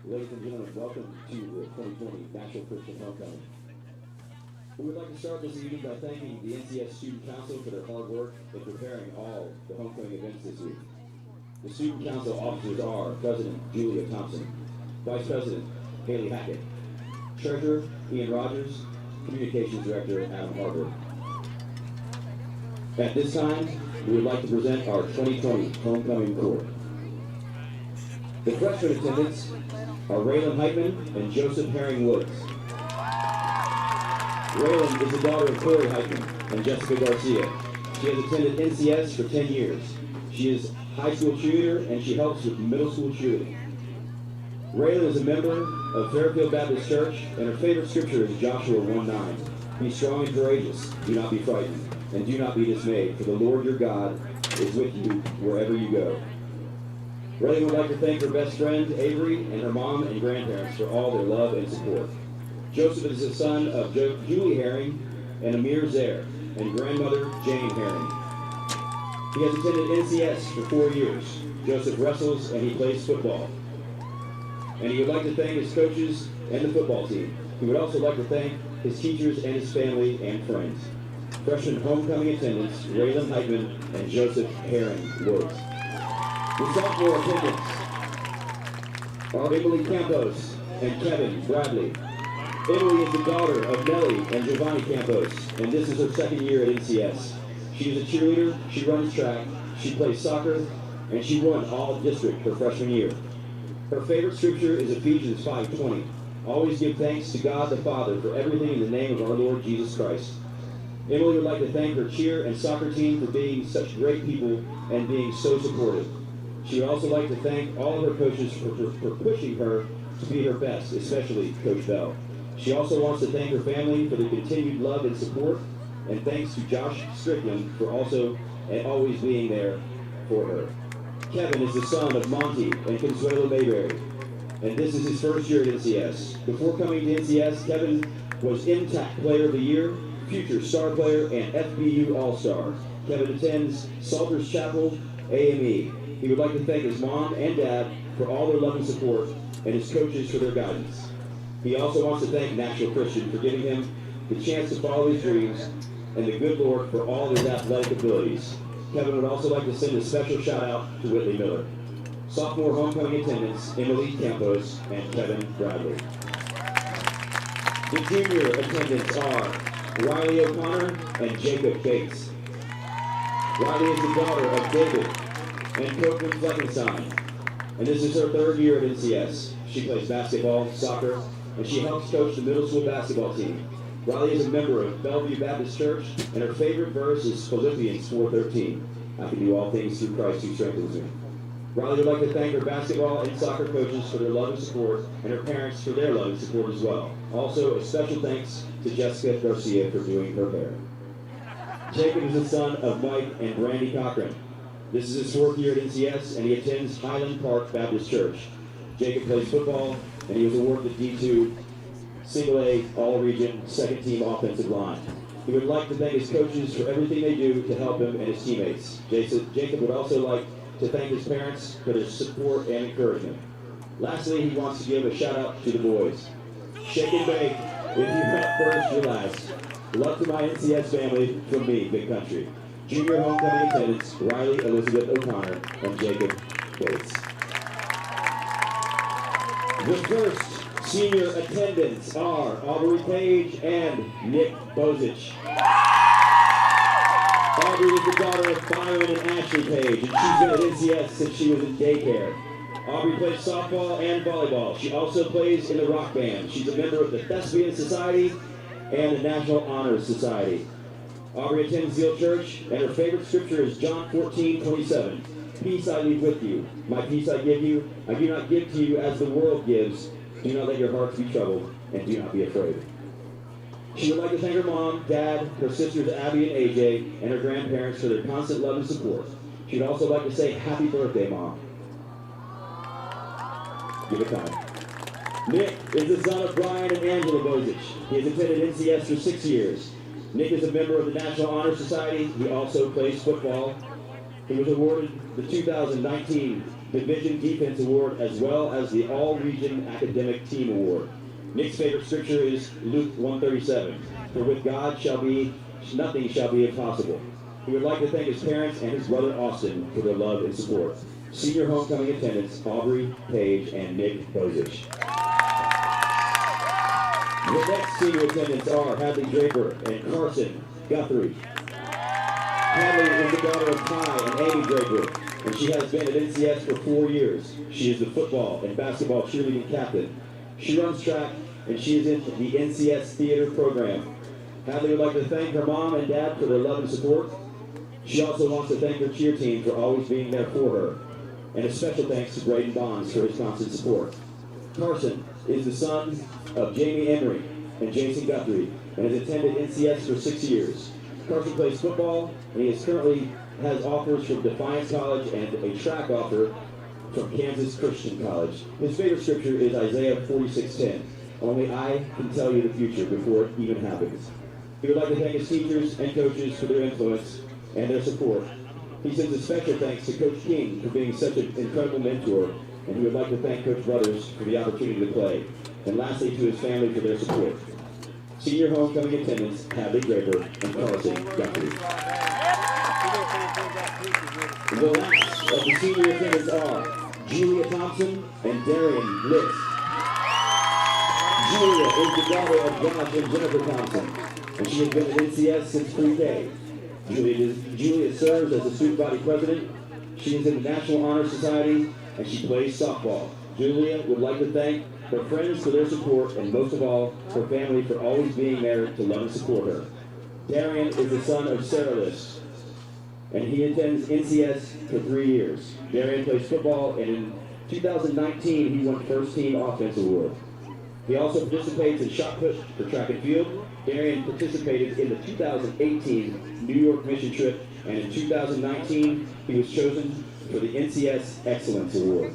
Ladies and gentlemen, welcome to the 2020 National Christian Homecoming. We would like to start this evening by thanking the NCS Student Council for their hard work in preparing all the homecoming events this week. The Student Council officers are President Julia Thompson, Vice President Haley Hackett, Treasurer Ian Rogers, Communications Director Adam Harper. At this time, we would like to present our 2020 Homecoming Court. The freshman attendants are Raylan Heitman and Joseph Herring Woods. Raylan is the daughter of Corey Heitman and Jessica Garcia. She has attended NCS for 10 years. She is high school cheerleader and she helps with middle school cheerleading. Raylan is a member of Fairfield Baptist Church and her favorite scripture is Joshua 1:9. Be strong and courageous, do not be frightened, and do not be dismayed, for the Lord your God is with you wherever you go. Raylan would like to thank her best friend, Avery, and her mom and grandparents for all their love and support. Joseph is the son of Julie Herring and Amir Zaire, and grandmother, Jane Herring. He has attended NCS for 4 years. Joseph wrestles and he plays football. And he would like to thank his coaches and the football team. He would also like to thank his teachers and his family and friends. Freshman homecoming attendants, Raylan Heitman and Joseph Herring Woods. The sophomore attendants are Emily Campos and Kevin Bradley. Emily is the daughter of Nellie and Giovanni Campos, and this is her second year at NCS. She is a cheerleader, she runs track, she plays soccer, and she won all district her freshman year. Her favorite scripture is Ephesians 5:20. Always give thanks to God the Father for everything in the name of our Lord Jesus Christ. Emily would like to thank her cheer and soccer team for being such great people and being so supportive. She would also like to thank all of her coaches for pushing her to be her best, especially Coach Bell. She also wants to thank her family for the continued love and support, and thanks to Josh Strickland for also and always being there for her. Kevin is the son of Monty and Consuelo Mayberry, and this is his first year at NCS. Before coming to NCS, Kevin was MTAC Player of the Year, Future Star Player, and FBU All-Star. Kevin attends Salters Chapel, AME. He would like to thank his mom and dad for all their love and support, and his coaches for their guidance. He also wants to thank National Christian for giving him the chance to follow his dreams, and the good Lord for all his athletic abilities. Kevin would also like to send a special shout out to Whitley Miller. Sophomore homecoming attendants, Emily Campos and Kevin Bradley. The junior attendants are Riley O'Connor and Jacob Bates. Riley is the daughter of David and Copeland Fleckenstein, and this is her third year at NCS. She plays basketball, soccer, and she helps coach the middle school basketball team. Riley is a member of Bellevue Baptist Church, and her favorite verse is Philippians 4:13. I can do all things through Christ who strengthens me. Riley would like to thank her basketball and soccer coaches for their love and support, and her parents for their love and support as well. Also, a special thanks to Jessica Garcia for doing her hair. Jacob is the son of Mike and Brandy Cochran. This is his fourth year at NCS, and he attends Highland Park Baptist Church. Jacob plays football, and he was awarded the D2 Single A All-Region Second Team Offensive Line. He would like to thank his coaches for everything they do to help him and his teammates. Jacob would also like to thank his parents for their support and encouragement. Lastly, he wants to give a shout out to the boys. Shake and bake. If you're not first, you're last. Love to my NCS family from me, Big Country. Junior homecoming attendants, Riley Elizabeth O'Connor and Jacob Bates. The first senior attendants are Aubrey Page and Nick Bozich. Aubrey is the daughter of Byron and Ashley Page, and she's been at NCS since she was in daycare. Aubrey plays softball and volleyball. She also plays in the rock band. She's a member of the Thespian Society and the National Honor Society. Aubrey attends Zeal Church, and her favorite scripture is John 14:27. Peace I leave with you. My peace I give you. I do not give to you as the world gives. Do not let your hearts be troubled, and do not be afraid. She would like to thank her mom, dad, her sisters Abby and AJ, and her grandparents for their constant love and support. She would also like to say happy birthday, Mom. Give it time. Nick is the son of Brian and Angela Bozich. He has attended NCS for 6 years. Nick is a member of the National Honor Society. He also plays football. He was awarded the 2019 Division Defense Award, as well as the All-Region Academic Team Award. Nick's favorite scripture is Luke 1:37. For with God nothing shall be impossible. He would like to thank his parents and his brother Austin for their love and support. Senior homecoming attendants, Aubrey, Paige, and Nick Bozich. The next senior attendants are Hadley Draper and Carson Guthrie. Hadley is the daughter of Ty and Amy Draper, and she has been at NCS for 4 years. She is the football and basketball cheerleading captain. She runs track, and she is in the NCS theater program. Hadley would like to thank her mom and dad for their love and support. She also wants to thank her cheer team for always being there for her. And a special thanks to Braden Bonds for his constant support. Carson is the son of Jamie Emery and Jason Guthrie, and has attended NCS for 6 years. Carson plays football, and he currently has offers from Defiance College and a track offer from Kansas Christian College. His favorite scripture is Isaiah 46:10. Only I can tell you the future before it even happens. He would like to thank his teachers and coaches for their influence and their support. He sends a special thanks to Coach King for being such an incredible mentor, and he would like to thank Coach Brothers for the opportunity to play. And lastly, to his family for their support. Senior homecoming attendants, Hadley Draper and Carson Guthrie. The last of the senior attendants are Julia Thompson and Darian List. Julia is the daughter of Josh and Jennifer Thompson, and she has been at NCS since pre-K. Julia serves as the student body president. She is in the National Honor Society, and she plays softball. Julia would like to thank her friends for their support, and most of all, her family for always being there to love and support her. Darian is the son of Sarah List, and he attends NCS for 3 years. Darian plays football, and in 2019, he won First Team Offense Award. He also participates in shot put for track and field. Darian participated in the 2018 New York mission trip, and in 2019, he was chosen for the NCS Excellence Award.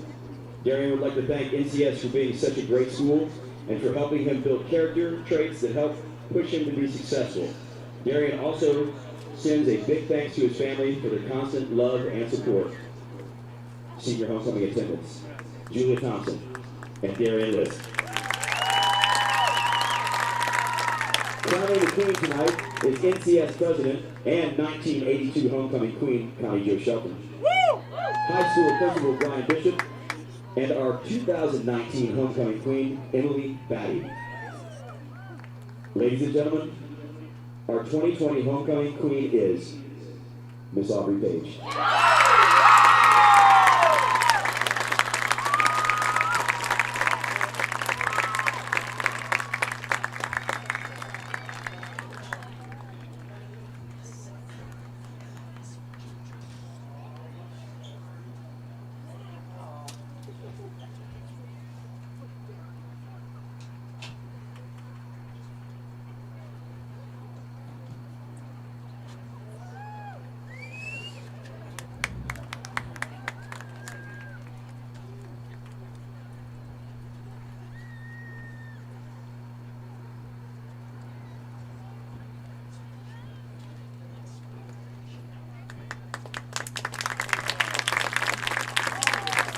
Darian would like to thank NCS for being such a great school and for helping him build character traits that help push him to be successful. Darian also sends a big thanks to his family for their constant love and support. Senior homecoming attendants, Julia Thompson and Darian List. Crowning the queen tonight is NCS president and 1982 homecoming queen, Connie Jo Shelton. High school principal Brian Bishop, and our 2019 homecoming queen, Emily Batty. Ladies and gentlemen, our 2020 homecoming queen is Miss Aubrey Page.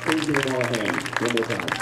Please give them all a hand one more time.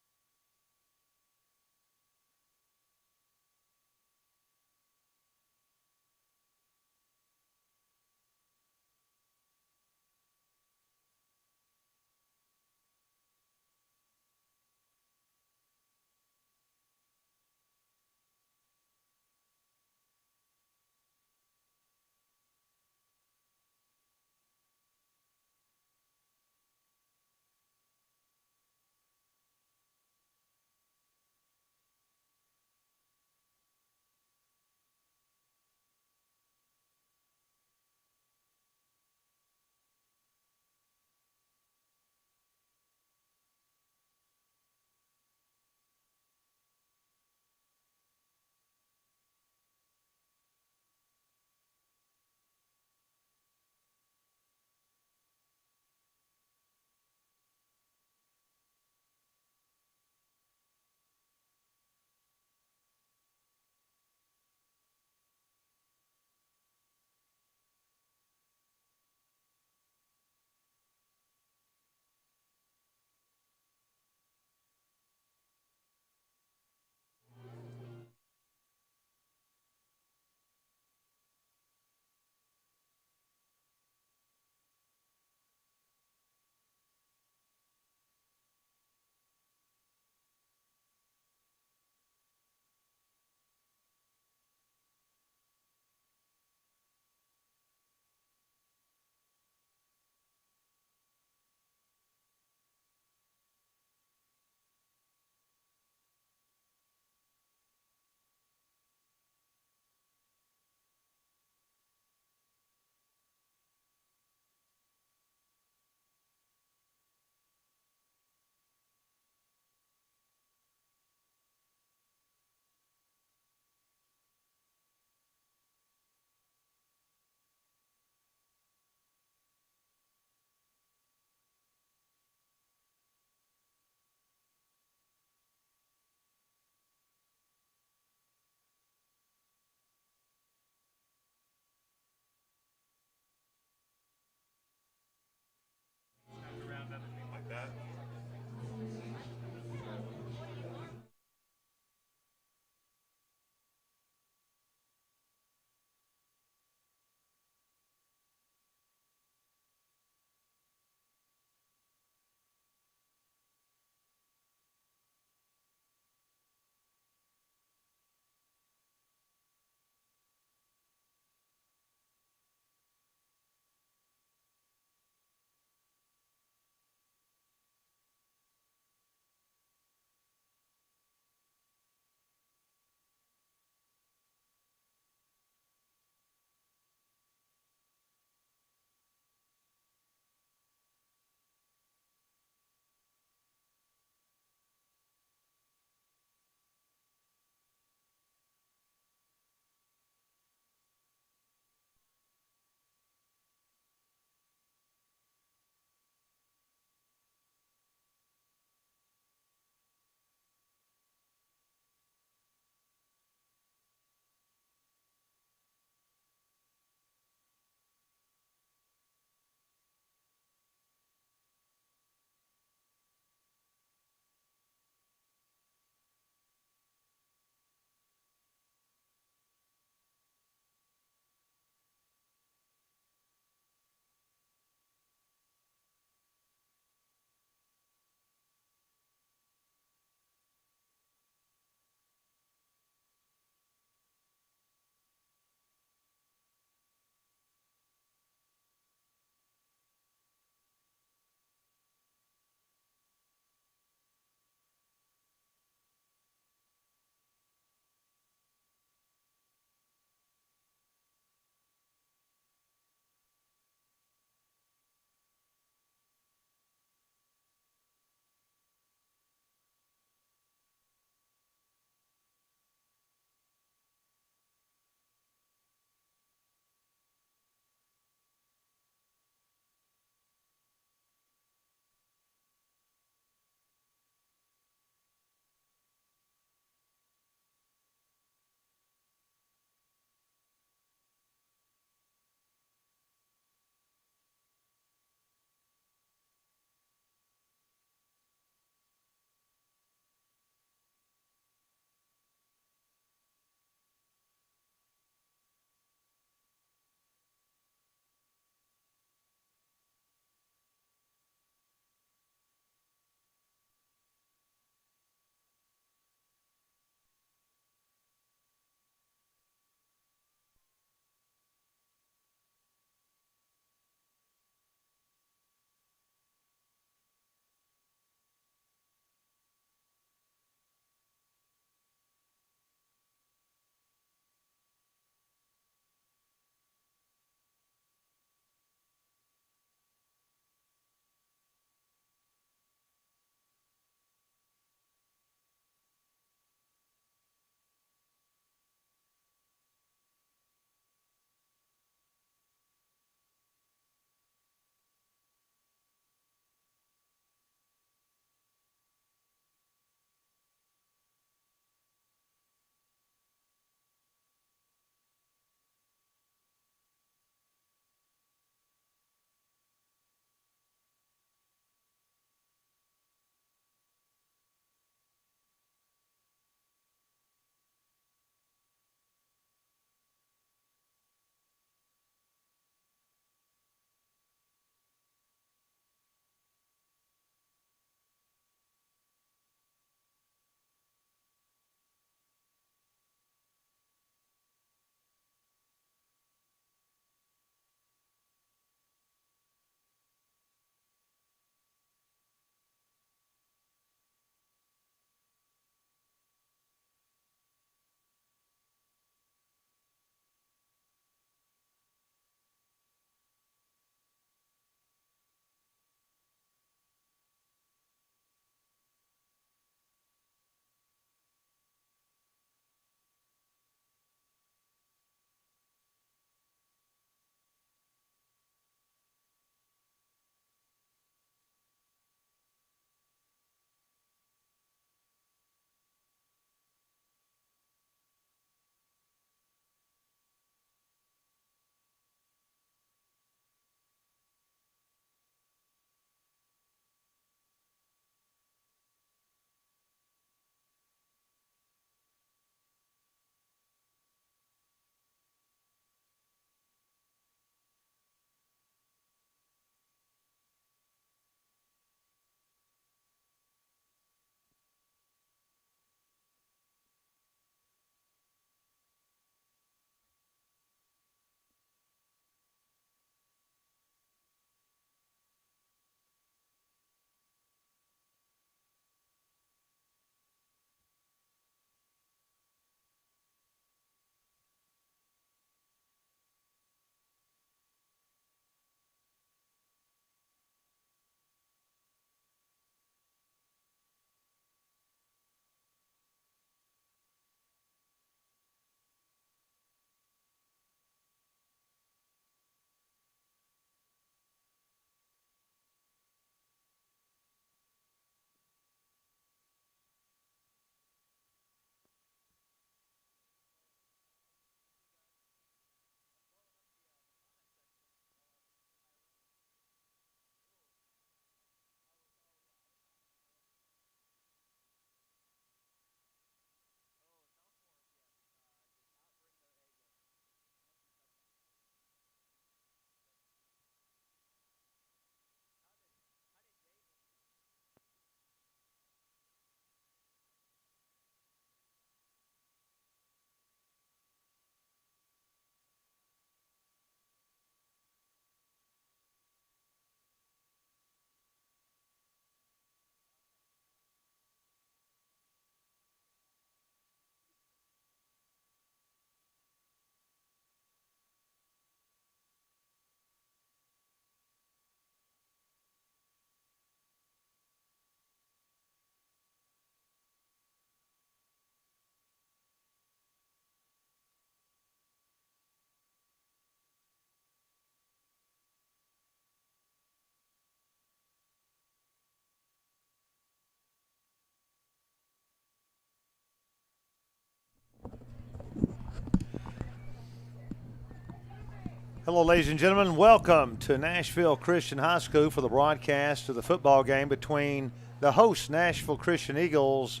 Hello, ladies and gentlemen. Welcome to Nashville Christian High School for the broadcast of the football game between the host Nashville Christian Eagles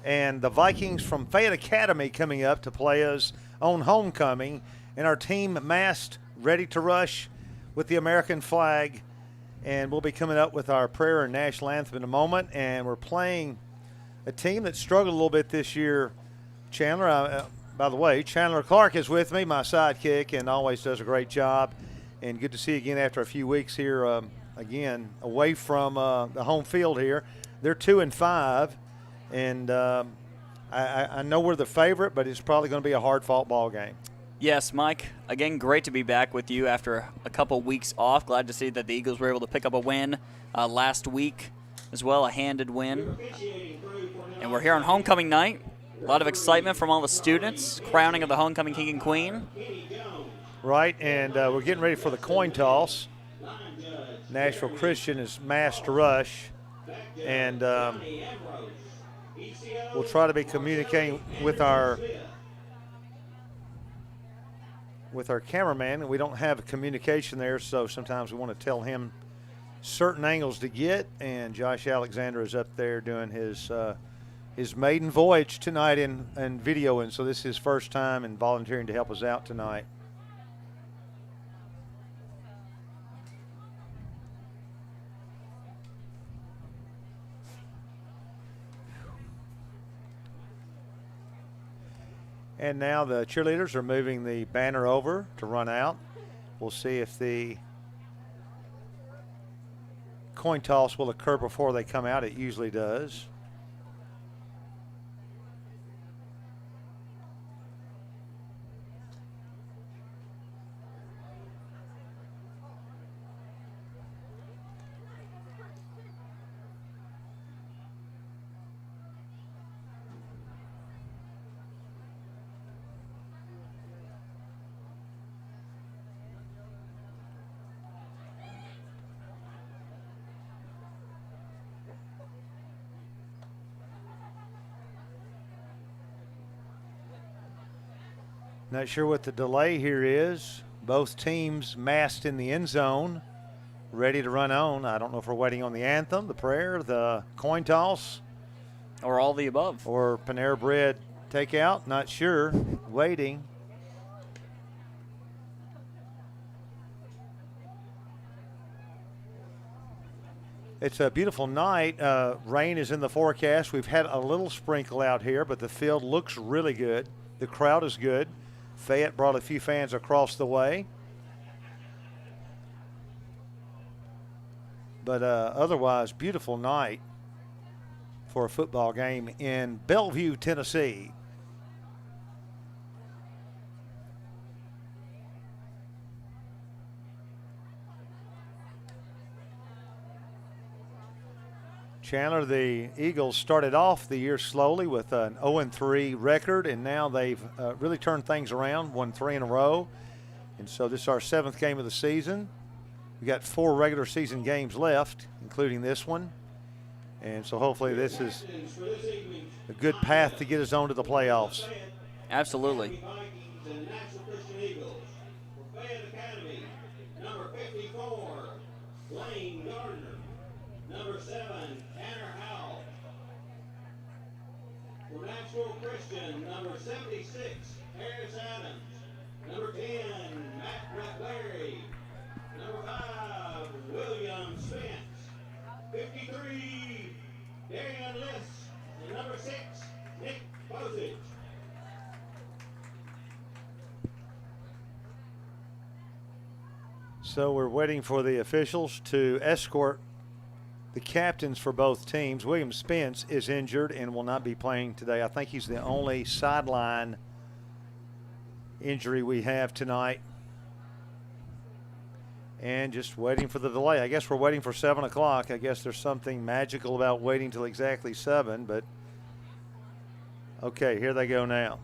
and the Vikings from Fayette Academy coming up to play us on homecoming. And our team massed, ready to rush with the American flag. And we'll be coming up with our prayer and national anthem in a moment. And we're playing a team that struggled a little bit this year. Chandler, by the way, Chandler Clark is with me, my sidekick, and always does a great job. And good to see you again after a few weeks here, again, away from the home field here. They're 2-5, and I know we're the favorite, but it's probably going to be a hard-fought ball game. Yes, Mike. Again, great to be back with you after a couple weeks off. Glad to see that the Eagles were able to pick up a win last week as well, a handed win. And we're here on homecoming night. A lot of excitement from all the students, crowning of the homecoming king and queen. Right, and we're getting ready for the coin toss. Nashville Christian is massed to rush, and we'll try to be communicating with our cameraman. We don't have a communication there, so sometimes we want to tell him certain angles to get, and Josh Alexander is up there doing his maiden voyage tonight in video, and so this is his first time and volunteering to help us out tonight. And now the cheerleaders are moving the banner over to run out. We'll see if the coin toss will occur before they come out. It usually does. Not sure what the delay here is. Both teams massed in the end zone, ready to run on. I don't know if we're waiting on the anthem, the prayer, the coin toss. Or all the above. Or Panera Bread takeout. Not sure. Waiting. It's a beautiful night. Rain is in the forecast. We've had a little sprinkle out here, but the field looks really good. The crowd is good. Fayette brought a few fans across the way. But otherwise, beautiful night for a football game in Bellevue, Tennessee. Chandler, the Eagles started off the year slowly with an 0-3 record, and now they've really turned things around, won 3 in a row. And so this is our 7th game of the season. We've got 4 regular season games left, including this one. And so hopefully this is a good path to get us on to the playoffs. Absolutely. Number 7, Tanner Howell. For Nashville Christian, number 76, Harris Adams. Number 10, Matt Larry. Number 5, William Spence. 53, Darian Liss. And number 6, Nick Bozich. So we're waiting for the officials to escort the captains for both teams. William Spence is injured and will not be playing today. I think he's the only sideline injury we have tonight. And just waiting for the delay. I guess we're waiting for 7 o'clock. I guess there's something magical about waiting till exactly 7, but okay, here they go now.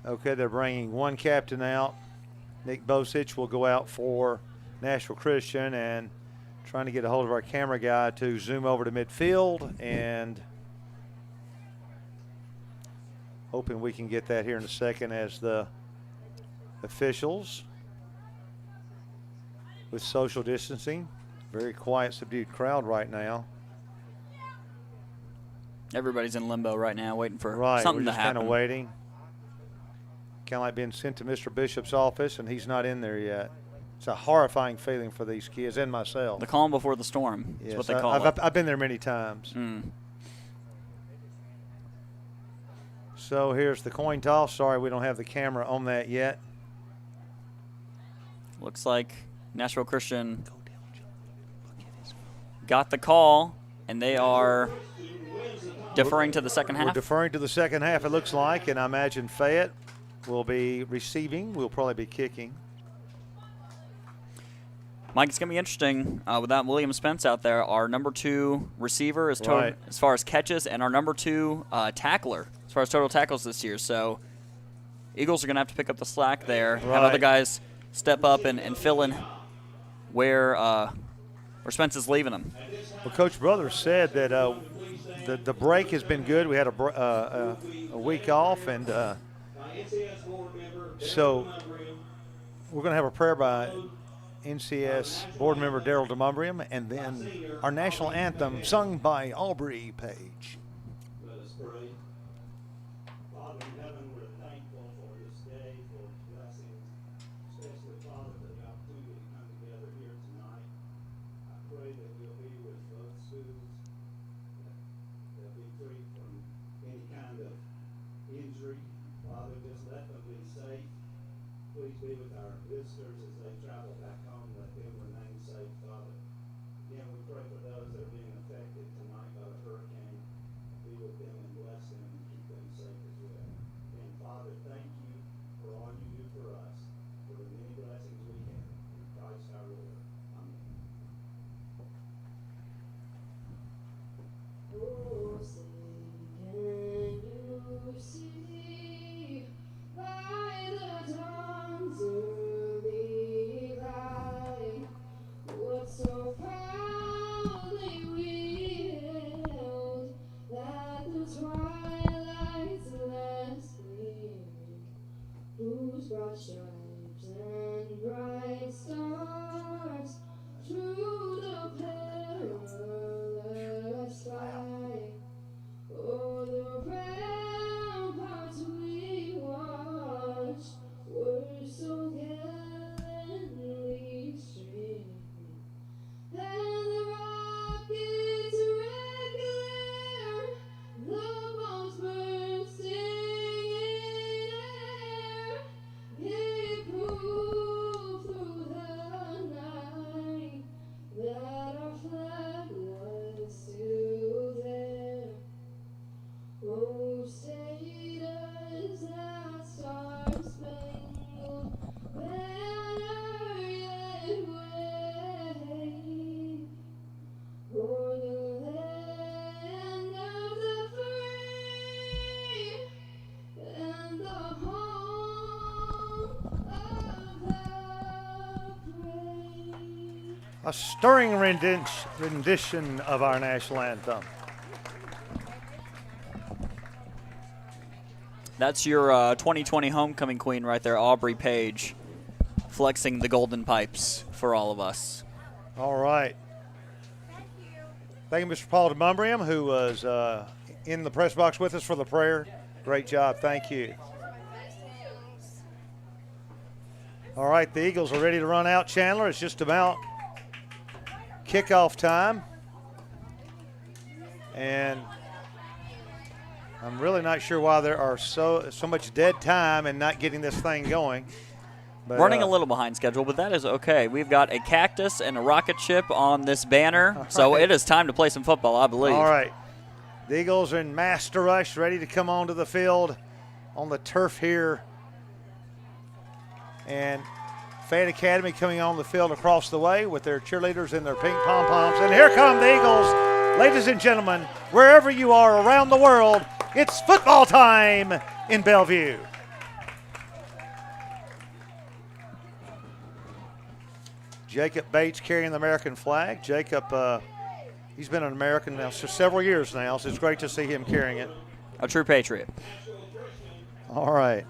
Okay, they're bringing one captain out. Nick Bozich will go out for Nashville Christian, and trying to get a hold of our camera guy to zoom over to midfield, and hoping we can get that here in a second as the officials, with social distancing, very quiet, subdued crowd right now. Everybody's in limbo right now, waiting for Right, something we're to just kind happen. of waiting. Kind of like being sent to Mr. Bishop's office, and he's not in there yet. It's a horrifying feeling for these kids and myself. The calm before the storm is Yes, what they call it. I've been there many times. Mm. So here's the coin toss. Sorry, we don't have the camera on that yet. Looks like Nashville Christian got the call, and they are deferring to the second We're half. deferring to the second half, it looks like, and I imagine Fayette will be receiving. We'll probably be kicking. Mike, it's going to be interesting without William Spence out there. Our number 2 receiver is Right. as far as catches, and our number 2 tackler as far as total tackles this year. So Eagles are going to have to pick up the slack there. Have Right. other guys step up and fill in where Spence is leaving them. Well, Coach Brothers said that the break has been good. We had a week off, and so we're going to have a prayer by NCS board member Daryl DeMumbrium, and then our national anthem sung by Aubrey Page. Let us pray. Father in heaven, we're thankful for this day, for its blessings, especially, Father, for the opportunity to come together here tonight. I pray that we'll be with both schools, that they'll be free from any kind of injury. Father, just let them be safe. Please be with our visitors as they travel back home. Let them remain safe, Father. Again, we pray for those that are being affected tonight by the hurricane. Be with them and bless them and keep them safe as well. And Father, thank you for all you do for us, for the many blessings we have. In Christ our Lord. Amen. Oh, say, can you see by the dawn's early light what so proudly we hailed, that the twilight's last gleaming, whose broad stripes and bright stars through the perilous fight, oh, the ramparts we watched were so gallantly streaming, and the rockets' red glare, the bombs bursting in air, gave proof through the night that our flag was still there. Oh, say does that star-spangled banner yet wave o'er the land of the free and the home of the brave? A stirring rendition of our national anthem. That's your 2020 homecoming queen right there, Aubrey Page, flexing the golden pipes for all of us. All right. Thank you, Mr. Paul DeMumbrium, who was in the press box with us for the prayer. Great job. Thank you. All right, the Eagles are ready to run out, Chandler. It's just about kickoff time. And I'm really not sure why there are so much dead time and not getting this thing going. But, Running a little behind schedule, but that is okay. We've got a cactus and a rocket ship on this banner, so it is time to play some football, I believe. All right. The Eagles are in master rush, ready to come onto the field on the turf here. And Fayette Academy coming on the field across the way with their cheerleaders and their pink pom-poms. And here come the Eagles. Ladies and gentlemen, wherever you are around the world, it's football time in Bellevue. Jacob Bates carrying the American flag. Jacob, he's been an American now for several years now, so it's great to see him carrying it. A true patriot. All right.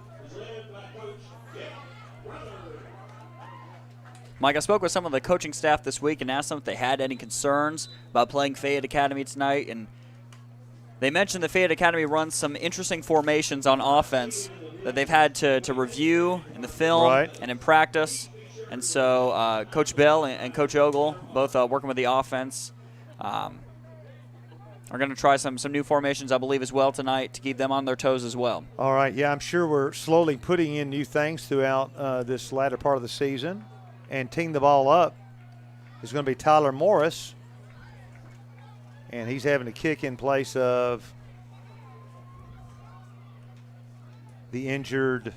Mike, I spoke with some of the coaching staff this week and asked them if they had any concerns about playing Fayette Academy tonight, and they mentioned that Fayette Academy runs some interesting formations on offense that they've had to review in the film and in practice. And so Coach Bell and Coach Ogle, both working with the offense, are going to try some new formations, I believe, as well tonight to keep them on their toes as well. All right, yeah, I'm sure we're slowly putting in new things throughout this latter part of the season. And teeing the ball up is going to be Tyler Morris. And he's having to kick in place of the injured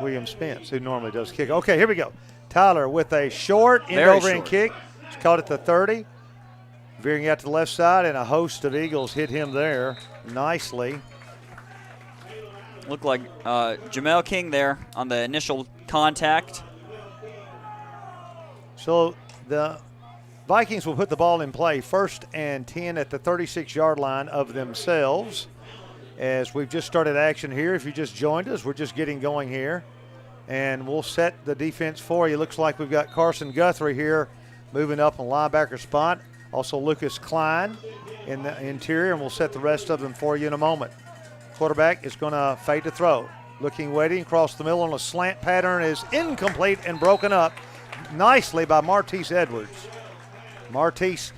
William Spence, who normally does kick. Okay, here we go. Tyler with a short end-over-end kick. He's caught at the 30. Veering out to the left side, and a host of Eagles hit him there nicely. Looked like Jamel King there on the initial contact. So the Vikings will put the ball in play 1st and 10 at the 36-yard line of themselves. As we've just started action here, if you just joined us, we're just getting going here. And we'll set the defense for you. Looks like we've got Carson Guthrie here moving up in linebacker spot. Also Lucas Klein in the interior, and we'll set the rest of them for you in a moment. Quarterback is going to fade to throw. Looking, waiting, across the middle on a slant pattern is incomplete and broken up nicely by Martise Edwards. Martise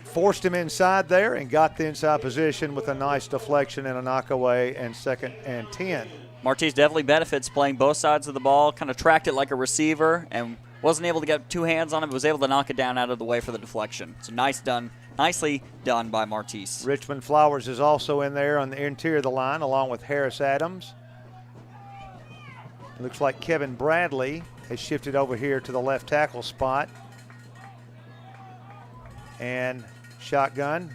forced him inside there and got the inside position with a nice deflection and a knockaway, and 2nd and 10. Martise definitely benefits playing both sides of the ball, kind of tracked it like a receiver and wasn't able to get 2 hands on it, but was able to knock it down out of the way for the deflection. So nicely done by Martise. Richmond Flowers is also in there on the interior of the line along with Harris Adams. Looks like Kevin Bradley has shifted over here to the left tackle spot. And shotgun,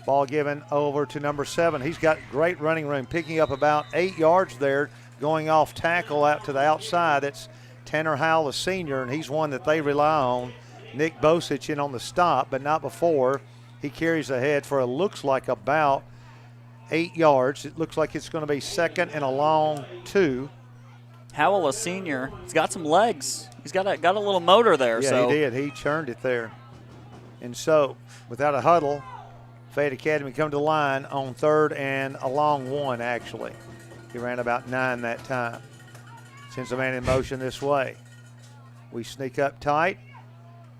ball given over to number 7. He's got great running room, picking up about 8 yards there, going off tackle out to the outside. It's Tanner Howell, a senior, and he's one that they rely on. Nick Bosich in on the stop, but not before. He carries ahead for looks like about 8 yards. It looks like it's going to be 2nd and a long 2. Howell, a senior, he's got some legs. He's got a little motor there. Yeah, so he did. He churned it there. And so, without a huddle, Fayette Academy come to the line on 3rd and a long 1, actually. He ran about 9 that time. Sends a man in motion this way. We sneak up tight,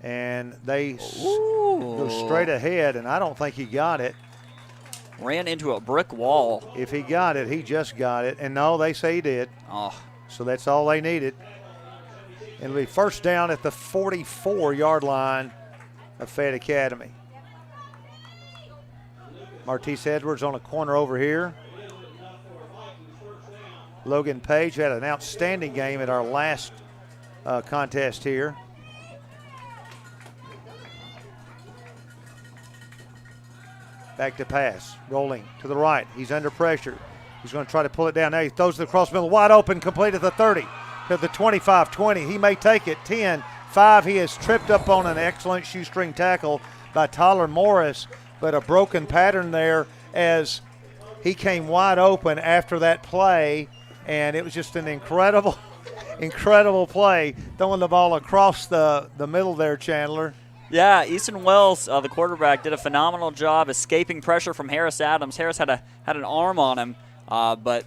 and they go straight ahead, and I don't think he got it. Ran into a brick wall. If he got it, he just got it. And no, they say he did. Oh. So that's all they needed. It'll be 1st down at the 44-yard line of Fayette Academy. Martise Edwards on a corner over here. Logan Page had an outstanding game at our last contest here. Back to pass, rolling to the right. He's under pressure. He's going to try to pull it down. Now he throws it across the middle, wide open, complete at the 30, to the 25-20. He may take it, 10-5. He has tripped up on an excellent shoestring tackle by Tyler Morris, but a broken pattern there as he came wide open after that play, and it was just an incredible play, throwing the ball across the middle there, Chandler. Yeah, Easton Wells, the quarterback, did a phenomenal job escaping pressure from Harris Adams. Harris had an arm on him, but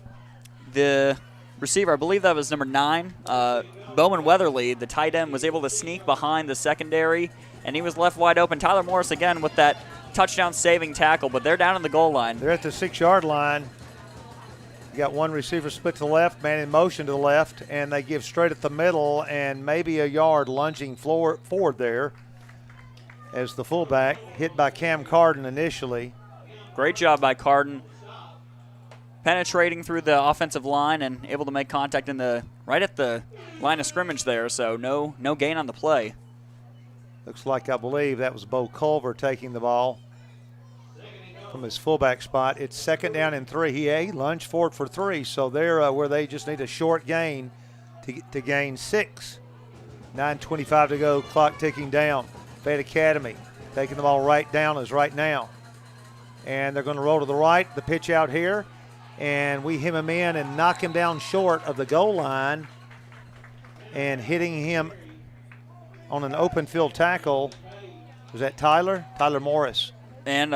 the receiver, I believe that was number 9, Bowman Weatherly, the tight end, was able to sneak behind the secondary, and he was left wide open. Tyler Morris again with that touchdown-saving tackle, but they're down in the goal line. They're at the 6-yard line. You got one receiver split to the left, man in motion to the left, and they give straight at the middle and maybe a yard lunging forward there as the fullback hit by Cam Carden initially. Great job by Carden, penetrating through the offensive line and able to make contact right at the line of scrimmage there, so no gain on the play. Looks like, I believe that was Bo Culver taking the ball. from his fullback spot. It's 2nd down and 3. He lunged forward for 3, so they're where they just need a short gain to gain 6. 9:25 to go, clock ticking down. Fayette Academy taking the ball right down as right now. And they're going to roll to the right, the pitch out here. And we hem him in and knock him down short of the goal line. And hitting him on an open field tackle. Was that Tyler? Tyler Morris. And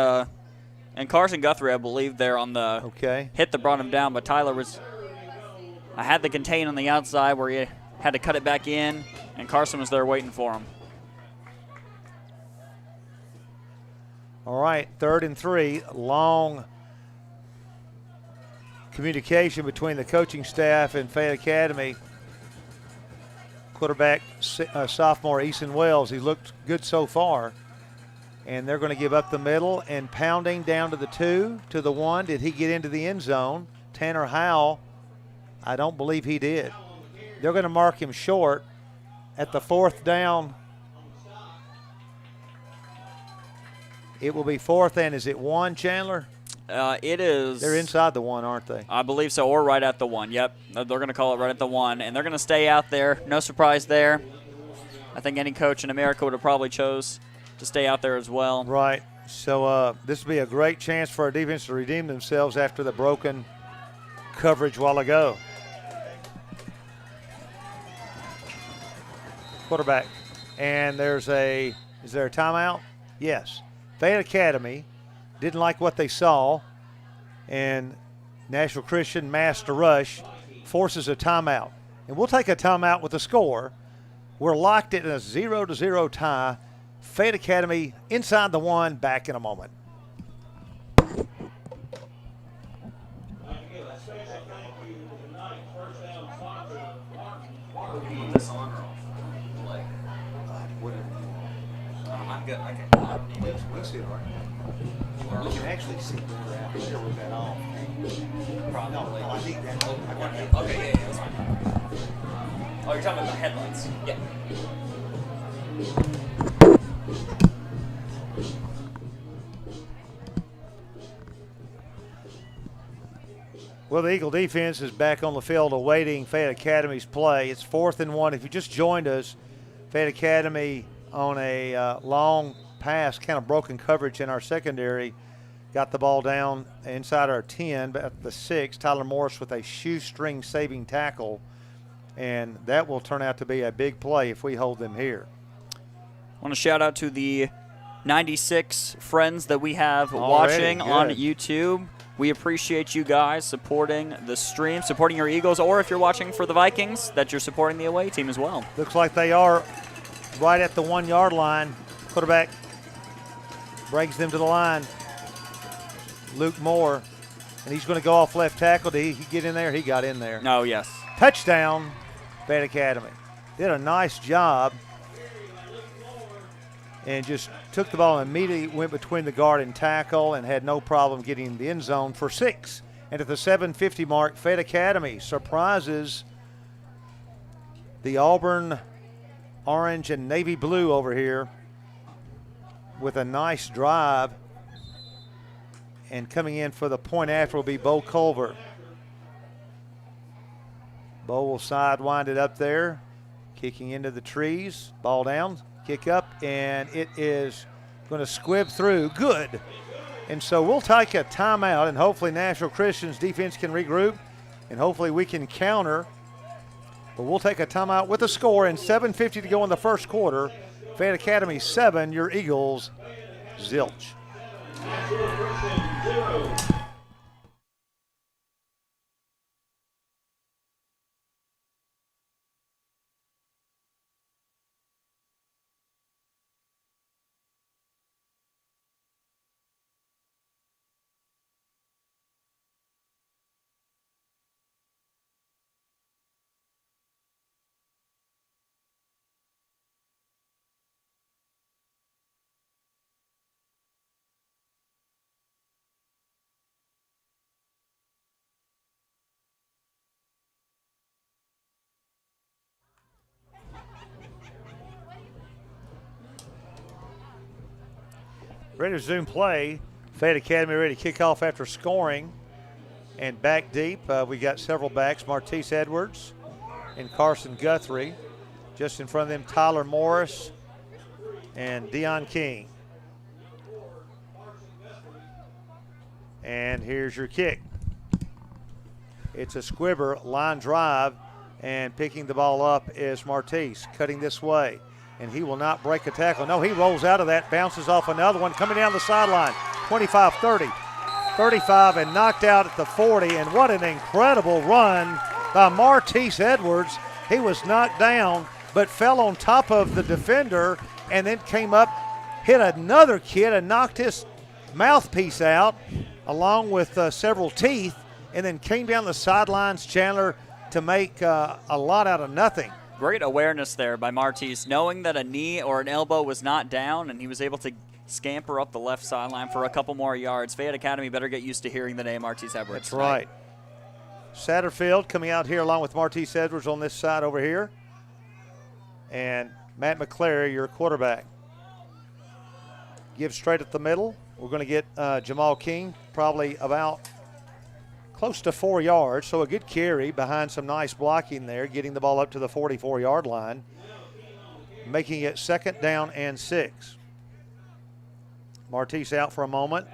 Carson Guthrie, I believe, there on the hit that brought him down. But Tyler I had the contain on the outside where he had to cut it back in. And Carson was there waiting for him. All right, 3rd and 3. Long communication between the coaching staff and Fayette Academy. Quarterback, sophomore Eason Wells, he looked good so far. And they're going to give up the middle and pounding down to the 2, to the 1. Did he get into the end zone? Tanner Howell, I don't believe he did. They're going to mark him short at the 4th down. It will be 4th and is it 1, Chandler? It is. They're inside the 1, aren't they? I believe so, or right at the 1. Yep, they're going to call it right at the 1, and they're going to stay out there. No surprise there. I think any coach in America would have probably chose to stay out there as well. Right. So this will be a great chance for our defense to redeem themselves after the broken coverage a while ago. Quarterback. And is there a timeout? Yes. Fayette Academy didn't like what they saw, and Nashville Christian Master Rush forces a timeout. And we'll take a timeout with the score. We're locked in a 0-0 tie. Fayette Academy inside the 1, back in a moment. You can actually see better out here with that on. Probably. No, I think that. Okay, yeah, that's fine. Oh, you're talking about the headlights. Yeah. Well, the Eagle defense is back on the field awaiting Fayette Academy's play. It's 4th and 1. If you just joined us, Fayette Academy on a long pass, kind of broken coverage in our secondary, got the ball down inside our 10, but at the 6, Tyler Morris with a shoestring saving tackle, and that will turn out to be a big play if we hold them here. I want to shout out to the 96 friends that we have watching on YouTube. We appreciate you guys supporting the stream, supporting your Eagles, or if you're watching for the Vikings, that you're supporting the away team as well. Looks like they are right at the 1-yard line. Quarterback brings them to the line. Luke Moore, and he's going to go off left tackle. Did he get in there? He got in there. No, yes. Touchdown, Fayette Academy. Did a nice job and just took the ball and immediately went between the guard and tackle and had no problem getting in the end zone for 6. And at the 7:50 mark, Fayette Academy surprises the Auburn orange and navy blue over here with a nice drive. And coming in for the point after will be Bo Culver. Bo will sidewind it up there, kicking into the trees. Ball down, kick up, and it is going to squib through. Good. And so we'll take a timeout, and hopefully Nashville Christian's defense can regroup, and hopefully we can counter. But we'll take a timeout with a score and 7:50 to go in the first quarter. Fayette Academy 7, your Eagles zilch. Ready to resume play. Fayette Academy ready to kick off after scoring. And back deep, we got several backs, Martise Edwards and Carson Guthrie. Just in front of them, Tyler Morris and Deion King. And here's your kick. It's a squibber, line drive, and picking the ball up is Martise, cutting this way. And he will not break a tackle. No, he rolls out of that, bounces off another one, coming down the sideline. 25, 30, 35, and knocked out at the 40. And what an incredible run by Martise Edwards. He was knocked down, but fell on top of the defender and then came up, hit another kid and knocked his mouthpiece out along with several teeth, and then came down the sidelines, Chandler, to make a lot out of nothing. Great awareness there by Martise, knowing that a knee or an elbow was not down, and he was able to scamper up the left sideline for a couple more yards. Fayette Academy better get used to hearing the name Martise Edwards. That's right. Satterfield coming out here along with Martise Edwards on this side over here. And Matt McClary, your quarterback. Give straight at the middle. We're going to get Jamal King probably about close to 4 yards, so a good carry behind some nice blocking there, getting the ball up to the 44-yard line, making it 2nd down and 6. Martise out for a moment.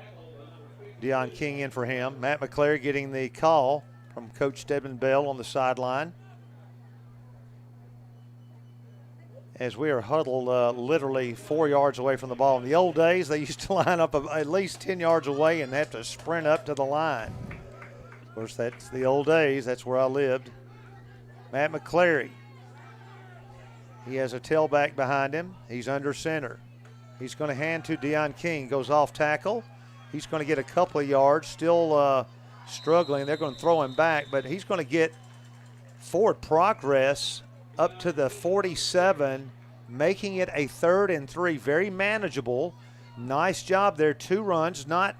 Deion King in for him. Matt McClary getting the call from Coach Stedman Bell on the sideline. As we are huddled literally 4 yards away from the ball. In the old days, they used to line up at least 10 yards away and have to sprint up to the line. Of course, that's the old days. That's where I lived. Matt McClary. He has a tailback behind him. He's under center. He's going to hand to Deion King. Goes off tackle. He's going to get a couple of yards. Still struggling. They're going to throw him back, but he's going to get forward progress up to the 47, making it a 3rd and 3. Very manageable. Nice job there. 2 runs. Not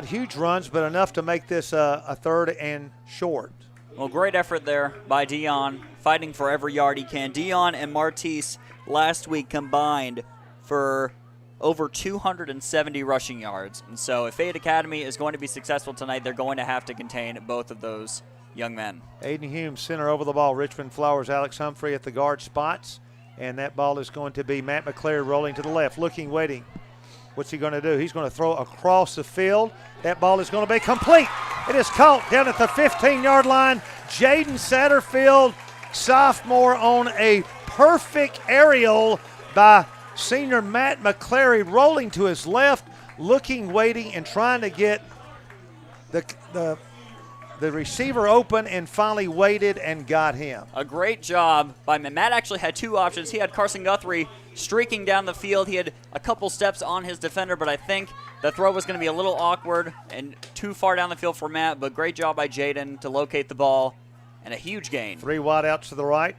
huge runs, but enough to make this a 3rd and short. Well, great effort there by Deion, fighting for every yard he can. Deion and Martise last week combined for over 270 rushing yards. And so if Fayette Academy is going to be successful tonight, they're going to have to contain both of those young men. Aiden Hume, center over the ball. Richmond Flowers, Alex Humphrey at the guard spots. And that ball is going to be Matt McClary rolling to the left, looking, waiting. What's he going to do? He's going to throw across the field. That ball is going to be complete. It is caught down at the 15-yard line. Jaden Satterfield, sophomore, on a perfect aerial by senior Matt McClary, rolling to his left, looking, waiting, and trying to get the receiver open, and finally waited and got him. A great job by Matt. Actually had 2 options. He had Carson Guthrie streaking down the field. He had a couple steps on his defender, but I think the throw was going to be a little awkward and too far down the field for Matt, but great job by Jaden to locate the ball, and a huge gain. 3 wide outs to the right.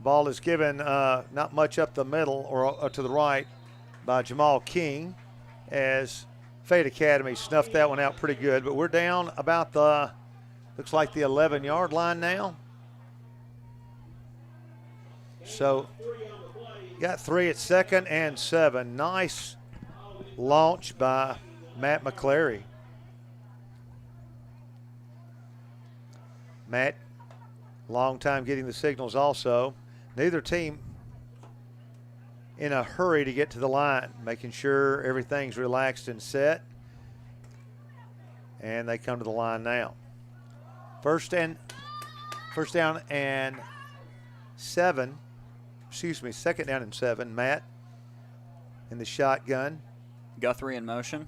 Ball is given not much up the middle or to the right by Jamal King, as Fayette Academy snuffed that one out pretty good. But we're down about the, looks like the 11-yard line now. So got 3 at 2nd and 7. Nice launch by Matt McClary. Matt, long time getting the signals also. Neither team in a hurry to get to the line, making sure everything's relaxed and set. And they come to the line now. First down and 7. Excuse me, 2nd down and 7. Matt in the shotgun. Guthrie in motion.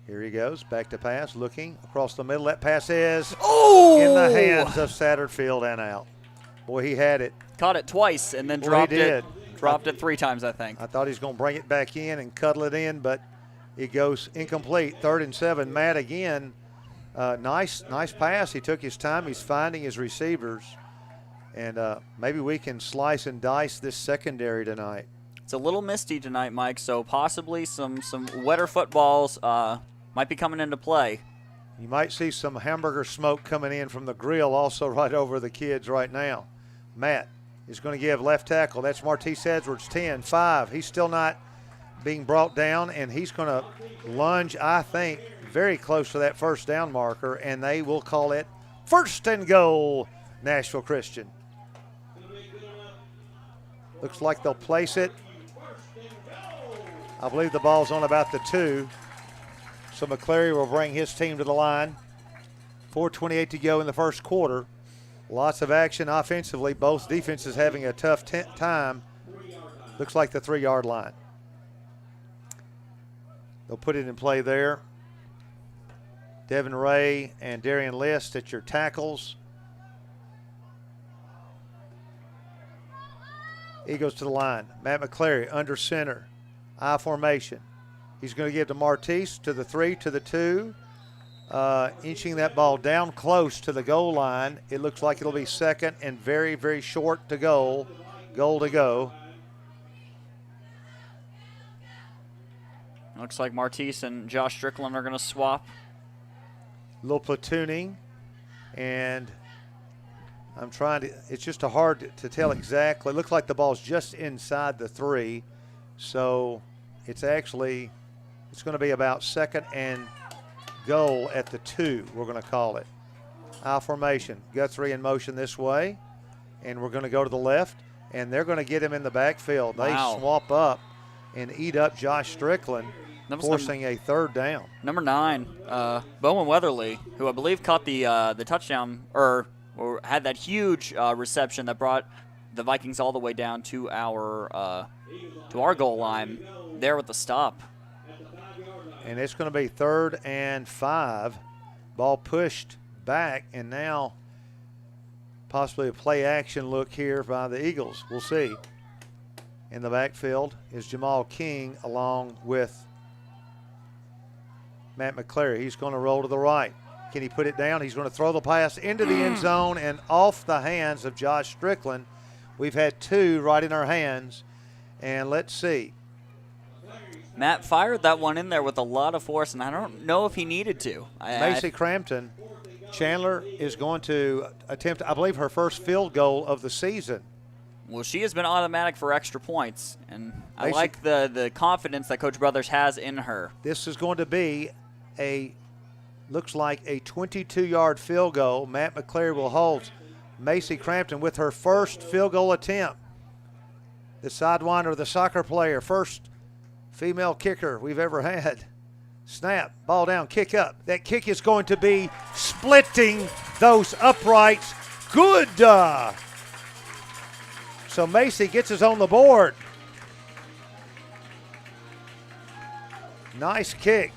Here he goes, back to pass, looking across the middle. That pass is in the hands of Satterfield and out. Boy, he had it. Caught it twice and then dropped it. Dropped it 3 times, I think. I thought he was going to bring it back in and cuddle it in, but it goes incomplete. 3rd and 7. Matt again. Nice pass. He took his time. He's finding his receivers. And maybe we can slice and dice this secondary tonight. It's a little misty tonight, Mike, so possibly some wetter footballs might be coming into play. You might see some hamburger smoke coming in from the grill also right over the kids right now. Matt is going to give left tackle. That's Martise Edwards, 10, 5. He's still not being brought down, and he's going to lunge, I think, very close to that first down marker, and they will call it first and goal, Nashville Christian. Looks like they'll place it. I believe the ball's on about the 2. So McCleary will bring his team to the line. 4:28 to go in the first quarter. Lots of action offensively. Both defenses having a tough time. Looks like the 3-yard line. They'll put it in play there. Devin Ray and Darian List at your tackles. Eagles to the line. Matt McCleary under center. I formation. He's going to give to Martise to the 3, to the 2. Inching that ball down close to the goal line. It looks like it'll be second and very, very short to goal. Goal to go. Looks like Martise and Josh Strickland are going to swap. A little platooning, and I'm trying to, it's just hard to tell exactly. It looks like the ball's just inside the 3, so it's actually, it's going to be about second and goal at the 2, we're going to call it. I formation, Guthrie in motion this way, and we're going to go to the left, and they're going to get him in the backfield. They swap up and eat up Josh Strickland, forcing a third down. Number 9, Bowman Weatherly, who I believe caught the touchdown, or had that huge reception that brought the Vikings all the way down to our goal line there with the stop. And it's going to be 3rd and 5. Ball pushed back, and now possibly a play action look here by the Eagles. We'll see. In the backfield is Jamal King along with Matt McCleary. He's going to roll to the right. Can he put it down? He's going to throw the pass into the end zone and off the hands of Josh Strickland. We've had 2 right in our hands. And let's see. Matt fired that one in there with a lot of force, and I don't know if he needed to. Macy Crampton, Chandler is going to attempt, I believe, her first field goal of the season. Well, she has been automatic for extra points, and I like the confidence that Coach Brothers has in her. This is going to be looks like a 22-yard field goal. Matt McCleary will hold. Macy Crampton with her first field goal attempt. The sidewinder, the soccer player, first female kicker we've ever had. Snap, ball down, kick up. That kick is going to be splitting those uprights. Good. So Macy gets us on the board. Nice kick.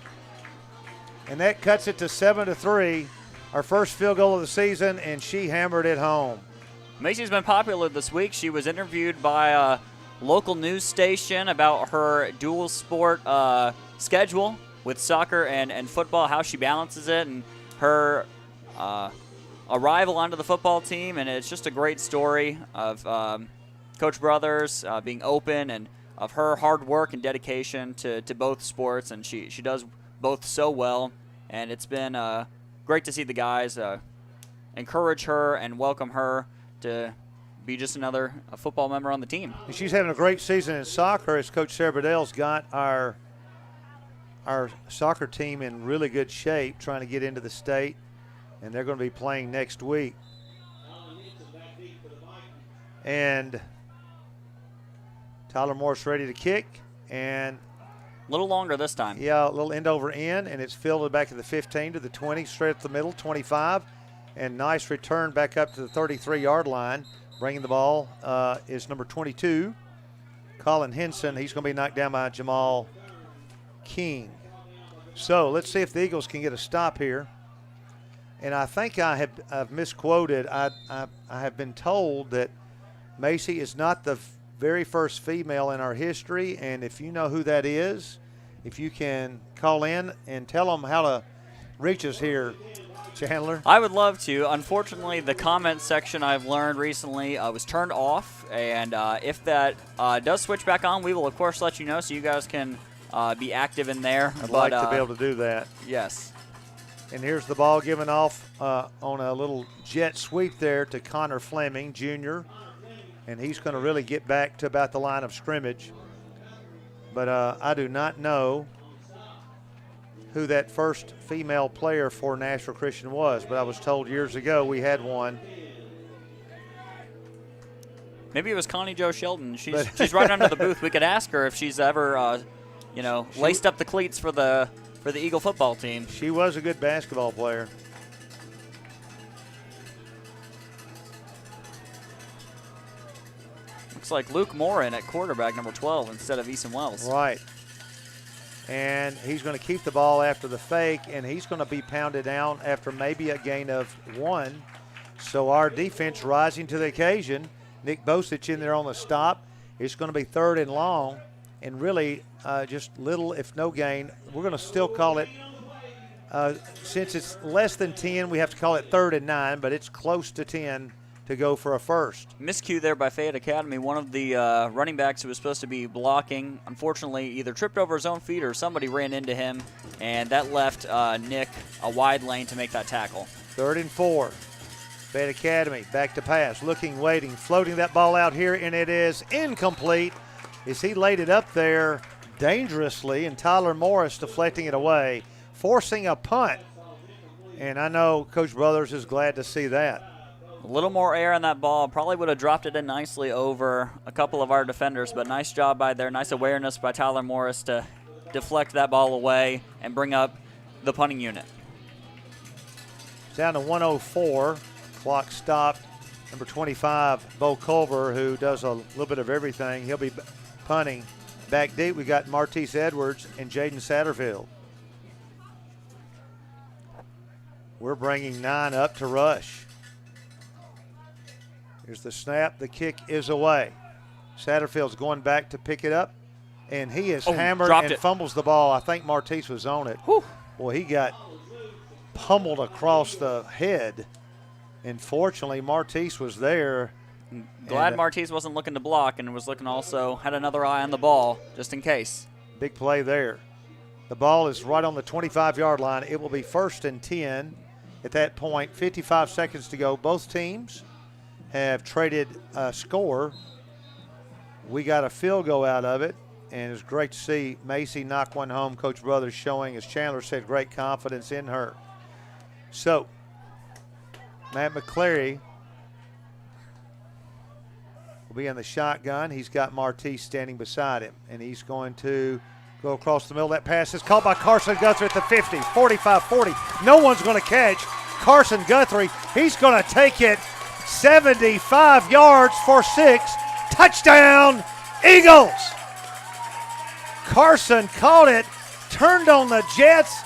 And that cuts it to 7-3. Our first field goal of the season, and she hammered it home. Macy's been popular this week. She was interviewed by a local news station about her dual sport schedule with soccer and football, how she balances it, and her arrival onto the football team. And it's just a great story of Coach Brothers being open and of her hard work and dedication to both sports. And she does both so well. And it's been great to see the guys encourage her and welcome her to be just another football member on the team. And she's having a great season in soccer as Coach Sarah Bedell's got our soccer team in really good shape, trying to get into the state, and they're going to be playing next week. And Tyler Morris ready to kick, and a little longer this time. Yeah, a little end over end, and it's fielded back to the 15, to the 20, straight up the middle, 25, and nice return back up to the 33-yard line. Bringing the ball is number 22, Colin Henson. He's going to be knocked down by Jamal King. So let's see if the Eagles can get a stop here. And I think I've misquoted. I have been told that Macy is not the very first female in our history, and if you know who that is, if you can call in and tell them how to reach us here, Chandler. I would love to. Unfortunately, the comment section I've learned recently was turned off, and if that does switch back on, we will, of course, let you know so you guys can be active in there. I'd like to be able to do that. Yes. And here's the ball given off on a little jet sweep there to Connor Fleming, Jr., and he's going to really get back to about the line of scrimmage. But I do not know who that first female player for Nashville Christian was, but I was told years ago we had one. Maybe it was Connie Jo Shelton. She's right under the booth. We could ask her if she's ever, laced up the cleats for the Eagle football team. She was a good basketball player. Looks like Luke Morin at quarterback, number 12, instead of Easton Wells. Right. And he's going to keep the ball after the fake, and he's going to be pounded down after maybe a gain of 1. So our defense rising to the occasion. Nick Bosich in there on the stop. It's going to be 3rd and long, and really just little, if no gain. We're going to still call it, since it's less than 10, we have to call it 3rd and 9, but it's close to 10 to go for a first. Miscue there by Fayette Academy. One of the running backs who was supposed to be blocking, unfortunately, either tripped over his own feet or somebody ran into him, and that left Nick a wide lane to make that tackle. 3rd and 4. Fayette Academy back to pass, looking, waiting, floating that ball out here, and it is incomplete as he laid it up there dangerously, and Tyler Morris deflecting it away, forcing a punt. And I know Coach Brothers is glad to see that. A little more air on that ball. Probably would have dropped it in nicely over a couple of our defenders, but nice job by there. Nice awareness by Tyler Morris to deflect that ball away and bring up the punting unit. It's down to 104. Clock stopped. Number 25, Bo Culver, who does a little bit of everything. He'll be punting. Back deep, we got Martise Edwards and Jaden Satterfield. We're bringing 9 up to rush. Here's the snap. The kick is away. Satterfield's going back to pick it up, and he is hammered and fumbles the ball. I think Martise was on it. Whew. Well, he got pummeled across the head, and fortunately Martise was there. Glad Martise wasn't looking to block and was looking also, had another eye on the ball just in case. Big play there. The ball is right on the 25-yard line. It will be 1st and 10 at that point. 55 seconds to go. Both teams have traded a score. We got a field goal out of it, and it's great to see Macy knock one home. Coach Brothers showing, as Chandler said, great confidence in her. So, Matt McCleary will be in the shotgun. He's got Martise standing beside him, and he's going to go across the middle. That pass is caught by Carson Guthrie at the 50, 45, 40. No one's going to catch Carson Guthrie. He's going to take it 75 yards for 6. Touchdown, Eagles! Carson caught it, turned on the Jets,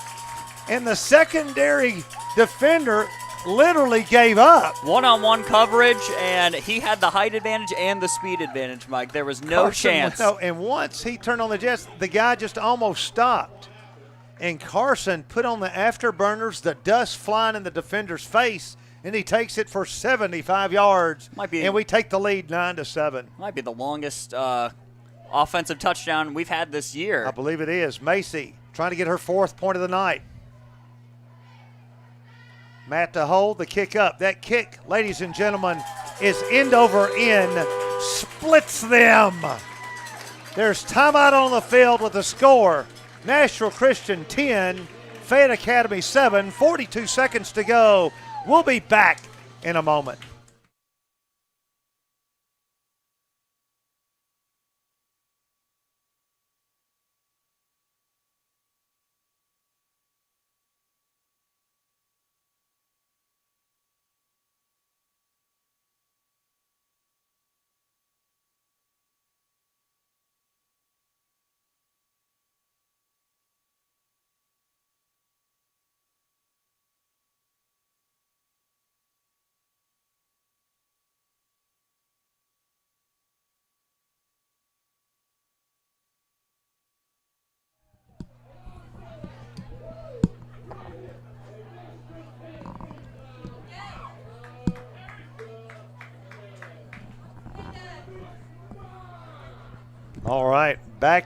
and the secondary defender literally gave up. One-on-one coverage, and he had the height advantage and the speed advantage, Mike. There was no chance. And once he turned on the Jets, the guy just almost stopped. And Carson put on the afterburners, the dust flying in the defender's face, and he takes it for 75 yards. And we take the lead 9-7. Might be the longest offensive touchdown we've had this year. I believe it is. Macy trying to get her 4th point of the night. Matt to hold, the kick up. That kick, ladies and gentlemen, is end over end, splits them. There's timeout on the field with the score. Nashville Christian 10, Fayette Academy 7, 42 seconds to go. We'll be back in a moment. All right, back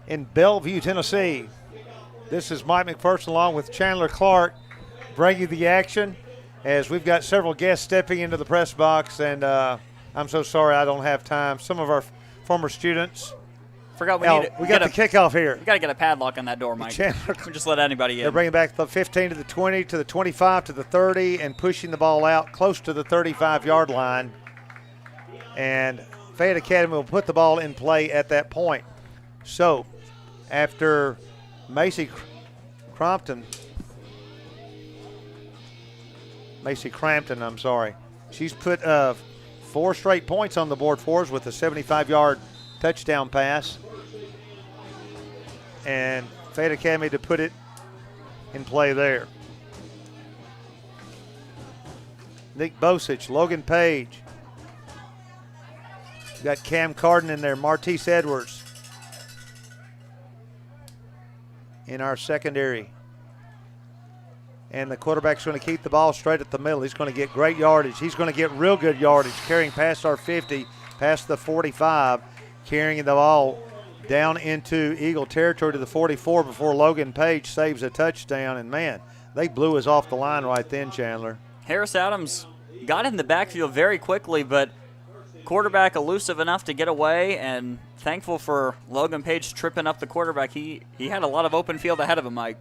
in Bellevue, Tennessee. This is Mike McPherson along with Chandler Clark bringing the action as we've got several guests stepping into the press box, and I'm so sorry I don't have time. Some of our former students Forgot we Now, need we got the kickoff here. We got to get a padlock on that door, Mike. Chandler. We just let anybody They're in. bringing back the 15 to the 20 to the 25 to the 30 and pushing the ball out close to the 35-yard line. And Fayette Academy will put the ball in play at that point. So after Macy Crampton, she's put 4 straight points on the board for us with a 75-yard touchdown pass. And Fayette Academy to put it in play there. Nick Bosich, Logan Page. We got Cam Carden in there, Martise Edwards in our secondary. And the quarterback's going to keep the ball straight at the middle. He's going to get great yardage. He's going to get real good yardage, carrying past our 50, past the 45, carrying the ball down into Eagle territory to the 44 before Logan Page saves a touchdown. And, man, they blew us off the line right then, Chandler. Harris Adams got in the backfield very quickly, but quarterback elusive enough to get away, and thankful for Logan Page tripping up the quarterback. He had a lot of open field ahead of him, Mike.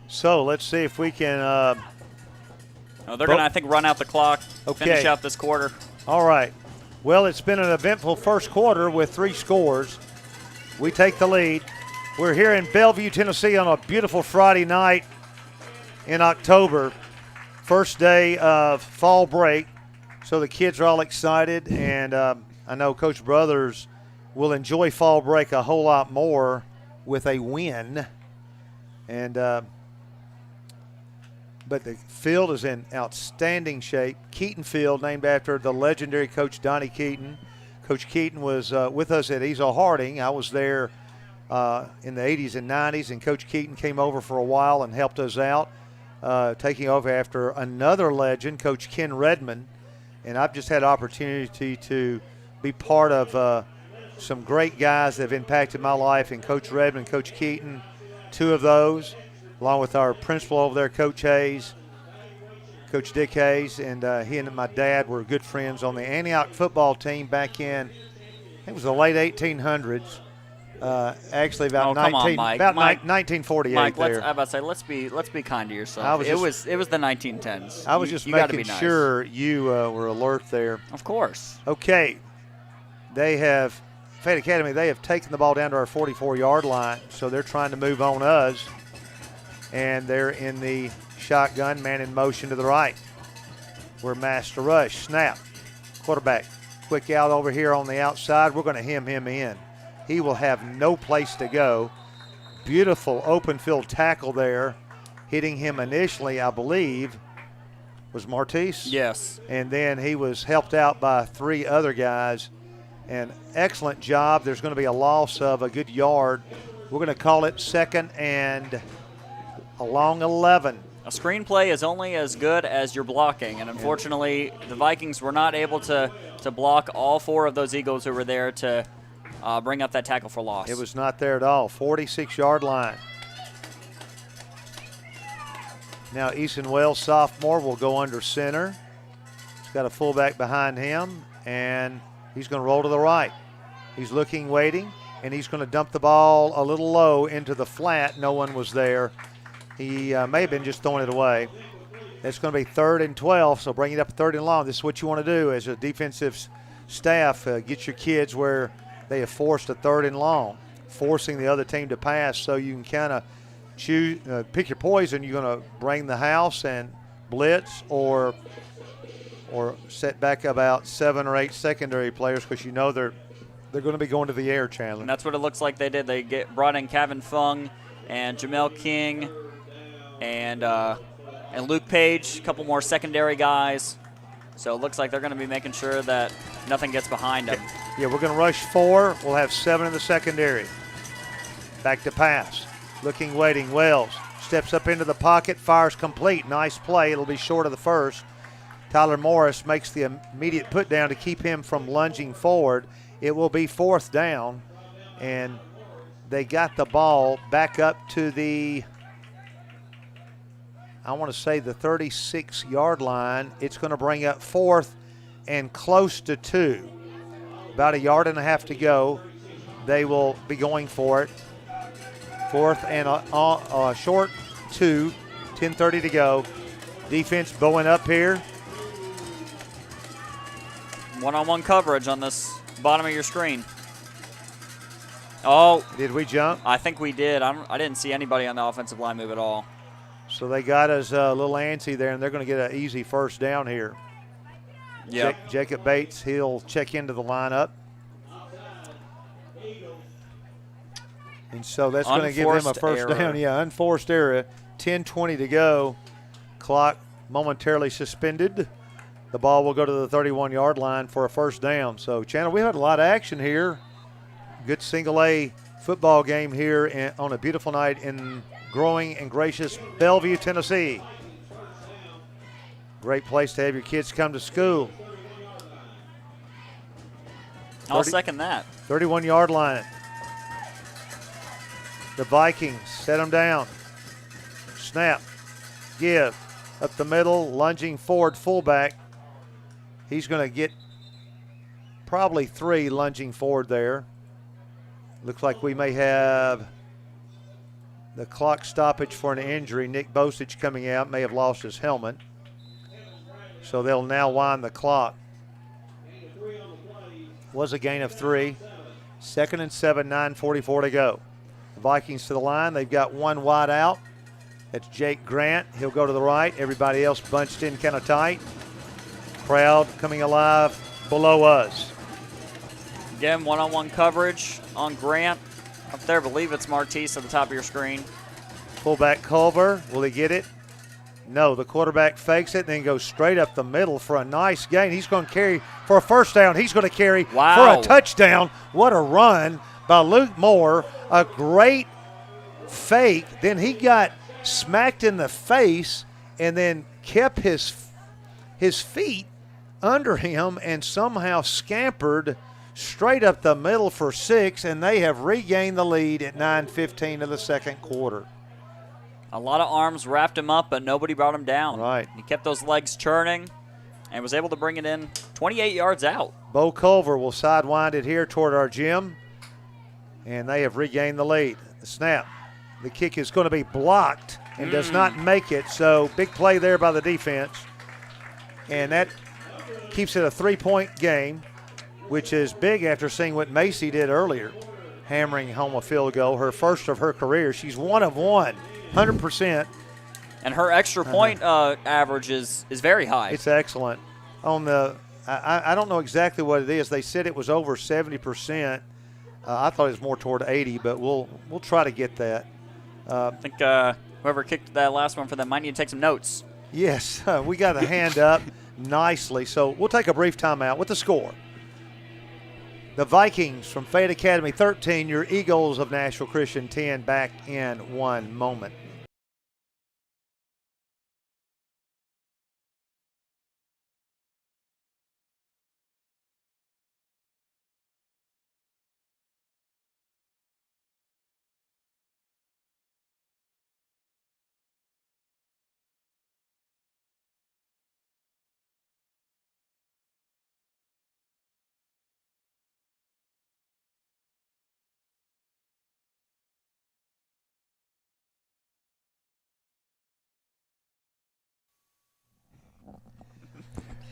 So let's see if we can they're going to, I think, run out the clock, finish out this quarter. All right. Well, it's been an eventful first quarter with 3 scores. We take the lead. We're here in Bellevue, Tennessee on a beautiful Friday night in October. First day of fall break. So the kids are all excited. And I know Coach Brothers will enjoy fall break a whole lot more with a win. And but the field is in outstanding shape. Keaton Field, named after the legendary Coach Donnie Keaton. Coach Keaton was with us at Ezel Harding. I was there in the 80s and 90s, and Coach Keaton came over for a while and helped us out, taking over after another legend, Coach Ken Redmond. And I've just had opportunity to be part of some great guys that have impacted my life, and Coach Redmond, Coach Keaton, 2 of those, along with our principal over there, Coach Hayes, Coach Dick Hayes, and he and my dad were good friends on the Antioch football team back in, I think it was the late 1800s. Actually, about 1948 Mike, there. I about to say, let's be kind to yourself. It was the 1910s. I was just making sure you were alert there. Of course. Okay, Fayette Academy, they have taken the ball down to our 44-yard line, so they're trying to move on us. And they're in the shotgun, man in motion to the right. We're master rush, snap, quarterback, quick out over here on the outside. We're going to hem him in. He will have no place to go. Beautiful open field tackle there. Hitting him initially, I believe, was Martise. Yes. And then he was helped out by 3 other guys. An excellent job. There's going to be a loss of a good yard. We're going to call it 2nd and along 11. A screenplay is only as good as your blocking, and unfortunately, the Vikings were not able to block all 4 of those Eagles who were there to bring up that tackle for loss. It was not there at all. 46-yard line. Now Easton Wells, sophomore, will go under center. He's got a fullback behind him, and he's going to roll to the right. He's looking, waiting, and he's going to dump the ball a little low into the flat. No one was there. He may have been just throwing it away. It's going to be 3rd and 12, so bring it up 3rd and long. This is what you want to do as a defensive staff. Get your kids where they have forced a 3rd and long, forcing the other team to pass, so you can kind of choose, pick your poison. You're going to bring the house and blitz or set back about 7 or 8 secondary players, because you know they're going to be going to the air, Chandler. And that's what it looks like they did. They brought in Kevin Fung and Jamel King and Luke Page, a couple more secondary guys. So it looks like they're going to be making sure that nothing gets behind them. Yeah, we're going to rush 4. We'll have 7 in the secondary. Back to pass. Looking, waiting. Wells steps up into the pocket, fires complete. Nice play. It'll be short of the first. Tyler Morris makes the immediate put down to keep him from lunging forward. It will be 4th down, and they got the ball back up to the, I want to say, the 36-yard line. It's going to bring up 4th and close to 2. About a yard and a half to go. They will be going for it. 4th and a short 2. 10:30 to go. Defense bowing up here. One-on-one coverage on this bottom of your screen. Oh. Did we jump? I think we did. I didn't see anybody on the offensive line move at all. So they got us a little antsy there, and they're going to get an easy first down here. Yep. Jacob Bates, he'll check into the lineup. And so that's going to give them a first down. Yeah, unforced error. 10:20 to go. Clock momentarily suspended. The ball will go to the 31-yard line for a first down. So, Chandler, we had a lot of action here. Good single-A football game here on a beautiful night in growing and gracious Bellevue, Tennessee. Great place to have your kids come to school. I'll second that. 31-yard line. The Vikings set them down. Snap. Give. Up the middle. Lunging forward fullback. He's going to get probably 3 lunging forward there. Looks like we may have the clock stoppage for an injury. Nick Bosich coming out, may have lost his helmet. So they'll now wind the clock. Was a gain of 3. 2nd and 7, 9:44 to go. The Vikings to the line. They've got one wide out. That's Jake Grant. He'll go to the right. Everybody else bunched in kind of tight. Crowd coming alive below us. Again, one-on-one coverage on Grant. Up there, I believe it's Martise at the top of your screen. Fullback Culver, will he get it? No, the quarterback fakes it and then goes straight up the middle for a nice gain. He's going to carry for a first down. He's going to carry for a touchdown. What a run by Luke Moore. A great fake. Then he got smacked in the face and then kept his feet under him and somehow scampered straight up the middle for 6, and they have regained the lead at 9:15 of the second quarter. A lot of arms wrapped him up, but nobody brought him down. Right. He kept those legs churning and was able to bring it in 28 yards out. Bo Culver will sidewind it here toward our gym, and they have regained the lead. The snap. The kick is going to be blocked and does not make it, so big play there by the defense. And that keeps it a 3-point game, which is big after seeing what Macy did earlier, hammering home a field goal, her first of her career. She's 1 of 1, 100%. And her extra point average is very high. It's excellent. On the, I don't know exactly what it is. They said it was over 70%. I thought it was more toward 80, but we'll try to get that. I think whoever kicked that last one for them might need to take some notes. Yes, we got a hand up nicely. So we'll take a brief timeout with the score. The Vikings from Fayette Academy 13, your Eagles of Nashville Christian 10, back in 1 moment.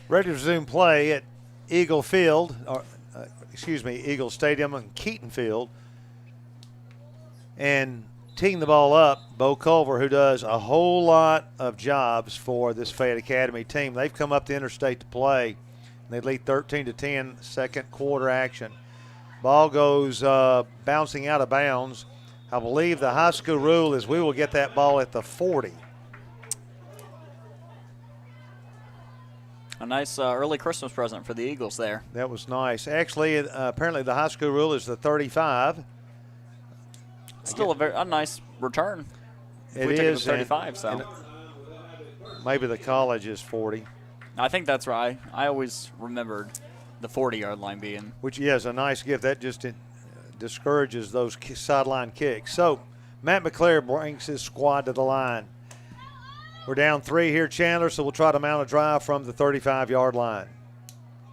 Ready to resume play at Eagle Field, Eagle Stadium and Keaton Field. And teeing the ball up, Bo Culver, who does a whole lot of jobs for this Fayette Academy team. They've come up the interstate to play. They lead 13-10, second quarter action. Ball goes bouncing out of bounds. I believe the high school rule is we will get that ball at the 40. A nice early Christmas present for the Eagles there. That was nice. Actually, apparently the high school rule is the 35. Still a nice return. It we is. Take it to 35, so. Maybe the college is 40. I think that's right. I always remembered the 40-yard line being. Which, yeah, is a nice gift. That just discourages those sideline kicks. So, Matt McClare brings his squad to the line. We're down 3 here, Chandler, so we'll try to mount a drive from the 35-yard line.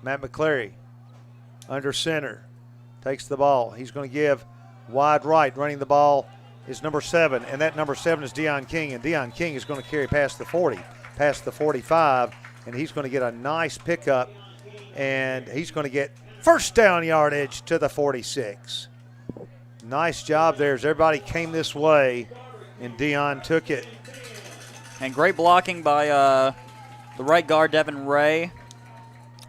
Matt McCleary under center. Takes the ball. He's going to give wide right. Running the ball is number 7, and that number 7 is Deion King, and Deion King is going to carry past the 40, past the 45, and he's going to get a nice pickup, and he's going to get first down yardage to the 46. Nice job there as everybody came this way, and Deion took it. And great blocking by the right guard, Devin Ray.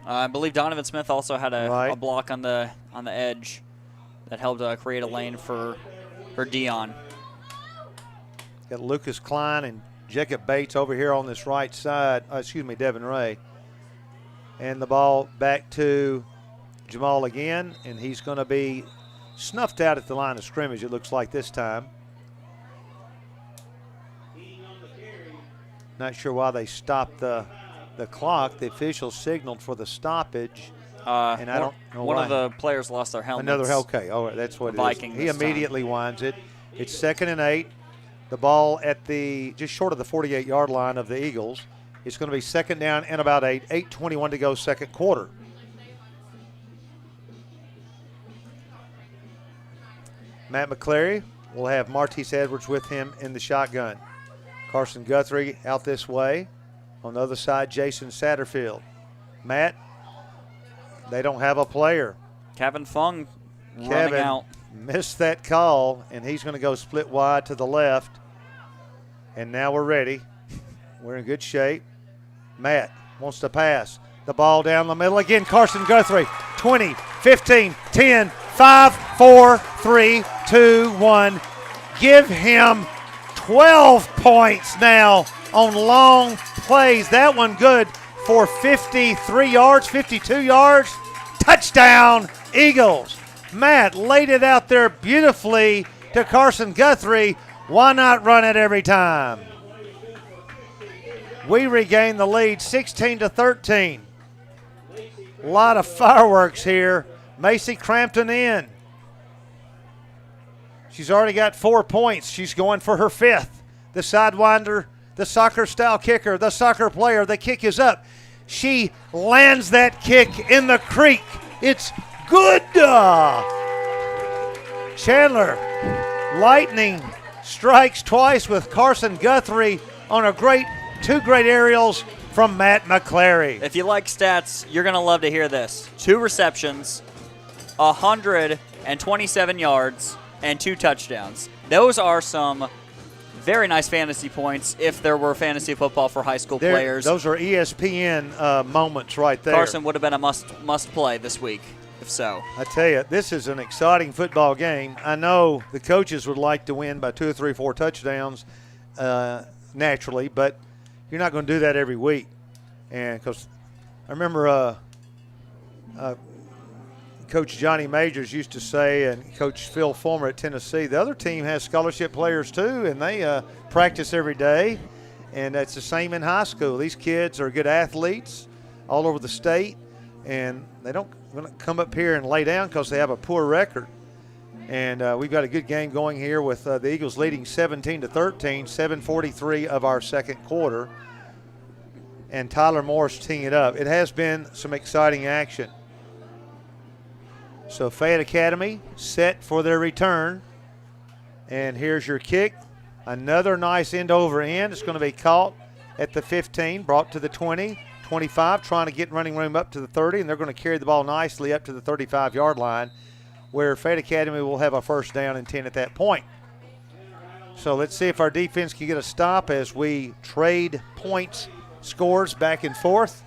I believe Donovan Smith also had a block on the edge that helped create a lane for Deion. Got Lucas Klein and Jacob Bates over here on this right side. Devin Ray. And the ball back to Jamal again, and he's going to be snuffed out at the line of scrimmage, it looks like this time. Not sure why they stopped the clock. The officials signaled for the stoppage, and I don't know why. One of the players lost their helmets. Okay. Oh, that's what Viking it is. He immediately winds it. It's 2nd and 8. The ball at just short of the 48-yard line of the Eagles. It's going to be 2nd down and about 8. 8:21 to go, second quarter. Matt McCleary will have Martise Edwards with him in the shotgun. Carson Guthrie out this way. On the other side, Jason Satterfield. Matt, they don't have a player. Kevin Fung running out. Missed that call, and he's going to go split wide to the left. And now we're ready. We're in good shape. Matt wants to pass. The ball down the middle again. Carson Guthrie, 20, 15, 10, 5, 4, 3, 2, 1. Give him 12 points now on long plays. That one good for 53 yards, 52 yards. Touchdown, Eagles. Matt laid it out there beautifully to Carson Guthrie. Why not run it every time? We regain the lead 16-13. A lot of fireworks here. Macy Crampton in. She's already got 4 points. She's going for her 5th. The sidewinder, the soccer-style kicker, the soccer player. The kick is up. She lands that kick in the creek. It's good. Chandler lightning strikes twice with Carson Guthrie on two great aerials from Matt McCleary. If you like stats, you're going to love to hear this. 2 receptions, 127 yards, and 2 touchdowns. Those are some very nice fantasy points if there were fantasy football for high school players. Those are ESPN moments right there. Carson would have been a must play this week, if so. I tell you, this is an exciting football game. I know the coaches would like to win by 2 or 3, 4 touchdowns naturally, but you're not going to do that every week. And because I remember Coach Johnny Majors used to say, and Coach Phil Fulmer at Tennessee, the other team has scholarship players too, and they practice every day. And that's the same in high school. These kids are good athletes all over the state, and they don't come up here and lay down because they have a poor record. And we've got a good game going here with the Eagles leading 17-13, 7:43 of our second quarter. And Tyler Morris teeing it up. It has been some exciting action. So Fayette Academy set for their return. And here's your kick. Another nice end over end. It's going to be caught at the 15, brought to the 20, 25, trying to get running room up to the 30, and they're going to carry the ball nicely up to the 35-yard line, where Fayette Academy will have a first down and 10 at that point. So let's see if our defense can get a stop as we trade points, scores back and forth.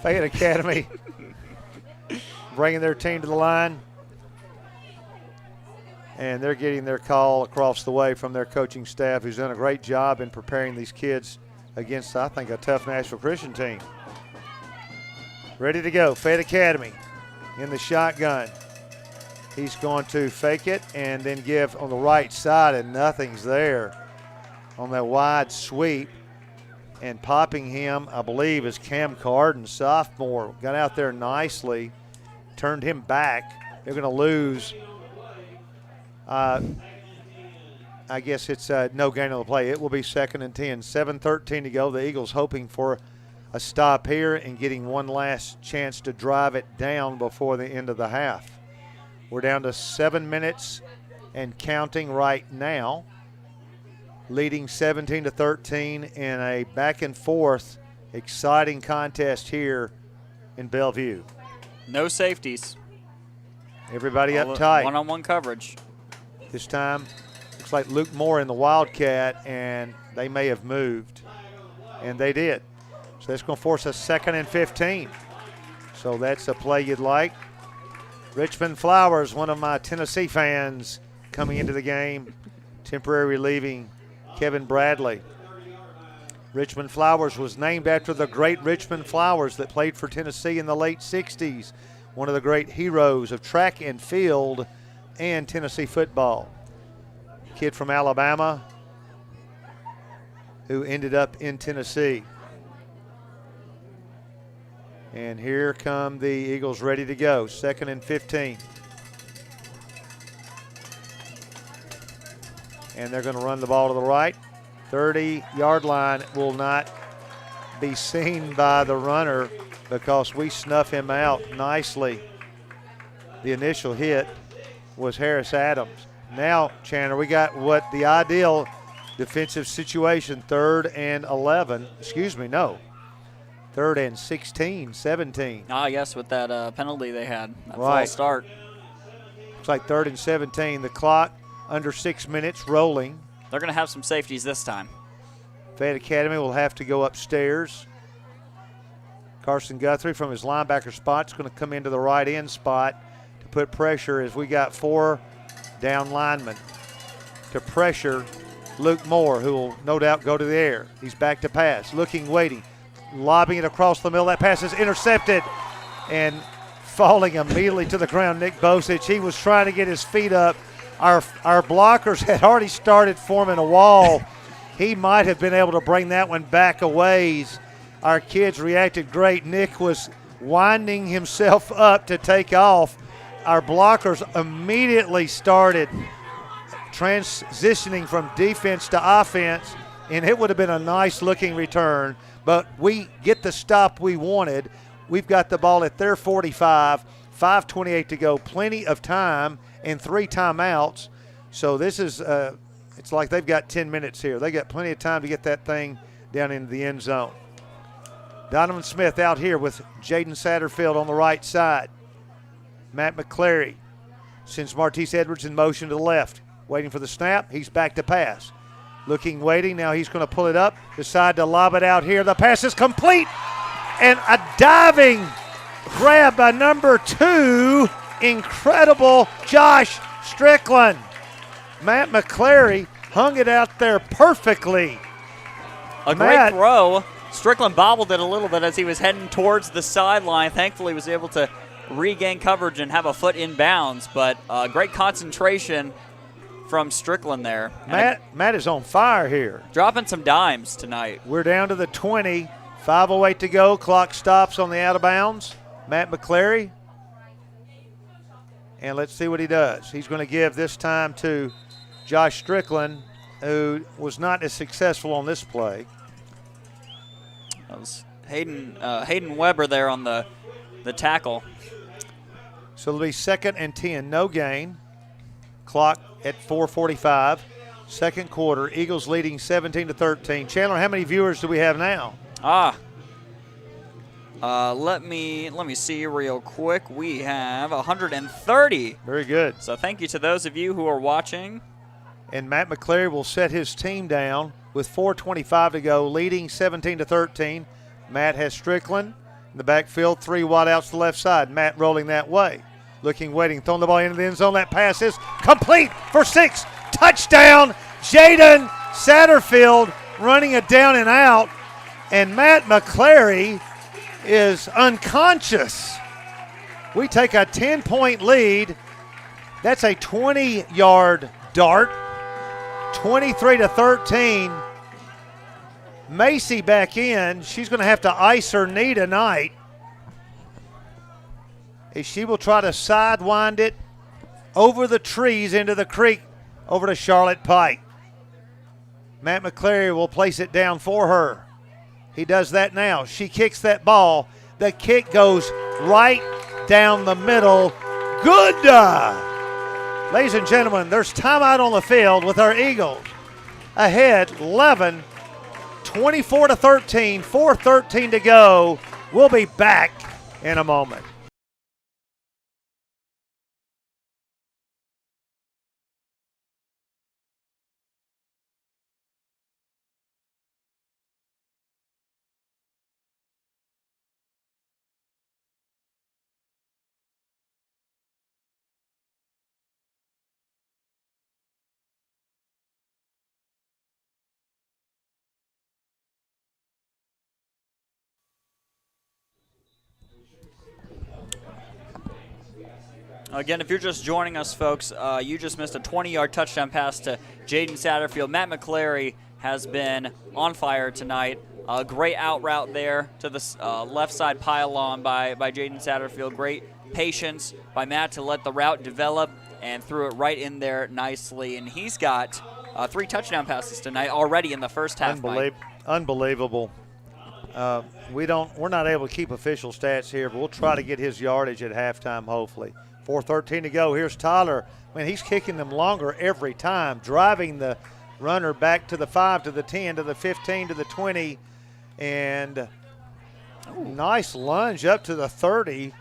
Fayette Academy bringing their team to the line. And they're getting their call across the way from their coaching staff, who's done a great job in preparing these kids against, I think, a tough Nashville Christian team. Ready to go. Fayette Academy in the shotgun. He's going to fake it and then give on the right side, and nothing's there on that wide sweep. And popping him, I believe, is Cam Carden, sophomore. Got out there nicely turned him back. They're going to lose. I guess it's no gain on the play. It will be 2nd and 10. 7:13 to go. The Eagles hoping for a stop here and getting one last chance to drive it down before the end of the half. We're down to 7 minutes and counting right now, leading 17-13 in a back and forth exciting contest here in Bellevue. No safeties. Everybody up tight. One-on-one coverage. This time, looks like Luke Moore in the Wildcat, and they may have moved, and they did. So that's going to force us 2nd and 15. So that's a play you'd like. Richmond Flowers, one of my Tennessee fans, coming into the game, temporarily relieving Kevin Bradley. Richmond Flowers was named after the great Richmond Flowers that played for Tennessee in the late 60s, one of the great heroes of track and field and Tennessee football. Kid from Alabama who ended up in Tennessee. And here come the Eagles ready to go, 2nd and 15. And they're going to run the ball to the right. 30-yard line will not be seen by the runner because we snuff him out nicely. The initial hit was Harris Adams. Now, Chandler, we got what the ideal defensive situation, 3rd and 11. Excuse me, no. 3rd and 16, 17. Ah, yes, with that penalty they had, that Right. false start. Looks like 3rd and 17. The clock under 6 minutes rolling. They're going to have some safeties this time. Fayette Academy will have to go upstairs. Carson Guthrie from his linebacker spot is going to come into the right end spot to put pressure as we got 4 down linemen to pressure Luke Moore, who will no doubt go to the air. He's back to pass, looking, waiting, lobbing it across the middle. That pass is intercepted and falling immediately to the ground. Nick Bosich, he was trying to get his feet up. Our blockers had already started forming a wall. He might have been able to bring that one back a ways. Our kids reacted great. Nick was winding himself up to take off. Our blockers immediately started transitioning from defense to offense, and it would have been a nice-looking return. But we get the stop we wanted. We've got the ball at their 45, 5:28 to go, plenty of time and 3 timeouts. So this is it's like they've got 10 minutes here. They got plenty of time to get that thing down into the end zone. Donovan Smith out here with Jaden Satterfield on the right side. Matt McClary sends Martese Edwards in motion to the left. Waiting for the snap. He's back to pass. Looking, waiting. Now he's going to pull it up. Decide to lob it out here. The pass is complete. And a diving grab by number 2. Incredible Josh Strickland. Matt McClary hung it out there perfectly. A great throw. Strickland bobbled it a little bit as he was heading towards the sideline. Thankfully, he was able to regain coverage and have a foot in bounds, but great concentration from Strickland there. Matt is on fire here. Dropping some dimes tonight. We're down to the 20. 5:08 to go. Clock stops on the out of bounds. Matt McClary. And let's see what he does. He's going to give this time to Josh Strickland, who was not as successful on this play. That was Hayden Weber there on the tackle. So it'll be 2nd and 10, no gain. Clock at 4:45. Second quarter, Eagles leading 17-13. Chandler, how many viewers do we have now? Let me see real quick. We have 130. Very good. So thank you to those of you who are watching. And Matt McClary will set his team down with 4:25 to go, leading 17-13. Matt has Strickland in the backfield, 3 wide outs to the left side. Matt rolling that way. Looking, waiting, throwing the ball into the end zone. That pass is complete for 6. Touchdown, Jaden Satterfield running it down and out. And Matt McClary is unconscious. We take a 10-point lead. That's a 20-yard dart. 23-13. Macy back in. She's going to have to ice her knee tonight. She will try to sidewind it over the trees into the creek over to Charlotte Pike. Matt McCleary will place it down for her. He does that now. She kicks that ball. The kick goes right down the middle. Good. Ladies and gentlemen, there's timeout on the field with our Eagles ahead 11, 24-13, 4:13 to go. We'll be back in a moment. Again, if you're just joining us, folks, you just missed a 20-yard touchdown pass to Jaden Satterfield. Matt McCleary has been on fire tonight. A great out route there to the left side pylon by Jaden Satterfield. Great patience by Matt to let the route develop and threw it right in there nicely. And he's got 3 touchdown passes tonight already in the first half. Unbelievable. We're not able to keep official stats here, but we'll try to get his yardage at halftime, hopefully. 4:13 to go. Here's Tyler. Man, he's kicking them longer every time, driving the runner back to the 5, to the 10, to the 15, to the 20, and nice lunge up to the 30,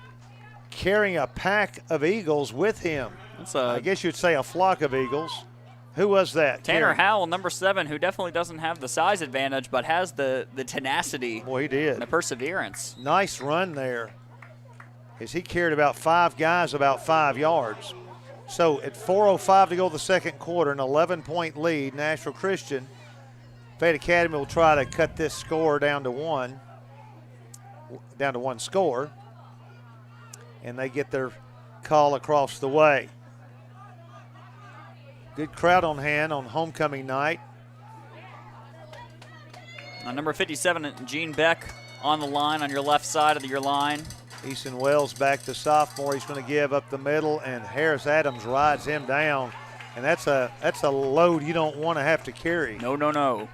carrying a pack of Eagles with him. I guess you'd say a flock of Eagles. Who was that? Tanner Howell, number 7, who definitely doesn't have the size advantage, but has the tenacity. Boy, he did. And the perseverance. Nice run there, as he carried about 5 guys about 5 yards. So at 4:05 to go the second quarter, an 11-point lead, Nashville Christian. Fayette Academy will try to cut this score down to one score, and they get their call across the way. Good crowd on hand on homecoming night. Number 57, Gene Beck on the line on your left side of your line. Easton Wells back to sophomore. He's going to give up the middle, and Harris Adams rides him down. And that's a load you don't want to have to carry. No.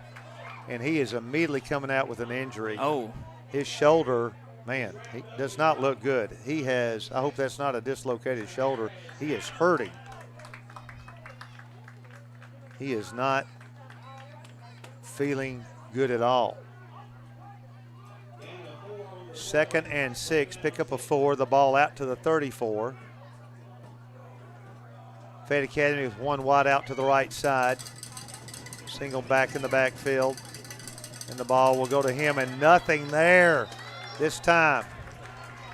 And he is immediately coming out with an injury. Oh. His shoulder, man, he does not look good. I hope that's not a dislocated shoulder. He is hurting. He is not feeling good at all. 2nd and 6, pick up a 4, the ball out to the 34. Fayette Academy with 1 wide out to the right side. Single back in the backfield. And the ball will go to him, and nothing there this time.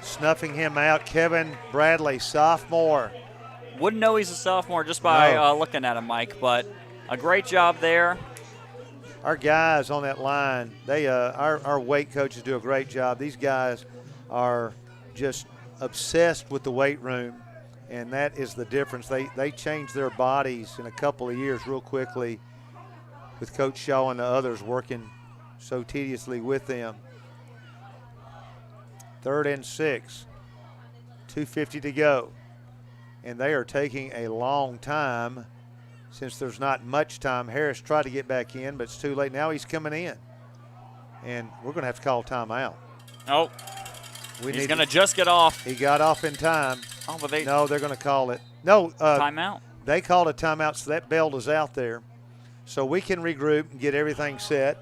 Snuffing him out, Kevin Bradley, sophomore. Wouldn't know he's a sophomore just by looking at him, Mike, but a great job there. Our guys on that line, our weight coaches do a great job. These guys are just obsessed with the weight room, and that is the difference. They change their bodies in a couple of years real quickly with Coach Shaw and the others working so tediously with them. 3rd and 6, 2:50 to go, and they are taking a long time. Since there's not much time, Harris tried to get back in, but it's too late. Now he's coming in, and we're going to have to call timeout. Oh, he's going to just get off. He got off in time. Oh, but no, they're going to call it. No, timeout. They called a timeout, so that belt is out there. So we can regroup and get everything set.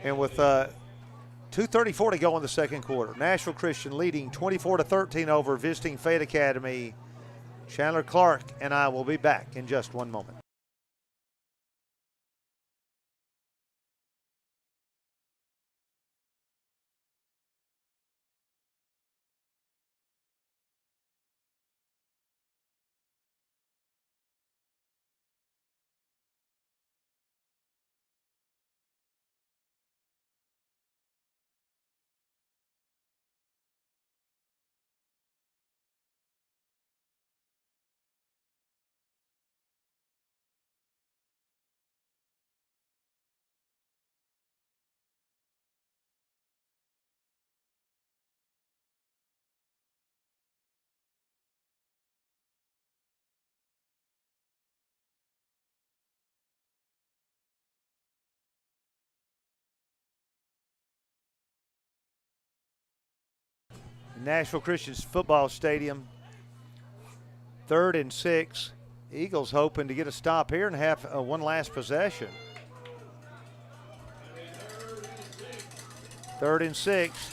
And with 2:34 to go in the second quarter, Nashville Christian leading 24-13 over visiting Fayette Academy. Chandler Clark and I will be back in just one moment. Nashville Christian Football Stadium. 3rd and 6. Eagles hoping to get a stop here and have one last possession. 3rd and 6.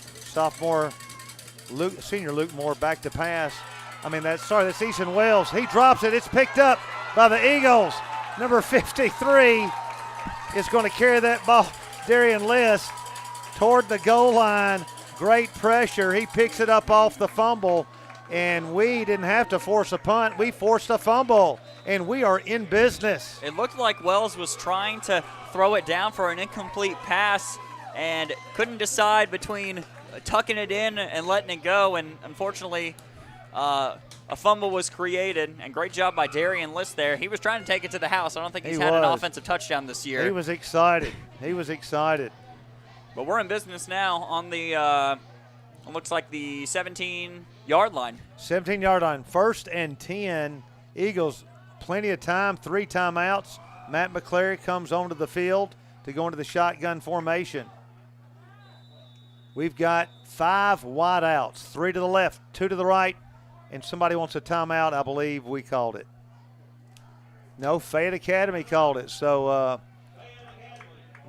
Senior Luke Moore back to pass. That's Easton Wells. He drops it. It's picked up by the Eagles. Number 53 is going to carry that ball. Darian List toward the goal line. Great pressure. He picks it up off the fumble, and we didn't have to force a punt. We forced a fumble, and we are in business. It looked like Wells was trying to throw it down for an incomplete pass and couldn't decide between tucking it in and letting it go, and unfortunately a fumble was created, and great job by Darian List there. He was trying to take it to the house. I don't think he's had an offensive touchdown this year. He was excited. But we're in business now on the, it looks like the 17-yard line. 17-yard line, 1st and 10. Eagles, plenty of time, 3 timeouts. Matt McClary comes onto the field to go into the shotgun formation. We've got 5 wideouts, 3 to the left, 2 to the right, and somebody wants a timeout. I believe we called it. No, Fayette Academy called it. So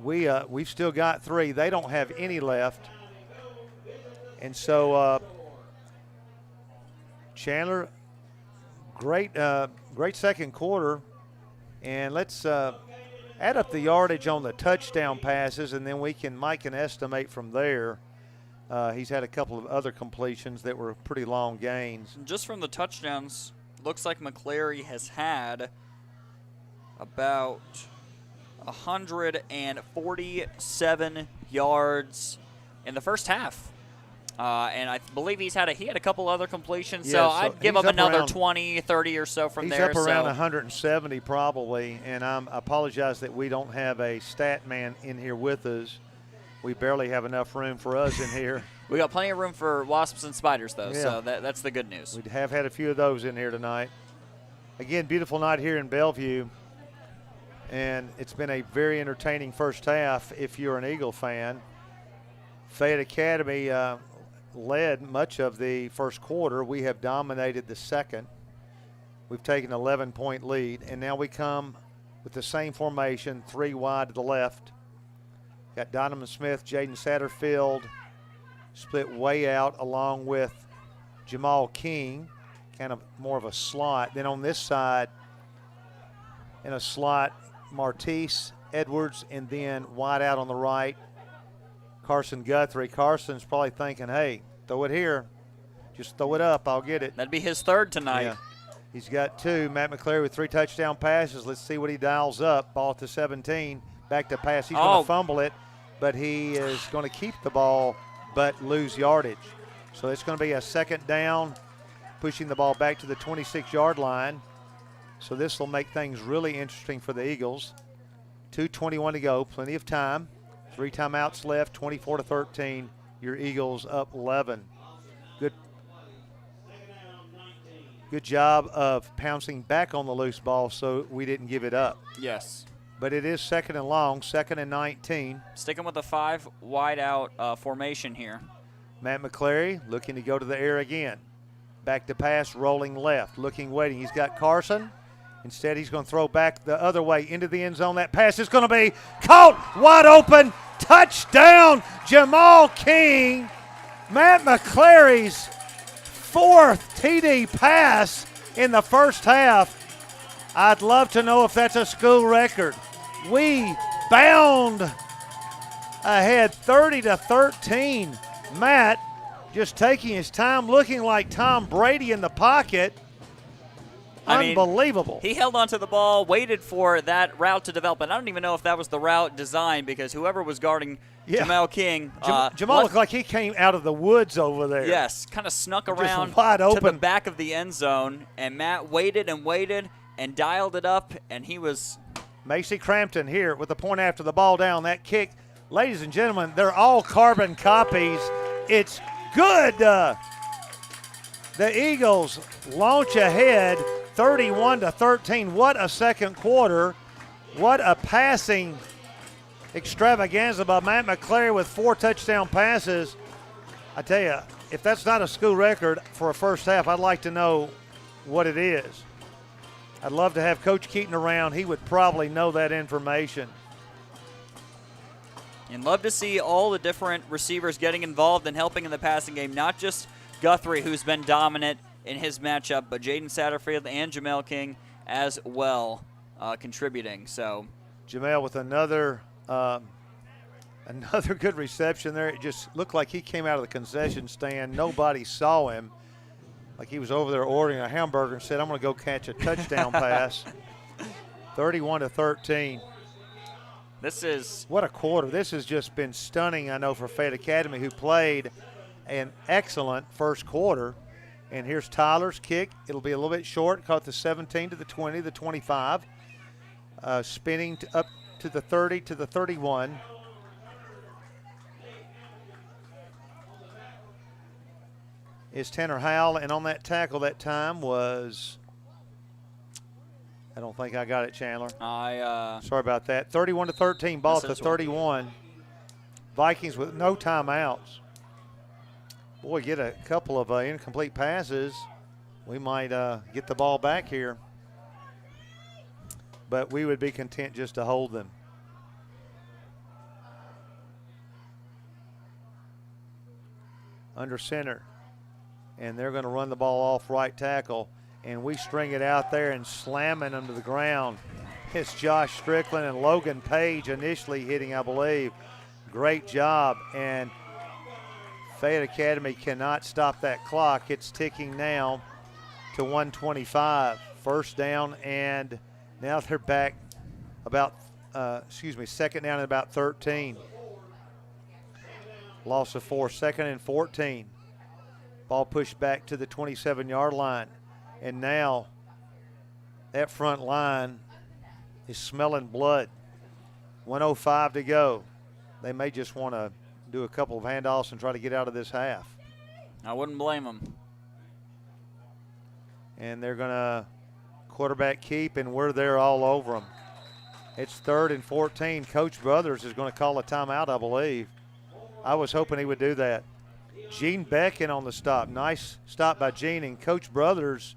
we've still got 3. They don't have any left. And so Chandler, great second quarter. And let's add up the yardage on the touchdown passes, and then Mike can estimate from there. He's had a couple of other completions that were pretty long gains. Just from the touchdowns, looks like McClary has had about 147 yards in the first half. And I believe he had a couple other completions, so I'd give him another 20, 30 or so from there. He's up around 170 probably, and I apologize that we don't have a stat man in here with us. We barely have enough room for us in here. We got plenty of room for wasps and spiders, though, so that's the good news. We have had a few of those in here tonight. Again, beautiful night here in Bellevue, and it's been a very entertaining first half if you're an Eagle fan. Fayette Academy led much of the first quarter. We have dominated the second. We've taken an 11-point lead, and now we come with the same formation, 3 wide to the left. Got Donovan Smith, Jaden Satterfield split way out along with Jamal King, kind of more of a slot. Then on this side, in a slot, Martise Edwards, and then wide out on the right, Carson Guthrie. Carson's probably thinking, hey, throw it here. Just throw it up. I'll get it. That'd be his 3rd tonight. Yeah. He's got 2. Matt McClary with 3 touchdown passes. Let's see what he dials up. Ball to 17. Back to pass. He's going to fumble it, but he is going to keep the ball but lose yardage. So it's going to be a 2nd down, pushing the ball back to the 26-yard line. So this will make things really interesting for the Eagles. 2:21 to go. Plenty of time. 3 timeouts left, 24-13. Your Eagles up 11. Good job of pouncing back on the loose ball so we didn't give it up. Yes. But it is 2nd and long, 2nd and 19. Sticking with the 5 wide out formation here. Matt McClary looking to go to the air again. Back to pass, rolling left, looking, waiting. He's got Carson. Instead, he's going to throw back the other way into the end zone. That pass is going to be caught wide open. Touchdown, Jamal King. Matt McClary's 4th TD pass in the first half. I'd love to know if that's a school record. We bound ahead 30-13. Matt just taking his time, looking like Tom Brady in the pocket. Unbelievable. He held onto the ball, waited for that route to develop, and I don't even know if that was the route designed because whoever was guarding Jamal King. Jamal looked like he came out of the woods over there. Yes, kind of snuck around wide open to the back of the end zone, and Matt waited and waited and dialed it up, and he was. Macy Crampton here with the point after the ball down. That kick, ladies and gentlemen, they're all carbon copies. It's good. The Eagles launch ahead 31-13. What a second quarter. What a passing extravaganza by Matt McClary with 4 touchdown passes. I tell you, if that's not a school record for a first half, I'd like to know what it is. I'd love to have Coach Keaton around. He would probably know that information. And love to see all the different receivers getting involved and helping in the passing game, not just Guthrie, who's been dominant in his matchup, but Jaden Satterfield and Jamel King as well contributing. So Jamel with another good reception there. It just looked like he came out of the concession stand. Nobody saw him. Like he was over there ordering a hamburger and said, I'm going to go catch a touchdown pass. 31-13. What a quarter. This has just been stunning, I know, for Fayette Academy, who played an excellent first quarter. And here's Tyler's kick. It'll be a little bit short. Caught the 17 to the 20, the 25. Spinning up to the 30 to the 31. Is Tanner Howell, and on that tackle that time was, I don't think I got it, Chandler. Sorry about that. 31-13, ball to 31. Vikings with no timeouts. Boy, get a couple of incomplete passes. We might get the ball back here. But we would be content just to hold them. Under center. And they're going to run the ball off right tackle. And we string it out there and slamming them to the ground. It's Josh Strickland and Logan Page initially hitting, I believe. Great job. And Fayette Academy cannot stop that clock. It's ticking now to 125. First down, and now they're back about, second down at about 13. Loss of 4, second and 14. Ball pushed back to the 27-yard line. And now that front line is smelling blood. 1:05 to go. They may just want to do a couple of handoffs and try to get out of this half. I wouldn't blame them. And they're going to quarterback keep, and we're there all over them. It's 3rd and 14. Coach Brothers is going to call a timeout, I believe. I was hoping he would do that. Gene Becken on the stop. Nice stop by Gene. And Coach Brothers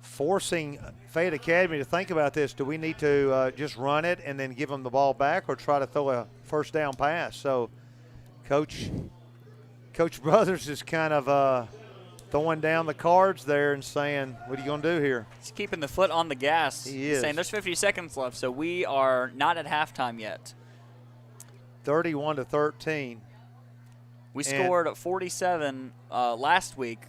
forcing Fayette Academy to think about this. Do we need to just run it and then give them the ball back, or try to throw a first down pass? So Coach Brothers is kind of throwing down the cards there and saying, what are you going to do here? He's keeping the foot on the gas. He is. Saying there's 50 seconds left, so we are not at halftime yet. 31-13. We scored 47 last week.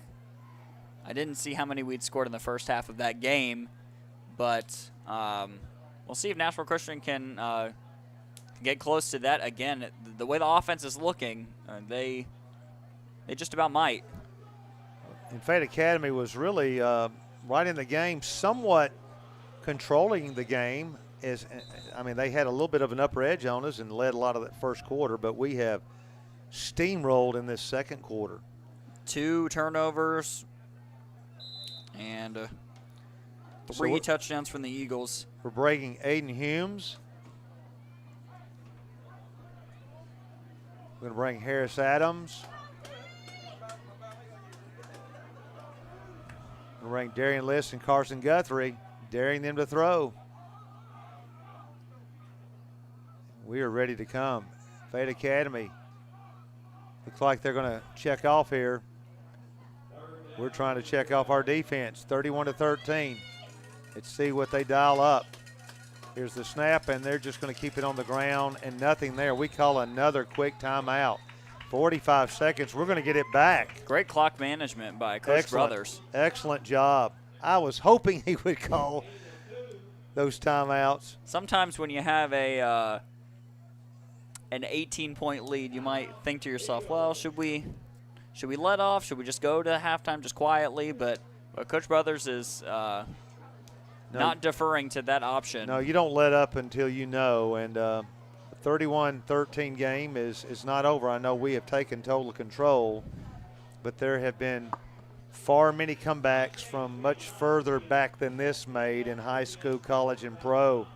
I didn't see how many we'd scored in the first half of that game, but we'll see if Nashville Christian can get close to that again. The way the offense is looking, they just about might. And Fayette Academy was really right in the game, somewhat controlling the game. They had a little bit of an upper edge on us and led a lot of that first quarter, but we have steamrolled in this second quarter. 2 turnovers and 3 touchdowns from the Eagles. We're breaking Aiden Humes. We're going to bring Harris Adams. We're going to bring Darian List and Carson Guthrie, daring them to throw. We are ready to come. Fayette Academy. Looks like they're going to check off here. We're trying to check off our defense. 31-13. Let's see what they dial up. Here's the snap, and they're just going to keep it on the ground and nothing there. We call another quick timeout. 45 seconds. We're going to get it back. Great clock management by Coach Brothers. Excellent job. I was hoping he would call those timeouts. Sometimes when you have an 18-point lead, you might think to yourself, well, should we let off? Should we just go to halftime just quietly? But Coach Brothers is not deferring to that option. No, you don't let up until you know. And the 31-13 game is not over. I know we have taken total control, but there have been far many comebacks from much further back than this made in high school, college, and pro.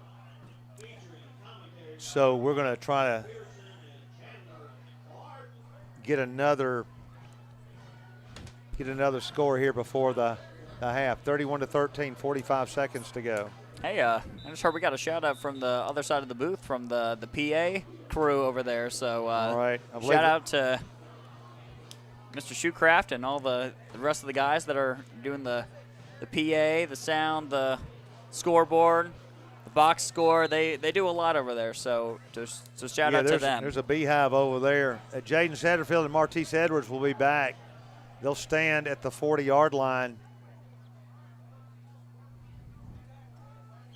So we're going to try to get another get another score here before the half. 31-13, 45 seconds to go. Hey, I just heard we got a shout out from the other side of the booth from the PA crew over there. So All right. shout out to Mr. Shoecraft and all the rest of the guys that are doing the PA, the sound, the scoreboard, the box score. They do a lot over there. So shout out to them. There's a beehive over there. Jaden Satterfield and Martise Edwards will be back. They'll stand at the 40-yard line.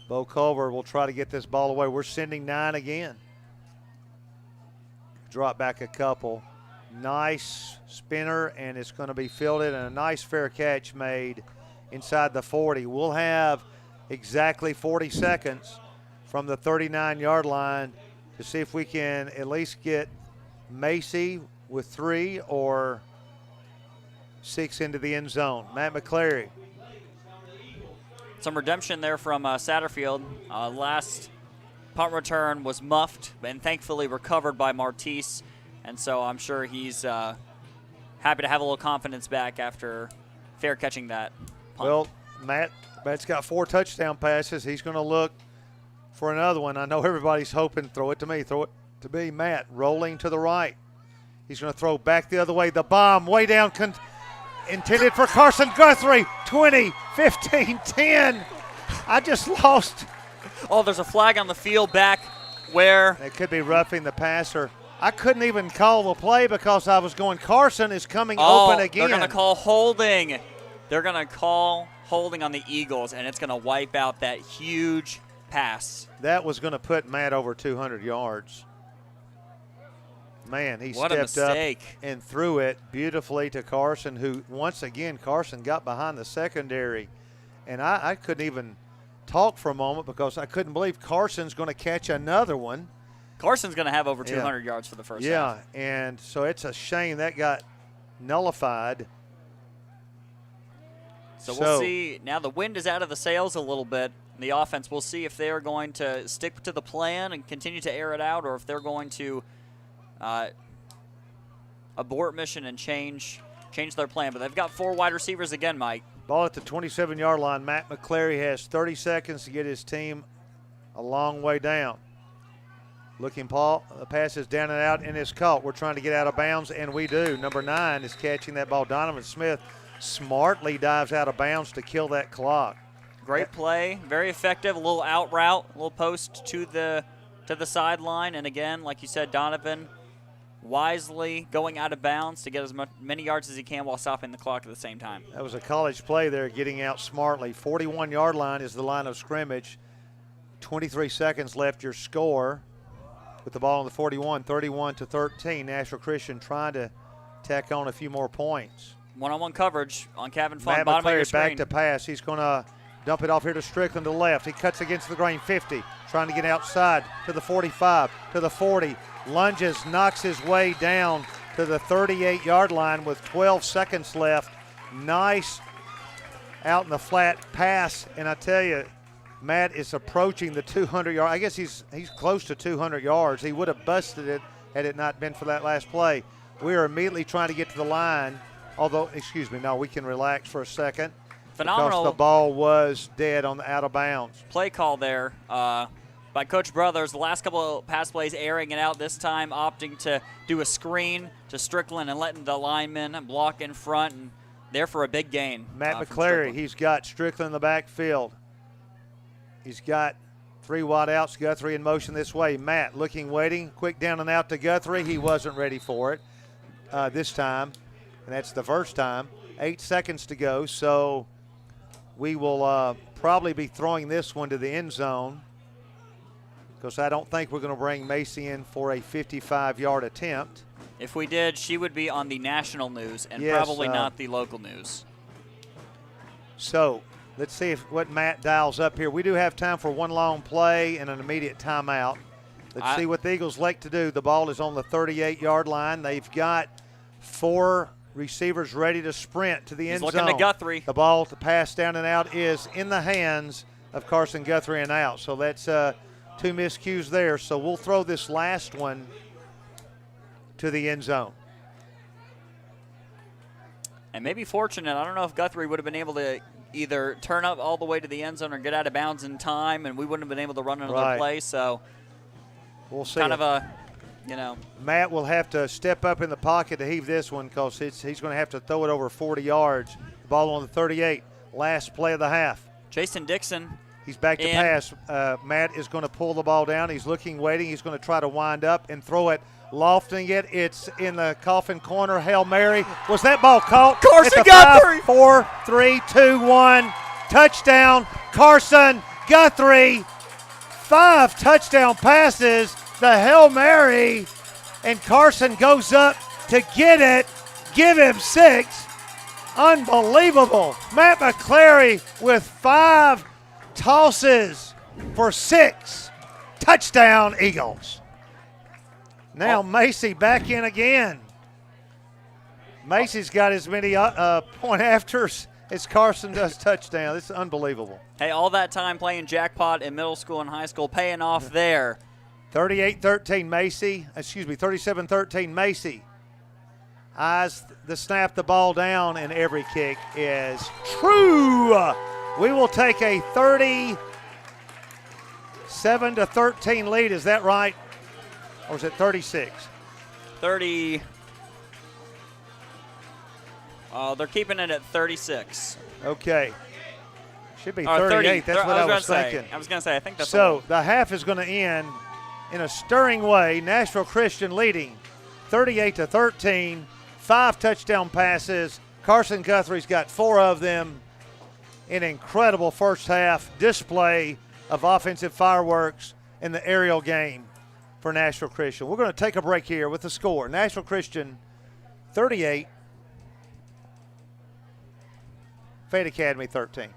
Bo Culver will try to get this ball away. We're sending 9 again. Drop back a couple. Nice spinner, and it's going to be fielded, and a nice fair catch made inside the 40. We'll have exactly 40 seconds from the 39-yard line to see if we can at least get Macy with 3 or 6 into the end zone. Matt McClary. Some redemption there from Satterfield. Last punt return was muffed and thankfully recovered by Martise, and so I'm sure he's happy to have a little confidence back after fair catching that punt. Well, Matt's got 4 touchdown passes. He's going to look for another one. I know everybody's hoping, throw it to me, throw it to me. Matt rolling to the right. He's going to throw back the other way. The bomb way down, intended for Carson Guthrie. 20, 15, 10. I just lost. Oh, there's a flag on the field back where It could be roughing the passer. I couldn't even call the play because I was going, Carson is coming open again. They're going to call holding. They're going to call holding on the Eagles, and it's going to wipe out that huge pass. That was going to put Matt over 200 yards. Man, he stepped up and threw it beautifully to Carson, who, once again, Carson got behind the secondary. And I couldn't even talk for a moment because I couldn't believe Carson's going to catch another one. Carson's going to have over 200 yards for the first half. Yeah, and so it's a shame that got nullified. So we'll see. Now the wind is out of the sails a little bit. The offense, we'll see if they're going to stick to the plan and continue to air it out, or if they're going to abort mission and change their plan. But they've got 4 wide receivers again, Mike. Ball at the 27-yard line. Matt McClary has 30 seconds to get his team a long way down. Looking, Paul, the pass is down and out and is caught. We're trying to get out of bounds, and we do. Number 9 is catching that ball. Donovan Smith smartly dives out of bounds to kill that clock. Great play, very effective. A little out route, a little post to the sideline, and again, like you said, Donovan wisely going out of bounds to get as many yards as he can while stopping the clock at the same time. That was a college play there, getting out smartly. 41-yard line is the line of scrimmage. 23 seconds left, your score. With the ball on the 41, 31-13. Nashville Christian trying to tack on a few more points. One-on-one coverage on Kevin Funk, Matt bottom of your McClary screen. back to pass. He's going to dump it off here to Strickland to the left. He cuts against the grain, 50. Trying to get outside to the 45, to the 40. Lunges, knocks his way down to the 38-yard line with 12 seconds left. Nice out in the flat pass. And I tell you, Matt is approaching the 200-yard. I guess he's close to 200 yards. He would have busted it had it not been for that last play. We are immediately trying to get to the line. Although, excuse me, no, we can relax for a second. Phenomenal. Because the ball was dead on the out of bounds. Play call there by Coach Brothers. The last couple of pass plays airing it out, this time opting to do a screen to Strickland and letting the linemen block in front, and there for a big gain. Matt McClary, he's got Strickland in the backfield. He's got 3 wide outs, Guthrie in motion this way. Matt looking, waiting, quick down and out to Guthrie. He wasn't ready for it this time, and that's the first time. 8 seconds to go, so we will probably be throwing this one to the end zone because I don't think we're going to bring Macy in for a 55-yard attempt. If we did, she would be on the national news and Yes, probably not the local news. So let's see what Matt dials up here. We do have time for one long play and an immediate timeout. Let's see what the Eagles like to do. The ball is on the 38-yard line. They've got 4 receivers ready to sprint to the end zone. He's looking to Guthrie. The ball to pass down and out is in the hands of Carson Guthrie and out. So that's 2 miscues there. So we'll throw this last one to the end zone. And maybe fortunate. I don't know if Guthrie would have been able to either turn up all the way to the end zone or get out of bounds in time, and we wouldn't have been able to run another play. So we'll see. Kind it. of a, you know. Matt will have to step up in the pocket to heave this one because he's going to have to throw it over 40 yards. The ball on the 38. Last play of the half. Jason Dixon. He's back to pass. Matt is going to pull the ball down. He's looking, waiting. He's going to try to wind up and throw it, lofting it. It's in the coffin corner. Hail Mary. Was that ball caught? Carson Guthrie. 4, 3, 2, 1. Touchdown. Carson Guthrie. 5 touchdown passes. The Hail Mary. And Carson goes up to get it. Give him 6. Unbelievable. Matt McClary with 5 tosses for 6. Touchdown, Eagles. Now Macy back in again. Macy's got as many point afters as Carson does touchdown. This is unbelievable. Hey, all that time playing jackpot in middle school and high school paying off there. 38-13 Macy. 37-13 Macy. Eyes the snap the ball down, and every kick is true. We will take a 37-13 lead. Is that right? Or is it 36? 30. They're keeping it at 36. Okay. Should be Or 38. 30. That's what I was gonna thinking. I was going to say, I think that's So the half is going to end in a stirring way. Nashville Christian leading 38-13. 5 touchdown passes. Carson Guthrie's got 4 of them. An incredible first half display of offensive fireworks in the aerial game for Nashville Christian. We're going to take a break here with the score. Nashville Christian 38, Fayette Academy 13.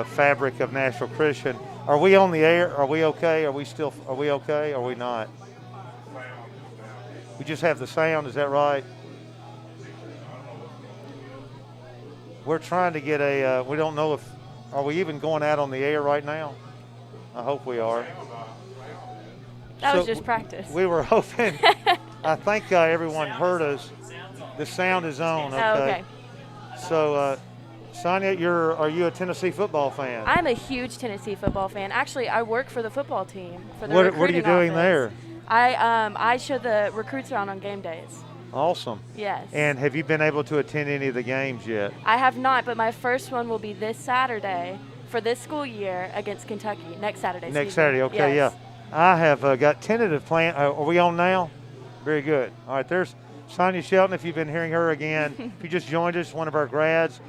fabric of Nashville Christian. Are we on the air? Are we okay? Are we okay? Are we not? We just have the sound, is that right? We're trying to get we don't know are we even going out on the air right now? I hope we are. That was just practice. We were hoping. I think everyone heard us. The sound is on. Okay. Oh, okay. So, Sonia, are you a Tennessee football fan? I'm a huge Tennessee football fan. Actually, I work for the football team. For the What are you recruiting doing office. there? I show the recruits around on game days. Awesome. Yes. And have you been able to attend any of the games yet? I have not, but my first one will be this Saturday for this school year against Kentucky. Next Saturday. Next Saturday, okay, yes. yeah. I have got tentative plan. Are we on now? Very good. All right, there's Sonia Shelton, if you've been hearing her again. If you just joined us, one of our grads.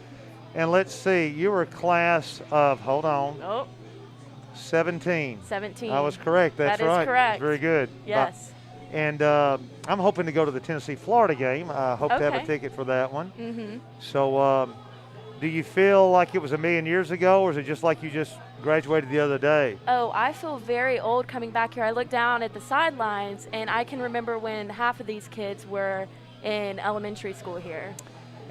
And let's see, you were a class of, hold on. Oh. 17. 17. I was correct. That's that is right. correct. Very good. Yes. And I'm hoping to go to the Tennessee-Florida game. I hope to have a Okay. ticket for that one. Mm-hmm. So do you feel like it was a million years ago, or is it just like you just graduated the other day? Oh, I feel very old coming back here. I look down at the sidelines, and I can remember when half of these kids were in elementary school here.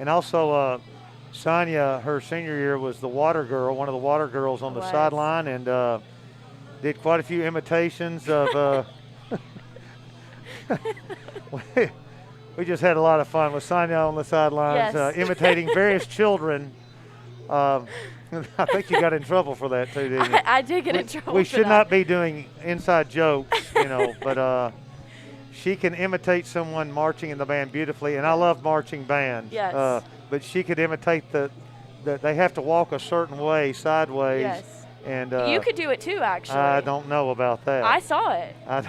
And also, Sonia, her senior year was the water girl, one of the water girls on the Was. sideline, and did quite a few imitations of. We just had a lot of fun with Sonia on the sidelines, Yes. imitating various children. I think you got in trouble for that too, didn't you? I did get in trouble. We for should that. not be doing inside jokes, but she can imitate someone marching in the band beautifully, and I love marching bands. Yes. But she could imitate they have to walk a certain way, sideways. Yes. And You could do it too, actually. I don't know about that. I saw it. I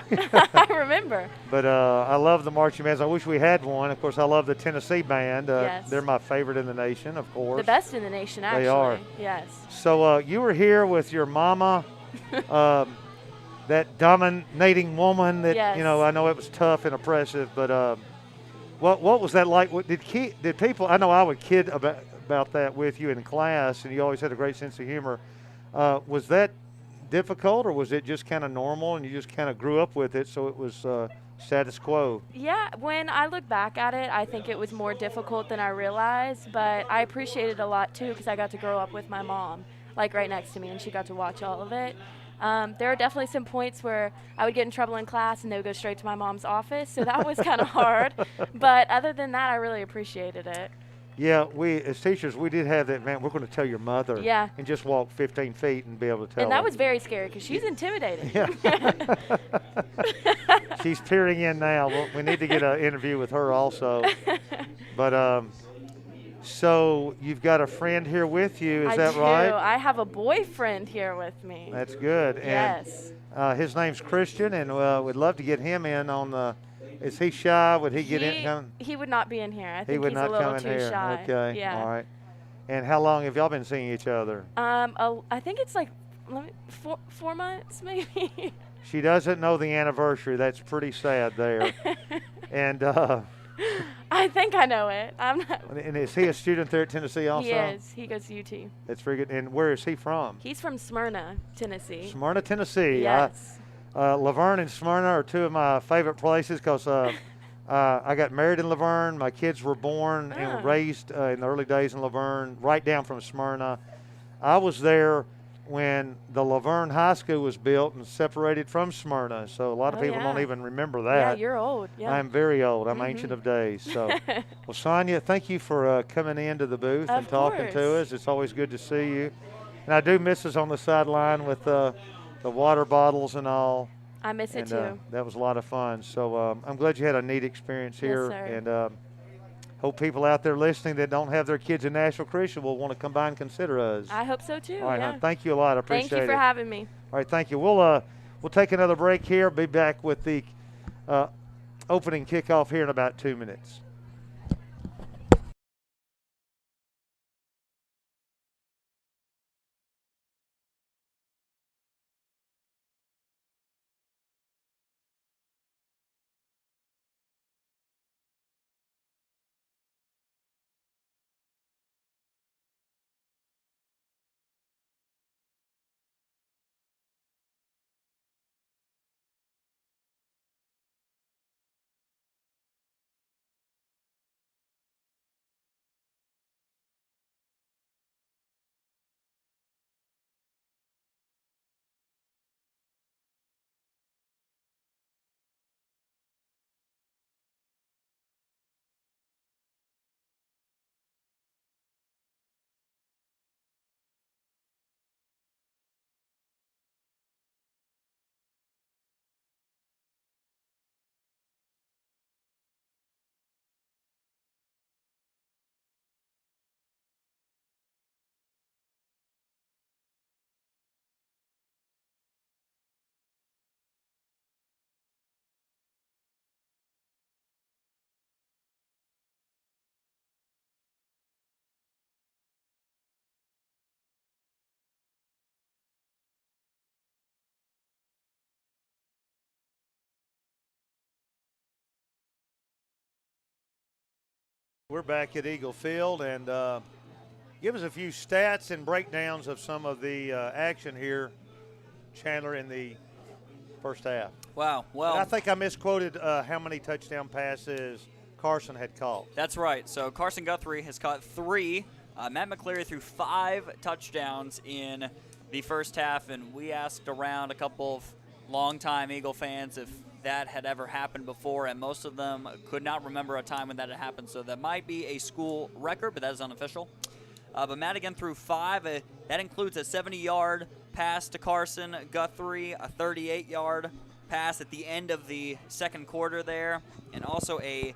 I remember. But I love the marching bands. I wish we had one. Of course, I love the Tennessee band. Yes. They're my favorite in the nation, of course. The best in the nation, actually. They are. Yes. So you were here with your mama, that dominating woman that, Yes. I know it was tough and oppressive, but what was that like? Did people, I know I would kid about that with you in class, and you always had a great sense of humor. Was that difficult, or was it just kind of normal and you just kind of grew up with it, so it was status quo? Yeah, when I look back at it, I think it was more difficult than I realized, but I appreciate it a lot too because I got to grow up with my mom, like right next to me, and she got to watch all of it. There are definitely some points where I would get in trouble in class and they would go straight to my mom's office, so that was kind of hard. But other than that, I really appreciated it. Yeah, we as teachers, we did have that, man, we're going to tell your mother. Yeah. And just walk 15 feet and be able to tell And that her. was very scary because she's intimidating. Yeah. She's peering in now. Well, we need to get an interview with her also. But so you've got a friend here with you, is that I do. right? I have a boyfriend here with me. That's good. Yes. And his name's Christian, and we'd love to get him in on the. Is he shy? Would he get in? He would not be in here. I He think would he's not a little come in too here. shy. Okay. Yeah. All right. And how long have y'all been seeing each other? I think it's like 4 months maybe. She doesn't know the anniversary. That's pretty sad there. And I think I know it. I'm not. and is he a student there at Tennessee also? He is. He goes to UT. That's very good. And where is he from? He's from Smyrna, Tennessee. Smyrna, Tennessee. Yes. Laverne and Smyrna are two of my favorite places because I got married in Laverne. My kids were born and raised in the early days in Laverne, right down from Smyrna. I was there when the Laverne High School was built and separated from Smyrna. So a lot of people don't even remember that. Yeah, you're old. Yeah. I'm very old. I'm ancient of days. So, well, Sonia, thank you for coming into the booth and talking to us. It's always good to see you. And I do miss us on the sideline with the water bottles and all. I miss it too. That was a lot of fun. So I'm glad you had a neat experience here. Yes, sir. And hope people out there listening that don't have their kids in Nashville Christian will want to come by and consider us. I hope so too. All right, yeah. hon, thank you a lot. I appreciate it. Thank you for having me. All right, thank you. We'll take another break here. Be back with the opening kickoff here in about 2 minutes. We're back at Eagle Field, and give us a few stats and breakdowns of some of the action here, Chandler, in the first half. Wow. Well, And I think I misquoted how many touchdown passes Carson had caught. that's right. So Carson Guthrie has caught 3. Matt McCleary threw 5 touchdowns in the first half, and we asked around a couple of longtime Eagle fans if that had ever happened before, and most of them could not remember a time when that had happened. So that might be a school record, but that is unofficial. But Matt again threw 5. That includes a 70-yard pass to Carson Guthrie, a 38-yard pass at the end of the second quarter there, and also a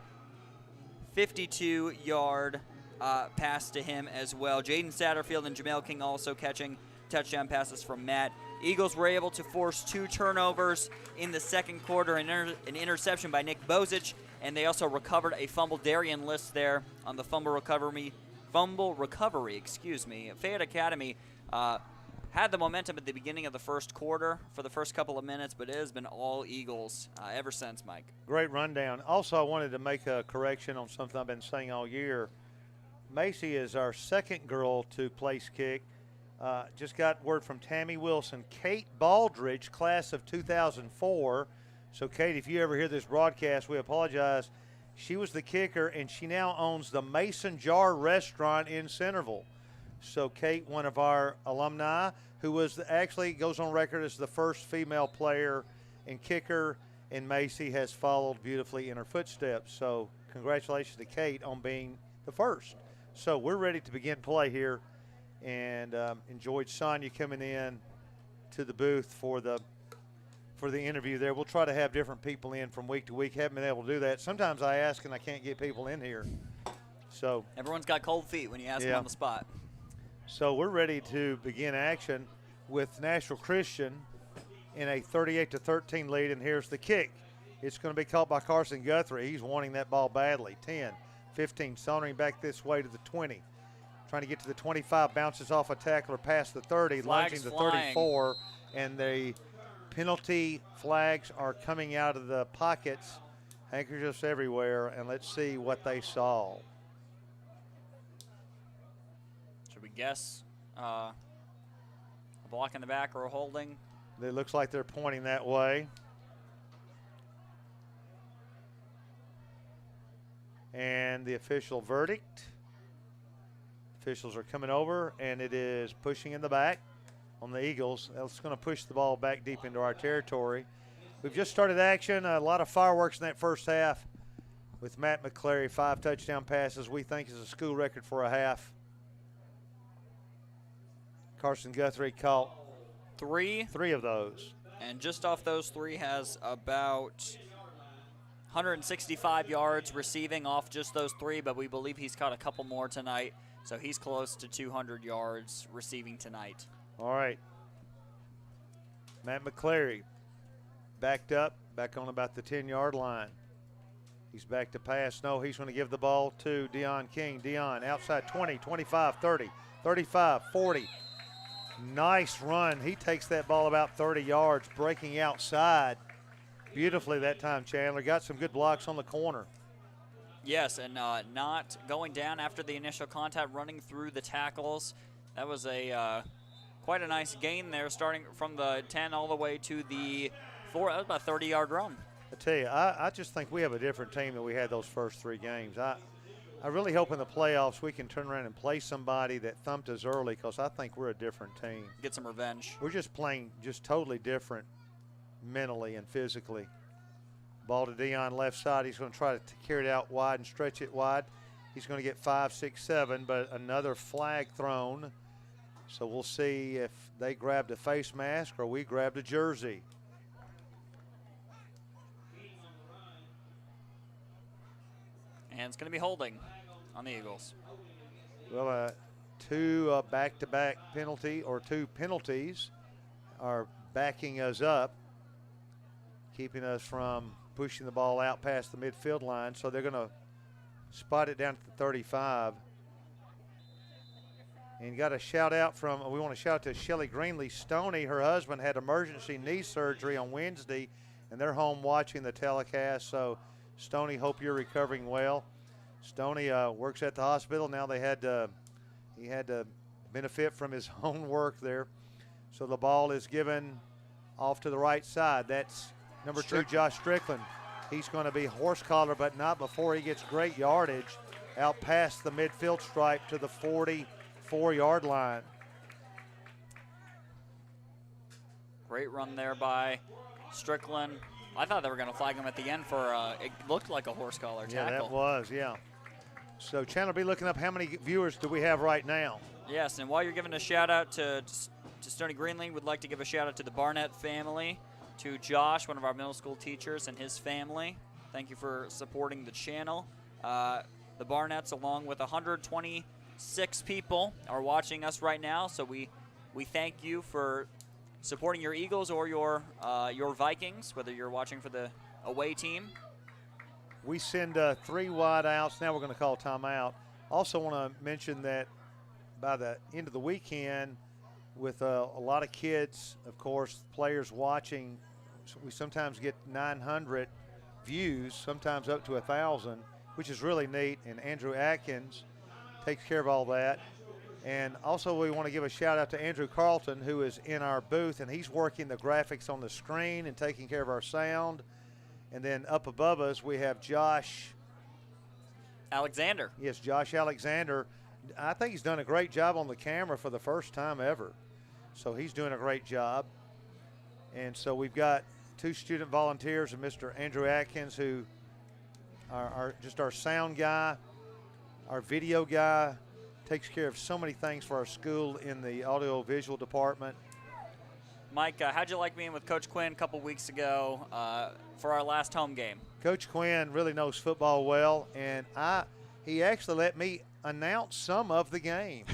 52-yard pass to him as well. Jaden Satterfield and Jamel King also catching touchdown passes from Matt. Eagles were able to force 2 turnovers in the second quarter, an interception by Nick Bozic, and they also recovered a fumble. Darian List there on the fumble recovery. Fayette Academy had the momentum at the beginning of the first quarter for the first couple of minutes, but it has been all Eagles ever since, Mike. Great rundown. Also, I wanted to make a correction on something I've been saying all year. Macy is our second girl to place kick. Just got word from Tammy Wilson. Kate Baldridge, class of 2004. So, Kate, if you ever hear this broadcast, we apologize. She was the kicker, and she now owns the Mason Jar Restaurant in Centerville. So, Kate, one of our alumni, who was actually goes on record as the first female player and kicker in Macy, has followed beautifully in her footsteps. So, congratulations to Kate on being the first. So, we're ready to begin play here. And enjoyed Sonia coming in to the booth for the interview there. We'll try to have different people in from week to week. Haven't been able to do that. Sometimes I ask and I can't get people in here. So everyone's got cold feet when you ask them on the spot. So we're ready to begin action with Nashville Christian in a 38-13 lead, and here's the kick. It's going to be caught by Carson Guthrie. He's wanting that ball badly. 10, 15, sauntering back this way to the 20. Trying to get to the 25, bounces off a tackler past the 30, lunging to 34, and the penalty flags are coming out of the pockets, handkerchiefs everywhere, and let's see what they saw. Should we guess a block in the back or a holding? It looks like they're pointing that way. And the official verdict. Officials are coming over, and it is pushing in the back on the Eagles. That's going to push the ball back deep into our territory. We've just started action. A lot of fireworks in that first half with Matt McCleary. 5 touchdown passes, we think is a school record for a half. Carson Guthrie caught 3 of those. And just off those 3 has about 165 yards receiving off just those 3, but we believe he's caught a couple more tonight. So he's close to 200 yards receiving tonight. All right. Matt McCleary backed up, back on about the 10-yard line. He's back to pass. No, he's going to give the ball to Deion King. Deion outside 20, 25, 30, 35, 40. Nice run. He takes that ball about 30 yards, breaking outside beautifully that time, Chandler. Got some good blocks on the corner. Yes, and not going down after the initial contact, running through the tackles. That was a quite a nice gain there, starting from the 10 all the way to the 4. That was about a 30-yard run. I tell you, I just think we have a different team than we had those first 3 games. I really hope in the playoffs we can turn around and play somebody that thumped us early, because I think we're a different team. Get some revenge. We're just playing just totally different mentally and physically. Ball to Deion left side. He's going to try to carry it out wide and stretch it wide. He's going to get 5, 6, 7, but another flag thrown. So we'll see if they grabbed a face mask or we grabbed a jersey. And it's going to be holding on the Eagles. Well, 2 back-to-back penalty, or 2 penalties are backing us up, keeping us from pushing the ball out past the midfield line. So they're going to spot it down to the 35. And got a shout out from, we want to shout out to Shelly Greenlee Stoney. Her husband had emergency knee surgery on Wednesday, and they're home watching the telecast. So, Stoney, hope you're recovering well. Stoney works at the hospital. Now he had to benefit from his own work there. So the ball is given off to the right side. That's number 2, Josh Strickland. He's going to be horse collar, but not before he gets great yardage out past the midfield stripe to the 44-yard line. Great run there by Strickland. I thought they were going to flag him at the end for it looked like a horse collar tackle. Yeah, that was, yeah. So Chandler, be looking up how many viewers do we have right now. Yes, and while you're giving a shout-out to Stoney Greenlee, would like to give a shout-out to the Barnett family, to Josh, one of our middle school teachers, and his family. Thank you for supporting the channel. The Barnetts, along with 126 people, are watching us right now, so we thank you for supporting your Eagles or your Vikings, whether you're watching for the away team. We send 3 wide outs. Now we're going to call timeout. Also want to mention that by the end of the weekend, with a lot of kids, of course, players watching, we sometimes get 900 views, sometimes up to 1,000, which is really neat. And Andrew Atkins takes care of all that. And also we want to give a shout out to Andrew Carlton, who is in our booth, and he's working the graphics on the screen and taking care of our sound. And then up above us, we have Josh Alexander. Yes, Josh Alexander. I think he's done a great job on the camera for the first time ever. So he's doing a great job. And so we've got 2 student volunteers and Mr. Andrew Atkins, who are just our sound guy, our video guy, takes care of so many things for our school in the audio-visual department. Mike, how'd you like being with Coach Quinn a couple weeks ago for our last home game? Coach Quinn really knows football well, and he actually let me announce some of the game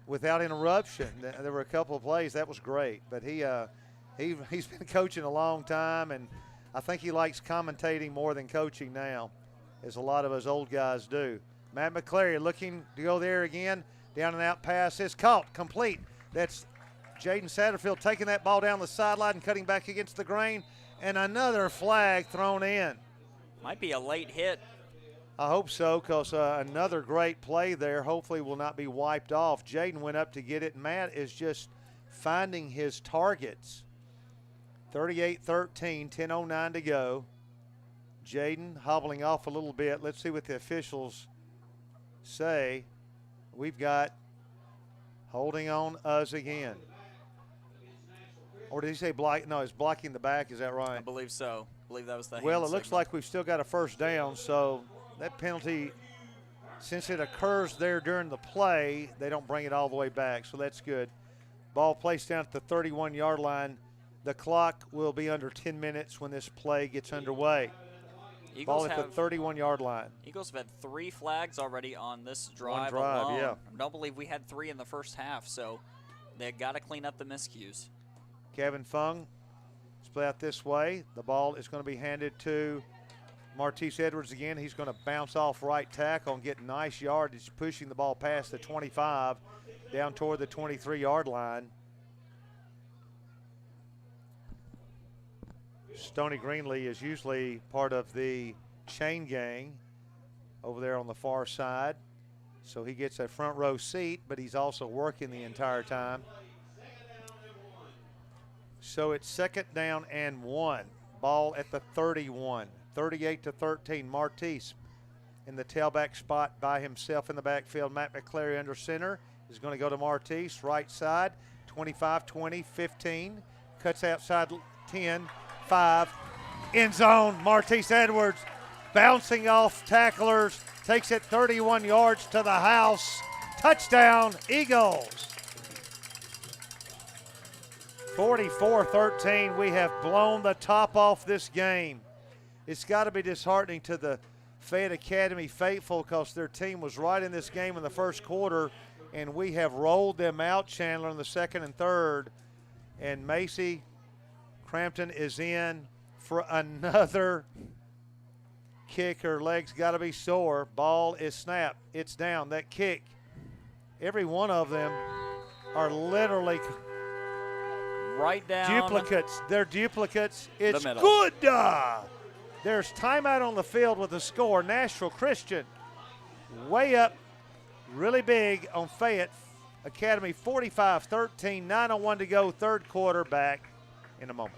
without interruption. There were a couple of plays. That was great. But he's been coaching a long time, and I think he likes commentating more than coaching now, as a lot of us old guys do. Matt McClary looking to go there again. Down and out pass is caught, complete. That's Jaden Satterfield taking that ball down the sideline and cutting back against the grain, and another flag thrown in. Might be a late hit. I hope so, because another great play there hopefully will not be wiped off. Jaden went up to get it. Matt is just finding his targets. 38-13, 10:09 to go. Jaden hobbling off a little bit. Let's see what the officials say. We've got holding on us again. Or did he say block? No, it's blocking the back. Is that right? I believe so. I believe that was the Well, hand it looks signal. like we've still got a first down, so that penalty, since it occurs there during the play, they don't bring it all the way back, so that's good. Ball placed down at the 31-yard line. The clock will be under 10 minutes when this play gets underway. Ball at the 31-yard line. Eagles have had 3 flags already on this drive, One drive, alone. yeah. I don't believe we had 3 in the first half, so they've got to clean up the miscues. Kevin Fung, split out this way. The ball is going to be handed to Martise Edwards again. He's going to bounce off right tackle and get nice yardage, pushing the ball past the 25 down toward the 23-yard line. Stoney Greenlee is usually part of the chain gang over there on the far side. So he gets a front row seat, but he's also working the entire time. So it's 2nd down and 1. Ball at the 31. 38-13. Martise in the tailback spot by himself in the backfield. Matt McClary under center is going to go to Martise. Right side. 25, 20, 15. Cuts outside 10. 5, end zone. Martise Edwards bouncing off tacklers, takes it 31 yards to the house. Touchdown, Eagles. 44-13, we have blown the top off this game. It's got to be disheartening to the Fayette Academy faithful, because their team was right in this game in the first quarter, and we have rolled them out, Chandler, in the 2nd and 3rd. And Macy Crampton is in for another kick. Her legs got to be sore. Ball is snapped. It's down. That kick, every one of them are literally Right down. duplicates. They're duplicates. It's middle. good. There's timeout on the field with the score. Nashville Christian way up really big on Fayette Academy, 45-13, 9:01 to go, third quarter. Back in a moment.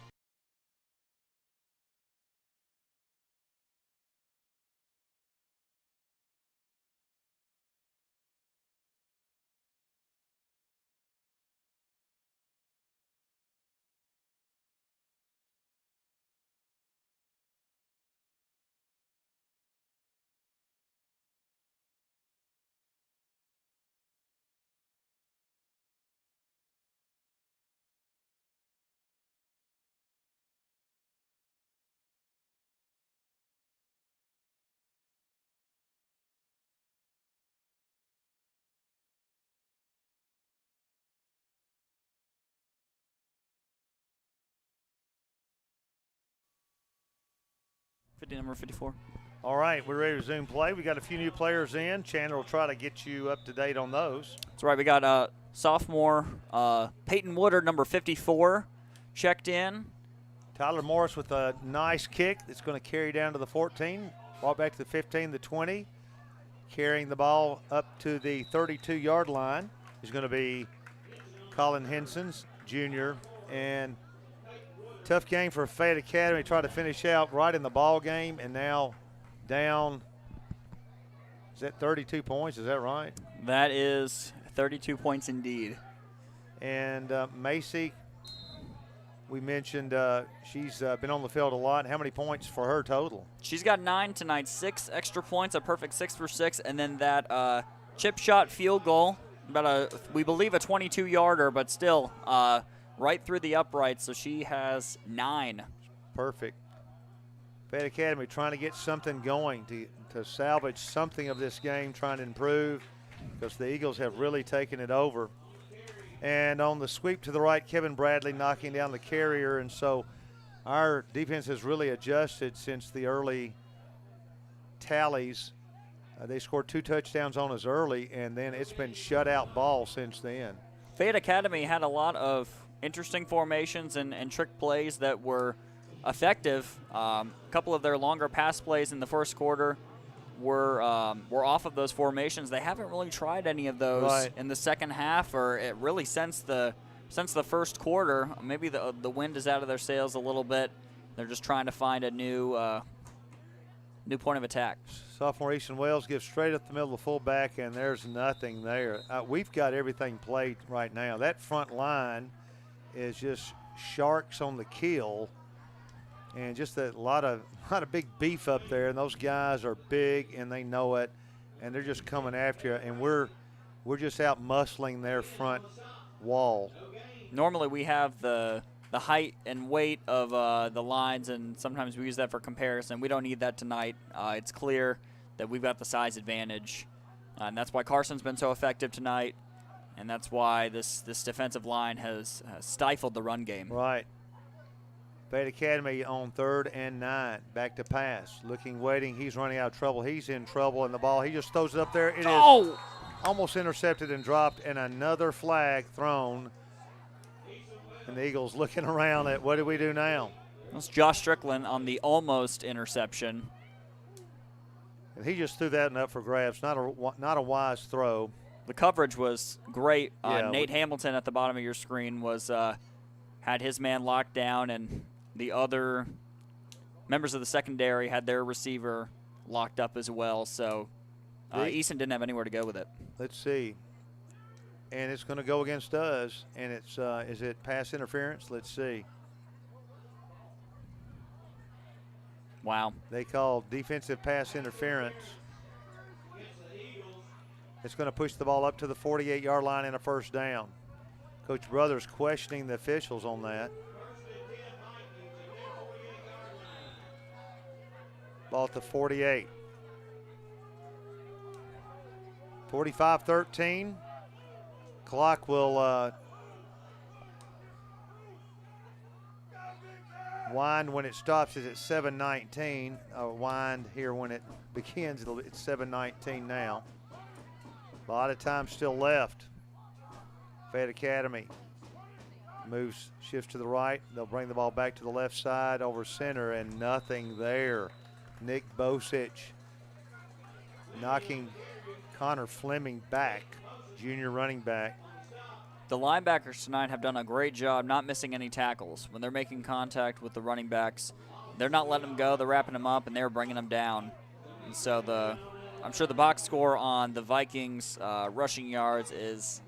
Number 54. All right, we're ready to resume play. We got a few new players in. Chandler will try to get you up to date on those. That's right. We got sophomore Peyton Woodard, number 54, checked in. Tyler Morris with a nice kick that's going to carry down to the 14, ball back to the 15, the 20. Carrying the ball up to the 32-yard line is going to be Colin Henson's junior. And tough game for Fayette Academy. Tried to finish out right in the ball game, and now down. Is that 32 points? Is that right? That is 32 points indeed. And Macy, we mentioned she's been on the field a lot. How many points for her total? She's got 9 tonight, 6 extra points, a perfect 6 for 6, and then that chip shot field goal, we believe a 22-yarder, but still right through the uprights, so she has 9. Perfect. Fayette Academy trying to get something going to salvage something of this game, trying to improve, because the Eagles have really taken it over. And on the sweep to the right, Kevin Bradley knocking down the carrier, and so our defense has really adjusted since the early tallies. They scored 2 touchdowns on us early, and then it's been shutout ball since then. Fayette Academy had a lot of interesting formations and trick plays that were effective. A couple of their longer pass plays in the first quarter were off of those formations. They haven't really tried any of those in the second half, or really since the first quarter. Maybe the wind is out of their sails a little bit. They're just trying to find a new point of attack. Sophomore Easton Wells gives straight up the middle of the fullback, and there's nothing there. We've got everything played right now. That front line is just sharks on the kill, and just a lot of big beef up there, and those guys are big and they know it, and they're just coming after you, and we're just out muscling their front wall. Normally we have the height and weight of the lines, and sometimes we use that for comparison. We don't need that tonight. It's clear that we've got the size advantage, and that's why Carson's been so effective tonight. And that's why this defensive line has stifled the run game. Right. Fayette Academy on 3rd and 9. Back to pass. Looking, waiting. He's running out of trouble. He's in trouble, and the ball, he just throws it up there. It is almost intercepted and dropped, and another flag thrown. And the Eagles looking around at what do we do now? That's Josh Strickland on the almost interception. And he just threw that one up for grabs. Not a wise throw. The coverage was great. Yeah, Nate Hamilton at the bottom of your screen was had his man locked down, and the other members of the secondary had their receiver locked up as well. So Easton didn't have anywhere to go with it. Let's see. And it's going to go against us, and it's is it pass interference? Let's see. Wow. They call defensive pass interference. It's going to push the ball up to the 48-yard line and a first down. Coach Brothers questioning the officials on that. Ball at the 48. 45-13. Clock will wind when it stops is at 7:19. Wind here when it begins. It's 7:19 now. A lot of time still left. Fayette Academy shifts to the right. They'll bring the ball back to the left side over center, and nothing there. Nick Bosich knocking Connor Fleming back, junior running back. The linebackers tonight have done a great job not missing any tackles. When they're making contact with the running backs, they're not letting them go. They're wrapping them up, and they're bringing them down. And so I'm sure the box score on the Vikings rushing yards is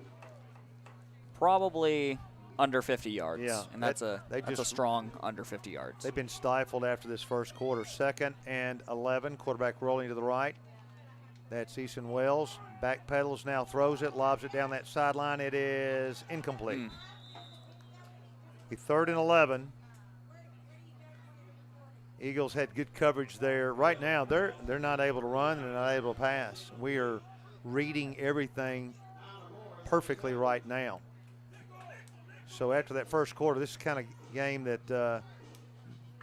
probably under 50 yards. Yeah, and that's a strong under 50 yards. They've been stifled after this first quarter. 2nd and 11, quarterback rolling to the right. That's Easton Wells. Back pedals, now throws it, lobs it down that sideline. It is incomplete. The 3rd and 11. Eagles had good coverage there. Right now, they're not able to run and they're not able to pass. We are reading everything perfectly right now. So after that first quarter, this is the kind of game that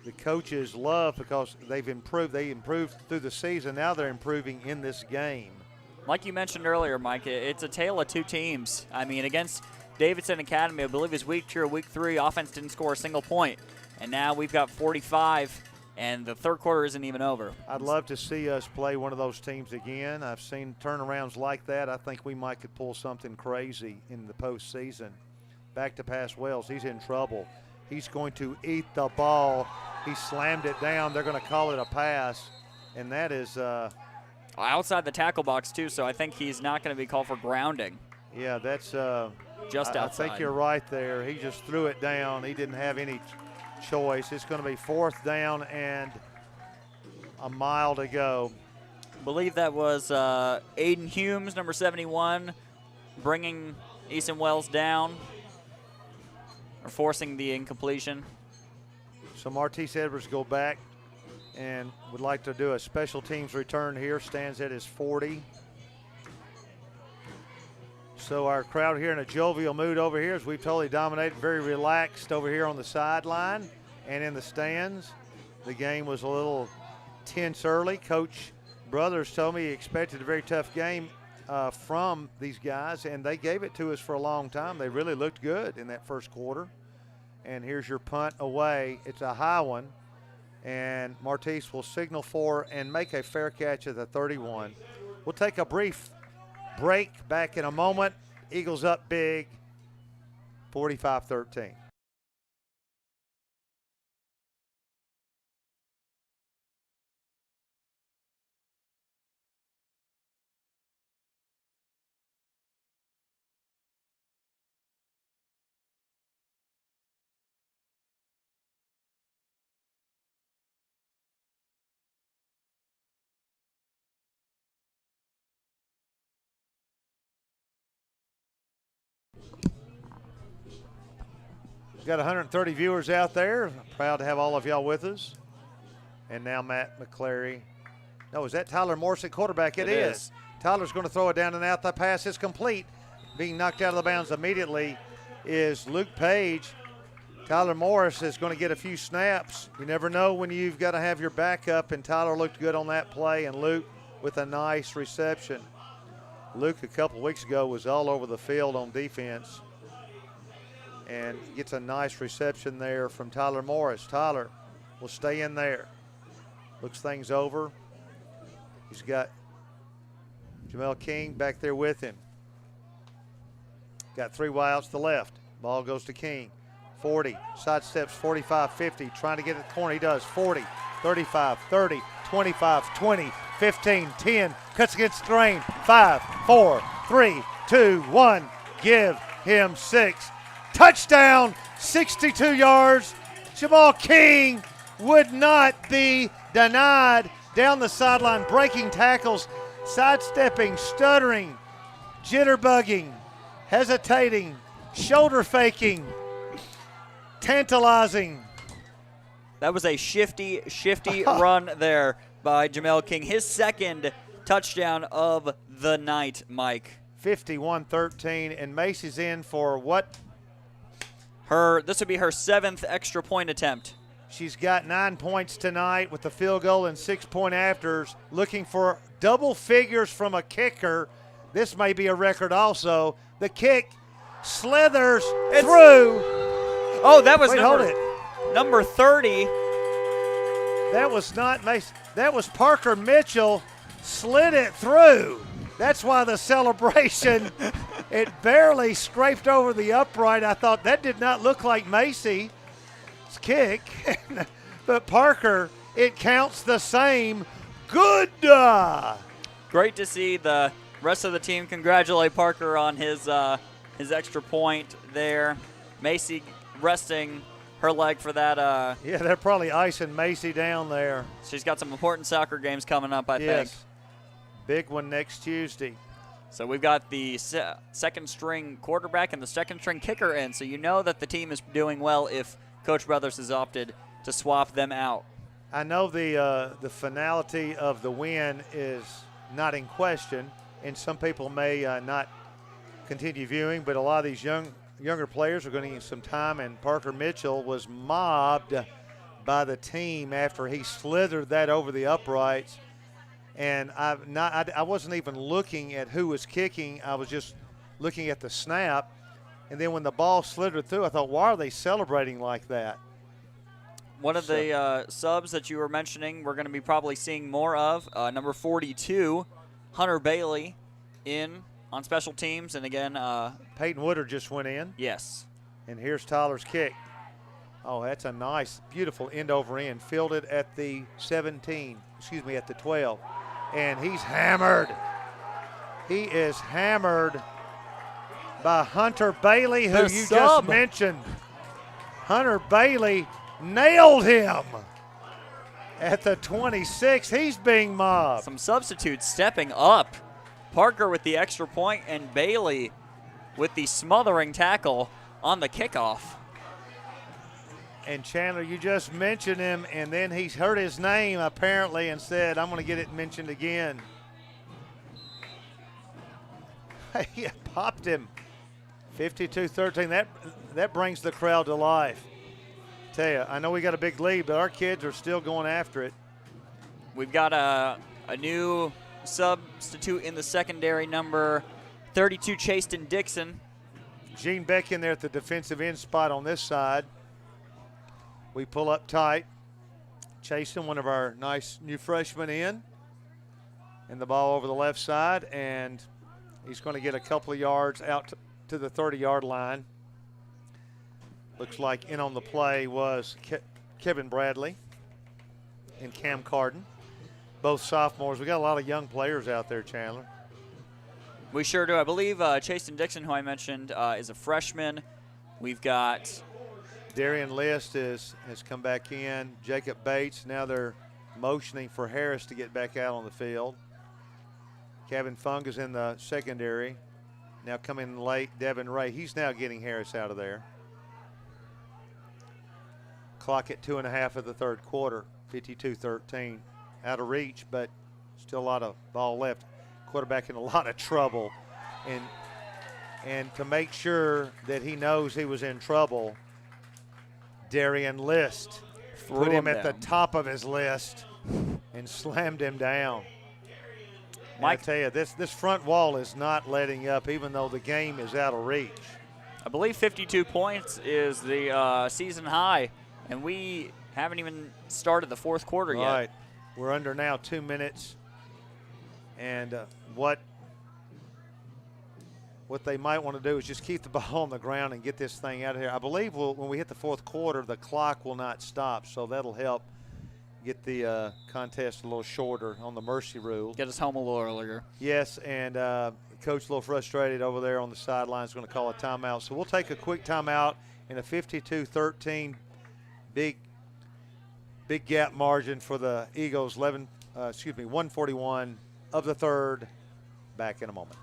the coaches love because they've improved. They improved through the season. Now they're improving in this game. Like you mentioned earlier, Mike, it's a tale of two teams. I mean, against Davidson Academy, I believe it's week 2 or week 3, offense didn't score a single point. And now we've got 45, and the third quarter isn't even over. I'd love to see us play one of those teams again. I've seen turnarounds like that. I think we might could pull something crazy in the postseason. Back to pass Wells. He's in trouble. He's going to eat the ball. He slammed it down. They're going to call it a pass, and that is outside the tackle box too. So I think he's not going to be called for grounding. Yeah, that's just outside. I think you're right there. He just threw it down. He didn't have any choice. It's going to be 4th down and a mile to go. I believe that was Aiden Humes, number 71, bringing Easton Wells down. Or forcing the incompletion. So Martese Edwards go back and would like to do a special teams return here. Stands at his 40. So our crowd here in a jovial mood over here as we've totally dominated, very relaxed over here on the sideline and in the stands. The game was a little tense early. Coach Brothers told me he expected a very tough game from these guys, and they gave it to us for a long time. They really looked good in that first quarter. And here's your punt away. It's a high one, and Martese will signal for and make a fair catch at the 31. We'll take a brief break. Back in a moment. Eagles up big, 45-13. Got 130 viewers out there. Proud to have all of y'all with us. And now Matt McClary. No, is that Tyler Morris at quarterback? It is. Tyler's going to throw it down and out. The pass is complete. Being knocked out of the bounds immediately is Luke Page. Tyler Morris is going to get a few snaps. You never know when you've got to have your backup, and Tyler looked good on that play, and Luke with a nice reception. Luke a couple weeks ago was all over the field on defense and gets a nice reception there from Tyler Morris. Tyler will stay in there. Looks things over. He's got Jamel King back there with him. Got 3 wideouts to the left. Ball goes to King. 40, sidesteps 45, 50, trying to get it to the corner. He does. 40, 35, 30, 25, 20, 15, 10, cuts against the grain. 5, 4, 3, 2, 1. Give him 6. Touchdown, 62 yards. Jamal King would not be denied. Down the sideline, breaking tackles, sidestepping, stuttering, jitterbugging, hesitating, shoulder faking, tantalizing. That was a shifty run there by Jamel King. His second touchdown of the night, Mike. 51-13, and Macy's in for what? This would be her 7th extra point attempt. She's got 9 points tonight with the field goal and 6-point afters. Looking for double figures from a kicker. This may be a record also. The kick slithers through. Oh, that was number 30. That was not Mason. That was Parker Mitchell. Slid it through. That's why the celebration, it barely scraped over the upright. I thought that did not look like Macy's kick. But Parker, it counts the same. Good. Great to see the rest of the team congratulate Parker on his extra point there. Macy resting her leg for that. Yeah, they're probably icing Macy down there. She's got some important soccer games coming up, I think. Yes, big one next Tuesday. So we've got the second-string quarterback and the second-string kicker in, so you know that the team is doing well if Coach Brothers has opted to swap them out. I know the finality of the win is not in question, and some people may not continue viewing, but a lot of these younger players are going to need some time, and Parker Mitchell was mobbed by the team after he slithered that over the uprights. And I wasn't even looking at who was kicking. I was just looking at the snap. And then when the ball slithered through, I thought, why are they celebrating like that? One of the subs that you were mentioning we're going to be probably seeing more of, number 42, Hunter Bailey, in on special teams. And again, Peyton Woodard just went in. Yes. And here's Tyler's kick. Oh, that's a nice, beautiful end over end. Fielded at the 17, at the 12. And he's hammered. He is hammered by Hunter Bailey, who you just mentioned. Hunter Bailey nailed him at the 26. He's being mobbed. Some substitutes stepping up. Parker with the extra point and Bailey with the smothering tackle on the kickoff. And Chandler, you just mentioned him, and then he's heard his name apparently and said, I'm going to get it mentioned again. He popped him. 52-13. That brings the crowd to life. Tell you, I know we got a big lead, but our kids are still going after it. We've got a new substitute in the secondary, number 32, Chaston Dixon. Gene Beck in there at the defensive end spot on this side. We pull up tight. Chaston, one of our nice new freshmen in. And the ball over the left side, and he's going to get a couple of yards out to the 30-yard line. Looks like in on the play was Kevin Bradley and Cam Carden, both sophomores. We got a lot of young players out there, Chandler. We sure do. I believe Chaston Dixon, who I mentioned, is a freshman. We've got Darian List has come back in. Jacob Bates, now they're motioning for Harris to get back out on the field. Kevin Fung is in the secondary. Now coming late, Devin Ray. He's now getting Harris out of there. Clock at 2.5 of the third quarter, 52-13. Out of reach, but still a lot of ball left. Quarterback in a lot of trouble. And to make sure that he knows he was in trouble, Darian List put him at the top of his list and slammed him down. Mike, I tell you, this front wall is not letting up, even though the game is out of reach. I believe 52 points is the season high, and we haven't even started the fourth quarter yet. Right. We're under now 2 minutes. And what they might want to do is just keep the ball on the ground and get this thing out of here. I believe when we hit the fourth quarter, the clock will not stop, so that'll help get the contest a little shorter on the mercy rule. Get us home a little earlier. Yes, and Coach a little frustrated over there on the sideline is going to call a timeout. So we'll take a quick timeout in a 52-13 big gap margin for the Eagles. 141 of the third. Back in a moment.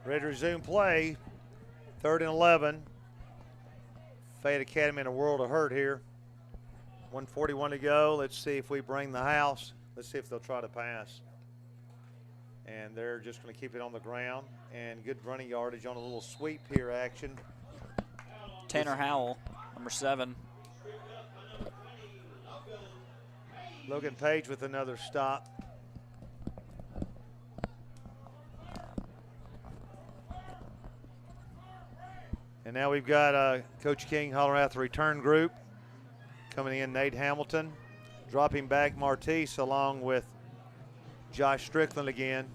Ready to resume play. 3rd and 11. Fayette Academy in a world of hurt here. 1:41 to go. Let's see if we bring the house. Let's see if they'll try to pass. And they're just going to keep it on the ground. And good running yardage on a little sweep here action. Tanner Howell, number 7. Logan Page with another stop. And now we've got Coach King hollering out the return group. Coming in, Nate Hamilton. Dropping back, Martise, along with Josh Strickland again.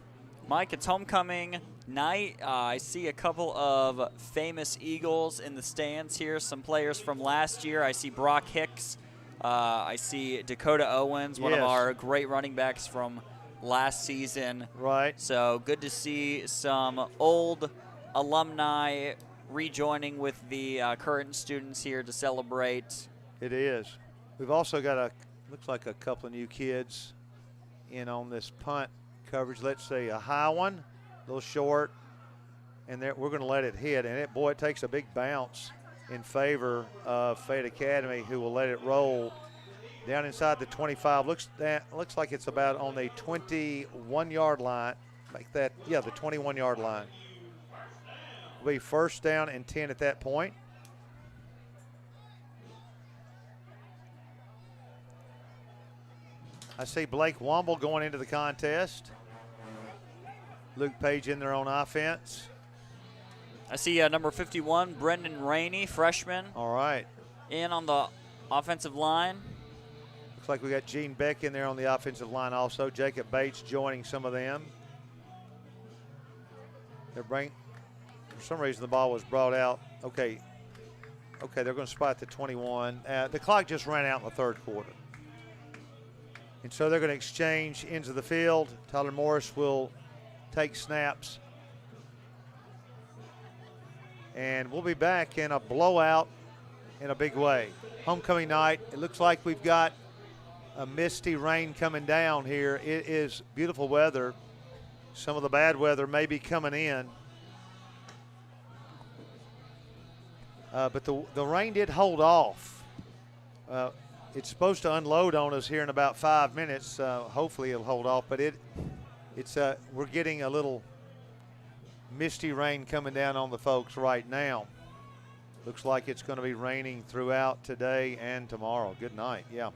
Mike, it's homecoming night. I see a couple of famous Eagles in the stands here. Some players from last year. I see Brock Hicks. I see Dakota Owens, one of our great running backs from last season. Right. So good to see some old alumni rejoining with the current students here to celebrate. It is. We've also got looks like a couple of new kids in on this punt coverage. Let's see, a high one, a little short, and we're going to let it hit. And it takes a big bounce in favor of Fayette Academy, who will let it roll down inside the 25. Looks like it's about on the 21-yard line. Make that, the 21-yard line. Will be 1st down and 10 at that point. I see Blake Womble going into the contest. Luke Page in there on offense. I see number 51, Brendan Rainey, freshman. All right. In on the offensive line. Looks like we got Gene Beck in there on the offensive line also. Jacob Bates joining some of them. For some reason the ball was brought out. Okay, they're going to spot the 21. The clock just ran out in the 3rd quarter. And so they're going to exchange ends of the field. Tyler Morris will take snaps. And we'll be back in a blowout in a big way. Homecoming night. It looks like we've got a misty rain coming down here. It is beautiful weather. Some of the bad weather may be coming in. But the rain did hold off. It's supposed to unload on us here in about 5 minutes. Hopefully it'll hold off. But we're getting a little misty rain coming down on the folks right now. Looks like it's going to be raining throughout today and tomorrow. Good night. Yeah.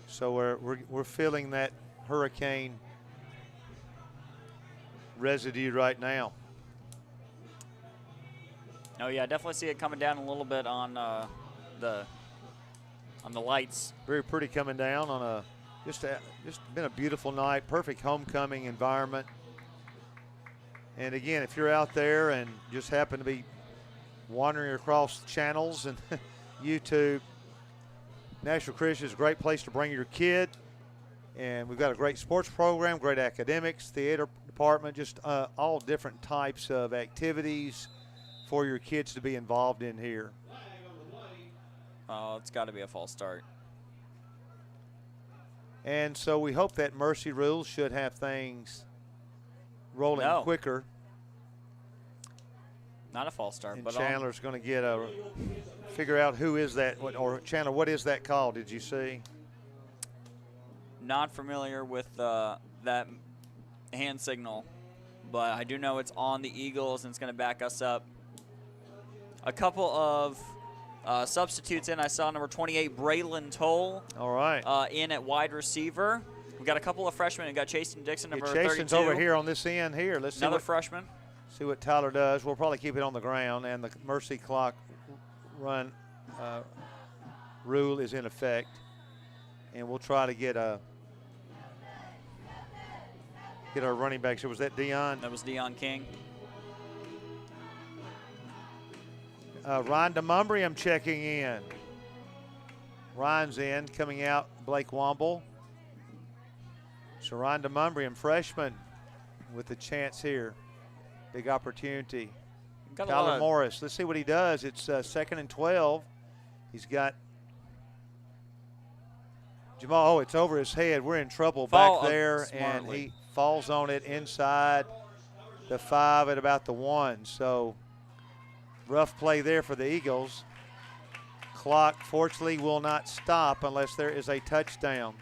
So we're feeling that hurricane residue right now. Oh yeah, I definitely see it coming down a little bit on the lights. Very pretty coming down on just been a beautiful night. Perfect homecoming environment. And again, if you're out there and just happen to be wandering across channels and YouTube, Nashville Christian is a great place to bring your kid. And we've got a great sports program, great academics, theater department, just all different types of activities for your kids to be involved in here. Oh, it's got to be a false start. And so we hope that Mercy Rules should have things rolling quicker. Not a false start. And but Chandler's going to figure out who is that, or Chandler, what is that call? Did you see? Not familiar with that hand signal, but I do know it's on the Eagles and it's going to back us up. A couple of substitutes in. I saw number 28, Braylon Toll. All right. In at wide receiver. We got a couple of freshmen. We got Chasen Dixon, number Chasen's 32. over here on this end here. Let's see another freshman. See what Tyler does. We'll probably keep it on the ground, and the Mercy clock run rule is in effect, and we'll try to get our running backs. So was that Dion? That was Dion King. Ryan DeMumbrium checking in. Ryan's in, coming out, Blake Womble. So Ryan DeMumbrium, freshman, with a chance here. Big opportunity. Tyler Morris, let's see what he does. It's 2nd and 12. He's got Jamal. Oh, it's over his head. We're in trouble back there, and he falls on it inside the 5 at about the 1. So rough play there for the Eagles. Clock, fortunately, will not stop unless there is a touchdown.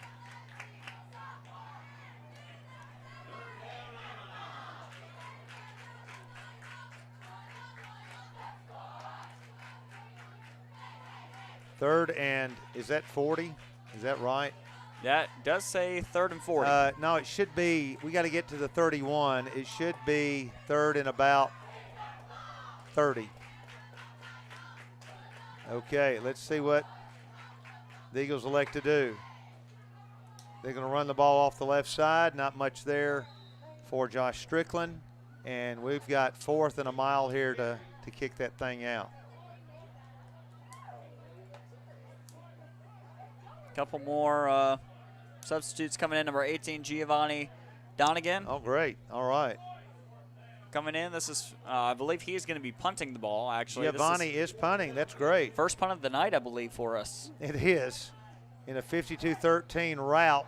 Third and, is that 40? Is that right? That does say 3rd and 40. No, it should be, we got to get to the 31. It should be 3rd and about 30. Okay, let's see what the Eagles elect to do. They're going to run the ball off the left side. Not much there for Josh Strickland. And we've got 4th and a mile here to kick that thing out. Couple more substitutes coming in. Number 18, Giovanni Donegan. Oh, great. All right. Coming in. This is, I believe he's going to be punting the ball, actually. Giovanni is punting. That's great. First punt of the night, I believe, for us. It is. In a 52-13 route.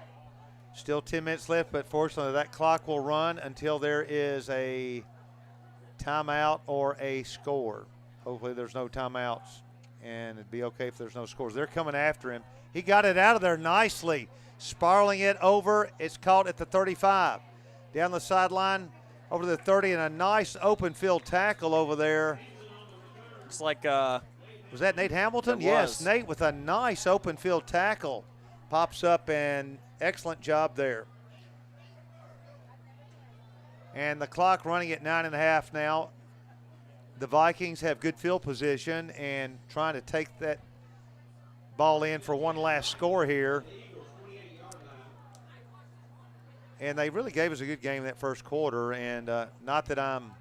Still 10 minutes left, but fortunately that clock will run until there is a timeout or a score. Hopefully there's no timeouts, and it'd be okay if there's no scores. They're coming after him. He got it out of there nicely, spiraling it over. It's caught at the 35. Down the sideline, over to the 30, and a nice open field tackle over there. Looks like was that Nate Hamilton? It Yes, was. Nate with a nice open field tackle. Pops up, and excellent job there. And the clock running at 9.5 now. The Vikings have good field position and trying to take that ball in for one last score here. And they really gave us a good game in that first quarter. And not that I'm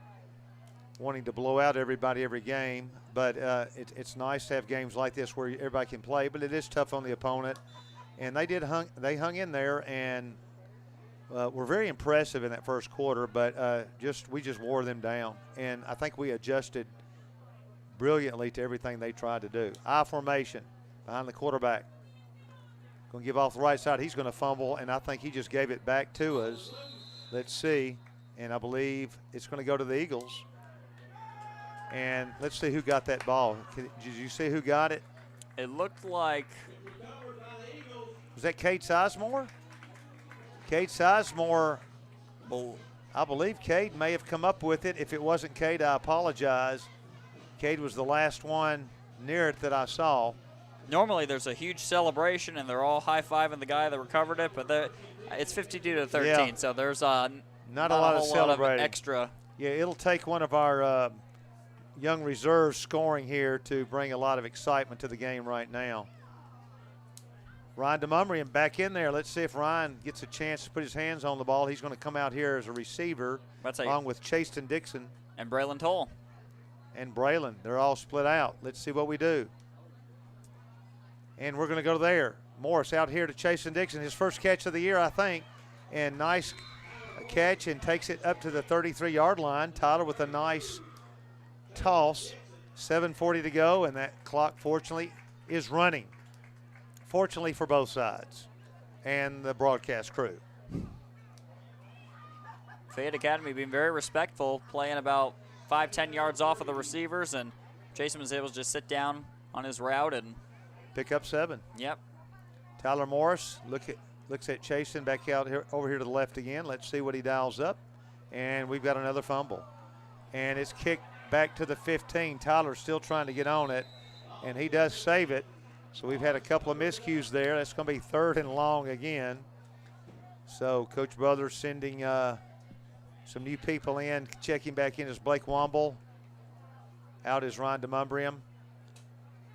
wanting to blow out everybody every game, but it's nice to have games like this where everybody can play, but it is tough on the opponent. And they hung in there and were very impressive in that first quarter, but we just wore them down. And I think we adjusted brilliantly to everything they tried to do. I formation behind the quarterback. Going to give off the right side. He's going to fumble, and I think he just gave it back to us. Let's see. And I believe it's going to go to the Eagles. And let's see who got that ball. Did you see who got it? it looked like. Was that Cade Sizemore? Cade Sizemore, I believe Cade may have come up with it. If it wasn't Cade, I apologize. Cade was the last one near it that I saw. Normally there's a huge celebration and they're all high-fiving the guy that recovered it, but it's 52-13, Yeah. so there's not a lot of whole celebrating. extra. Yeah, it'll take one of our young reserves scoring here to bring a lot of excitement to the game right now. Ryan DeMumrian back in there. Let's see if Ryan gets a chance to put his hands on the ball. He's going to come out here as a receiver along with Chasten Dixon. And Braylon Toll. And Braylon. They're all split out. Let's see what we do. And we're going to go there. Morris out here to Chasen Dixon. His first catch of the year, I think. And nice catch and takes it up to the 33-yard line. Tyler with a nice toss. 7:40 to go, and that clock, fortunately, is running. Fortunately for both sides and the broadcast crew. Fayette Academy being very respectful, playing about 5-10 yards off of the receivers, and Jason was able to just sit down on his route and pick up 7. Yep. Tyler Morris looks at Chasen back out here over here to the left again. Let's see what he dials up. And we've got another fumble. And it's kicked back to the 15. Tyler's still trying to get on it, and he does save it. So we've had a couple of miscues there. That's going to be 3rd and long again. So Coach Brothers sending some new people in. Checking back in is Blake Womble. Out is Ryan DeMumbrium.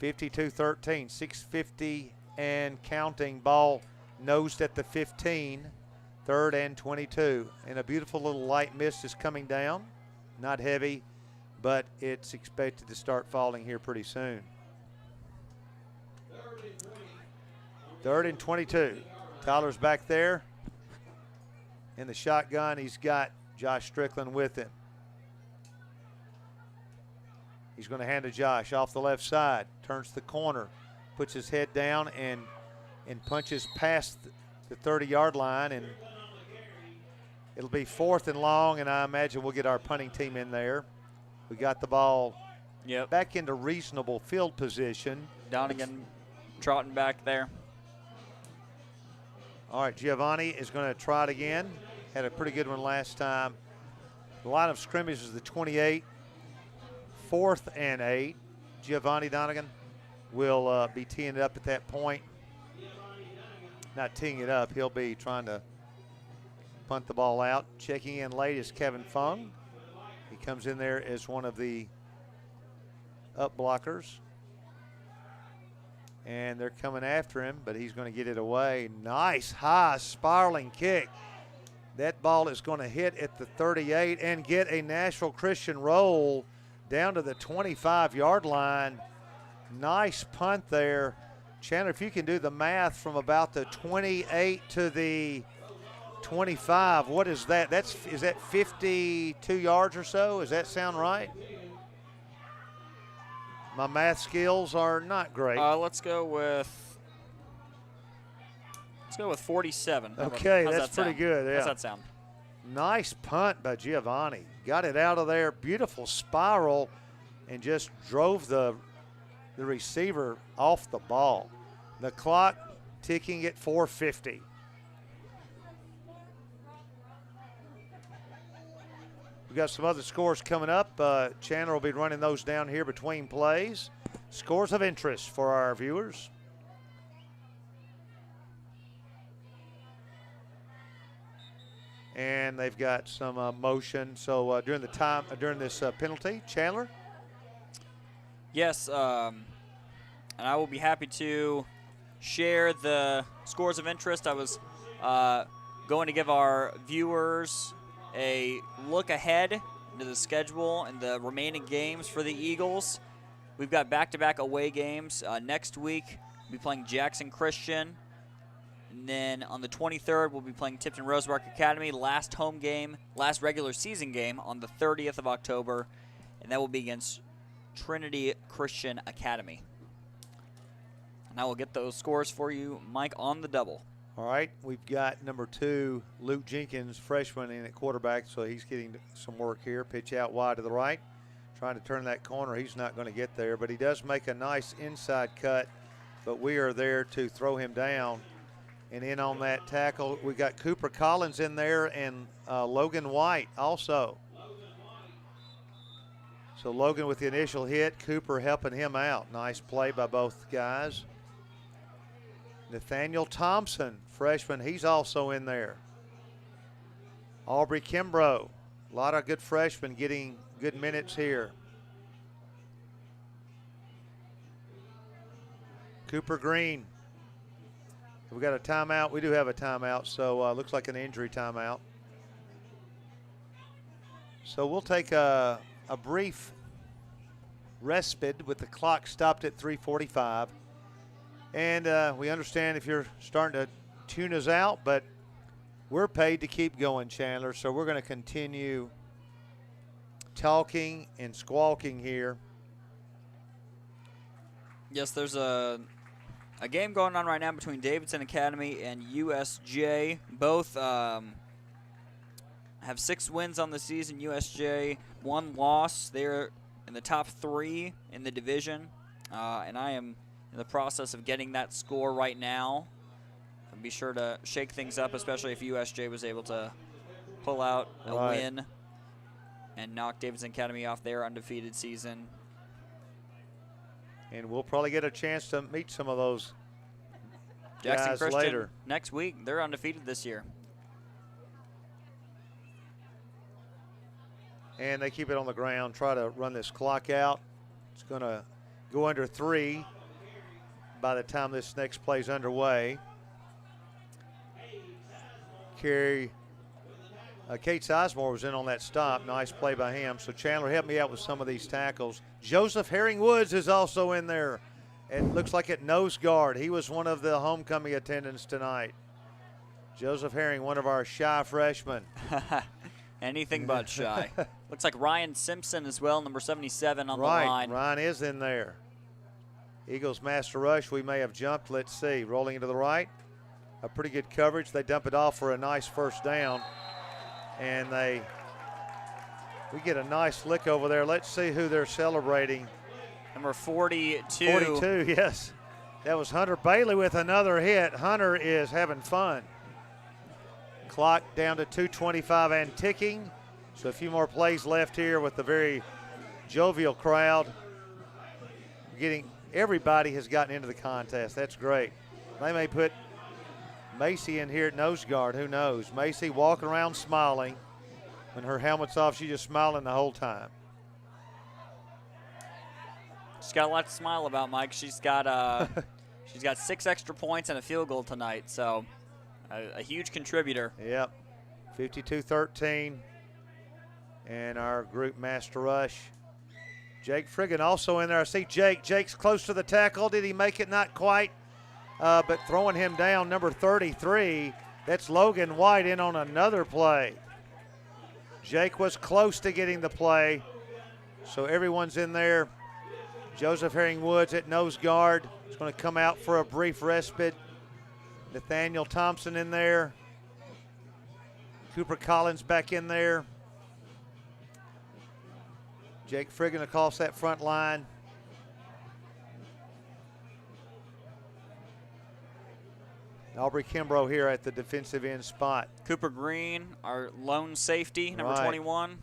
52-13, 6:50 and counting. Ball nosed at the 15, 3rd and 22. And a beautiful little light mist is coming down. Not heavy, but it's expected to start falling here pretty soon. 3rd and 22. Tyler's back there in the shotgun. He's got Josh Strickland with him. He's going to hand to Josh off the left side. Turns the corner, puts his head down and punches past the 30-yard line. And It'll be 4th and long, and I imagine we'll get our punting team in there. We got the ball back into reasonable field position. Donegan trotting back there. All right, Giovanni is going to try it again. Had a pretty good one last time. The line of scrimmage is the 28. 4th and 8. Giovanni Donegan will be teeing it up at that point. Not teeing it up. He'll be trying to punt the ball out. Checking in late is Kevin Fung. He comes in there as one of the up blockers. And they're coming after him, but he's going to get it away. Nice high spiraling kick. That ball is going to hit at the 38 and get a Nashville Christian roll down to the 25-yard line. Nice punt there. Chandler, if you can do the math from about the 28 to the 25, what is that? Is that 52 yards or so? Does that sound right? My math skills are not great. Let's go with 47. Okay, How's that's that pretty good. Yeah. How's that sound? Nice punt by Giovanni. Got it out of there. Beautiful spiral and just drove the receiver off the ball. The clock ticking at 4:50. We've got some other scores coming up. Chandler will be running those down here between plays. Scores of interest for our viewers. And they've got some motion. So during this penalty, Chandler? Yes, and I will be happy to share the scores of interest. I was going to give our viewers a look ahead into the schedule and the remaining games for the Eagles. We've got back-to-back away games. Next week, we'll be playing Jackson Christian. And then on the 23rd, we'll be playing Tipton Rosemark Academy. Last home game, last regular season game on the 30th of October. And that will be against Trinity Christian Academy. And I will get those scores for you, Mike, on the double. All right, we've got number 2, Luke Jenkins, freshman in at quarterback, so he's getting some work here. Pitch out wide to the right, trying to turn that corner. He's not going to get there, but he does make a nice inside cut, but we are there to throw him down. And in on that tackle, we got Cooper Collins in there and Logan White also. So Logan with the initial hit, Cooper helping him out. Nice play by both guys. Nathaniel Thompson, freshman, he's also in there. Aubrey Kimbrough, a lot of good freshmen getting good minutes here. Cooper Green. We got a timeout. We do have a timeout, so looks like an injury timeout. So we'll take a brief respite with the clock stopped at 3:45. And we understand if you're starting to tune us out, but we're paid to keep going, Chandler, so we're going to continue talking and squawking here. Yes, there's a game going on right now between Davidson Academy and USJ. Both have 6 wins on the season. USJ 1 loss. They're in the top 3 in the division, and I am in the process of getting that score right now. I'll be sure to shake things up, especially if USJ was able to pull out a win and knock Davidson Academy off their undefeated season. And we'll probably get a chance to meet some of those Jackson guys Christian later. Next week. They're undefeated this year. And they keep it on the ground, try to run this clock out. It's going to go under 3 by the time this next play's underway. Kate Sizemore was in on that stop. Nice play by him. So Chandler, help me out with some of these tackles. Joseph Herring Woods is also in there. It looks like at nose guard. He was one of the homecoming attendants tonight. Joseph Herring, one of our shy freshmen. Anything but shy. Looks like Ryan Simpson as well, number 77 on the line. Ryan is in there. Eagles master rush, we may have jumped. Let's see, rolling into the right. A pretty good coverage. They dump it off for a nice first down. And we get a nice lick over there. Let's see who they're celebrating. Number 42. 42, yes. That was Hunter Bailey with another hit. Hunter is having fun. Clock down to 2:25 and ticking. So a few more plays left here with the very jovial crowd. Everybody has gotten into the contest. That's great. They may put Macy in here at nose guard. Who knows? Macy walking around smiling. When her helmet's off, she's just smiling the whole time. She's got a lot to smile about, Mike. She's got 6 extra points and a field goal tonight, so a huge contributor. Yep, 52-13. And our group master rush. Jake Friggin also in there. I see Jake. Jake's close to the tackle. Did he make it? Not quite. But throwing him down, number 33. That's Logan White in on another play. Jake was close to getting the play. So everyone's in there. Joseph Herring Woods at nose guard. He's going to come out for a brief respite. Nathaniel Thompson in there. Cooper Collins back in there. Jake Friggin across that front line. Aubrey Kimbrough here at the defensive end spot. Cooper Green, our lone safety, number Right. 21.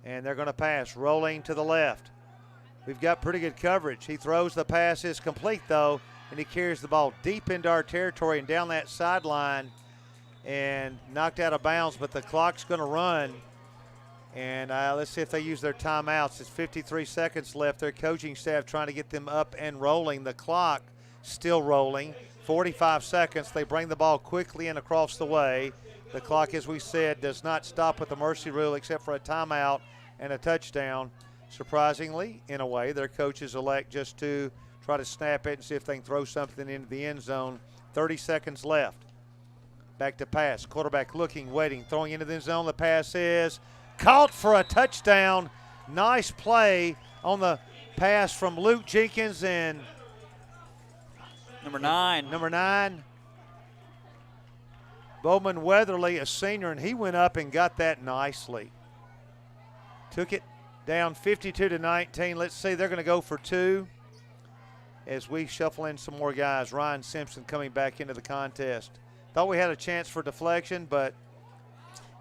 And they're going to pass, rolling to the left. We've got pretty good coverage. He throws, the pass is complete, though, and he carries the ball deep into our territory and down that sideline and knocked out of bounds, but the clock's going to run. And let's see if they use their timeouts. It's 53 seconds left. Their coaching staff trying to get them up and rolling. The clock still rolling. 45 seconds. They bring the ball quickly and across the way. The clock, as we said, does not stop with the mercy rule except for a timeout and a touchdown. Surprisingly, in a way, their coaches elect just to try to snap it and see if they can throw something into the end zone. 30 seconds left. Back to pass. Quarterback looking, waiting, throwing into the end zone. The pass is caught for a touchdown. Nice play on the pass from Luke Jenkins and Number 9. number 9, Bowman Weatherly, a senior, and he went up and got that nicely. Took it down 52-19. Let's see, they're going to go for 2 as we shuffle in some more guys. Ryan Simpson coming back into the contest. Thought we had a chance for deflection, but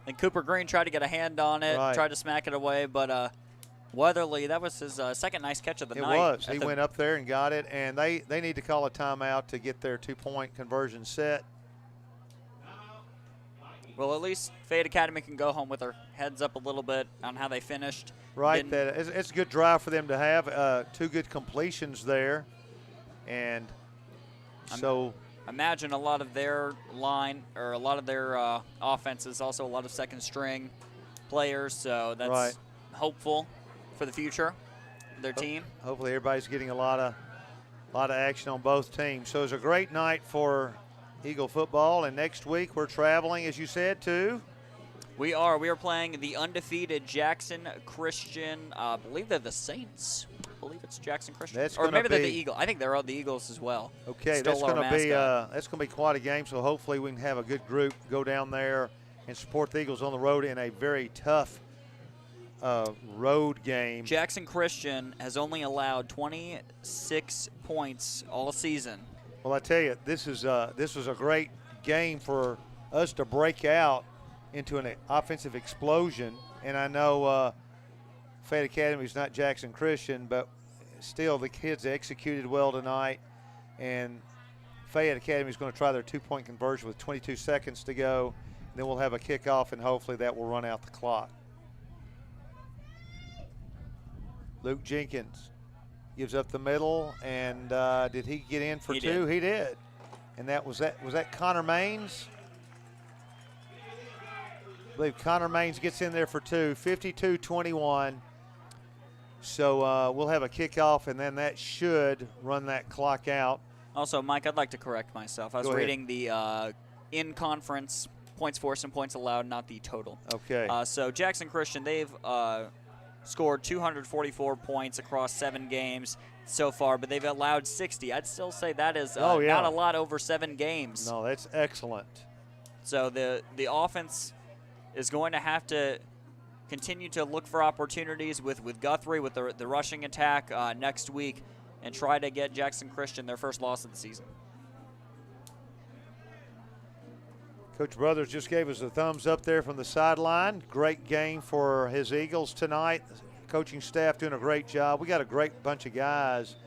And Cooper Green tried to get a hand on it, Right. tried to smack it away, but Weatherly, that was his second nice catch of the it night. was. He went up there and got it, and they need to call a timeout to get their 2-point conversion set. Well, at least Fayette Academy can go home with their heads up a little bit on how they finished. Right, Didn't- it's a good drive for them to have. 2 good completions there, and so Imagine a lot of their line or a lot of their offenses, also a lot of second string players, so that's Right. hopeful for the future of their team. hopefully everybody's getting a lot of action on both teams. So it's a great night for Eagle football, and next week we're traveling, as you said, to We are playing the undefeated Jackson Christian. I believe they're the Saints. I believe it's Jackson Christian. That's or gonna maybe they're the be- Eagles. I think they're the Eagles as well. Okay, Stole that's our going to be mascot. quite a game. So hopefully we can have a good group go down there and support the Eagles on the road in a very tough road game. Jackson Christian has only allowed 26 points all season. Well, I tell you, this was a great game for us to break out into an offensive explosion. And I know Fayette Academy is not Jackson Christian, but still the kids executed well tonight. And Fayette Academy is going to try their 2-point conversion with 22 seconds to go. Then we'll have a kickoff, and hopefully that will run out the clock. Luke Jenkins gives up the middle, and did he get in for He 2? did. He did. And was that Connor Maines? I believe Connor Maines gets in there for 2, 52-21. So we'll have a kickoff, and then that should run that clock out. Also, Mike, I'd like to correct myself. I was Go ahead. reading the in-conference points forced and points allowed, not the total. Okay. So Jackson Christian, they've scored 244 points across 7 games so far, but they've allowed 60. I'd still say that is Oh, yeah. not a lot over 7 games. No, that's excellent. So the offense is going to have to continue to look for opportunities with Guthrie, with the rushing attack next week, and try to get Jackson Christian their first loss of the season. Coach Brothers just gave us a thumbs up there from the sideline. Great game for his Eagles tonight. Coaching staff doing a great job. We got a great bunch of guys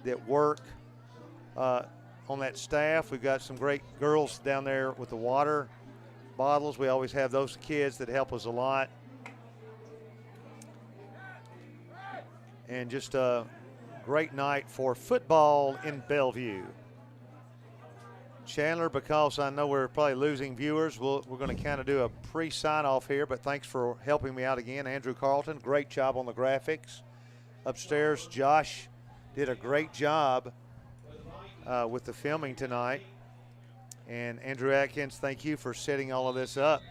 that work on that staff. We've got some great girls down there with the water bottles. We always have those kids that help us a lot. And just a great night for football in Bellevue. Chandler, because I know we're probably losing viewers, we're going to kind of do a pre-sign-off here, but thanks for helping me out again. Andrew Carlton, great job on the graphics. Upstairs, Josh did a great job with the filming tonight. And Andrew Atkins, thank you for setting all of this up.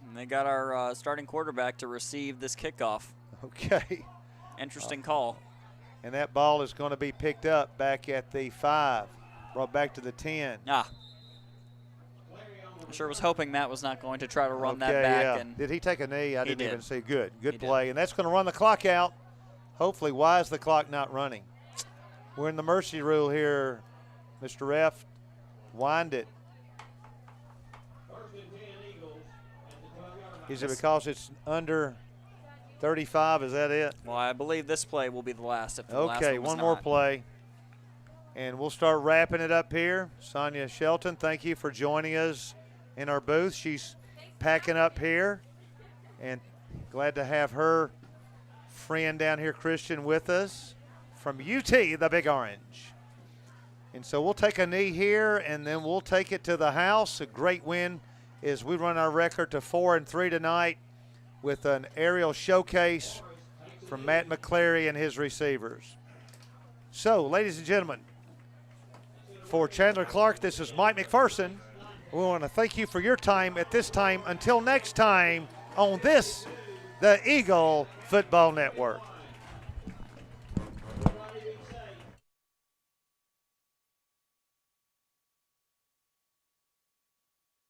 And they got our starting quarterback to receive this kickoff. Okay. Interesting call. And that ball is going to be picked up back at the 5, brought back to the 10. I sure was hoping Matt was not going to try to run that back. Yeah. And did he take a knee? I didn't even see. Good play. Did. And that's going to run the clock out. Hopefully, why is the clock not running? We're in the mercy rule here, Mr. Ref. Wind it. Is it because it's under 35? Is that it? Well, I believe this play will be the last. If the last Okay, one was one more not. play. And we'll start wrapping it up here. Sonia Shelton, thank you for joining us in our booth. She's packing up here. And glad to have her friend down here, Christian, with us from UT, the Big Orange. And so we'll take a knee here, and then we'll take it to the house. A great win as we run our record to 4-3 tonight with an aerial showcase from Matt McClary and his receivers. So, ladies and gentlemen, for Chandler Clark, this is Mike McPherson. We want to thank you for your time at this time. Until next time on this, the Eagle Football Network.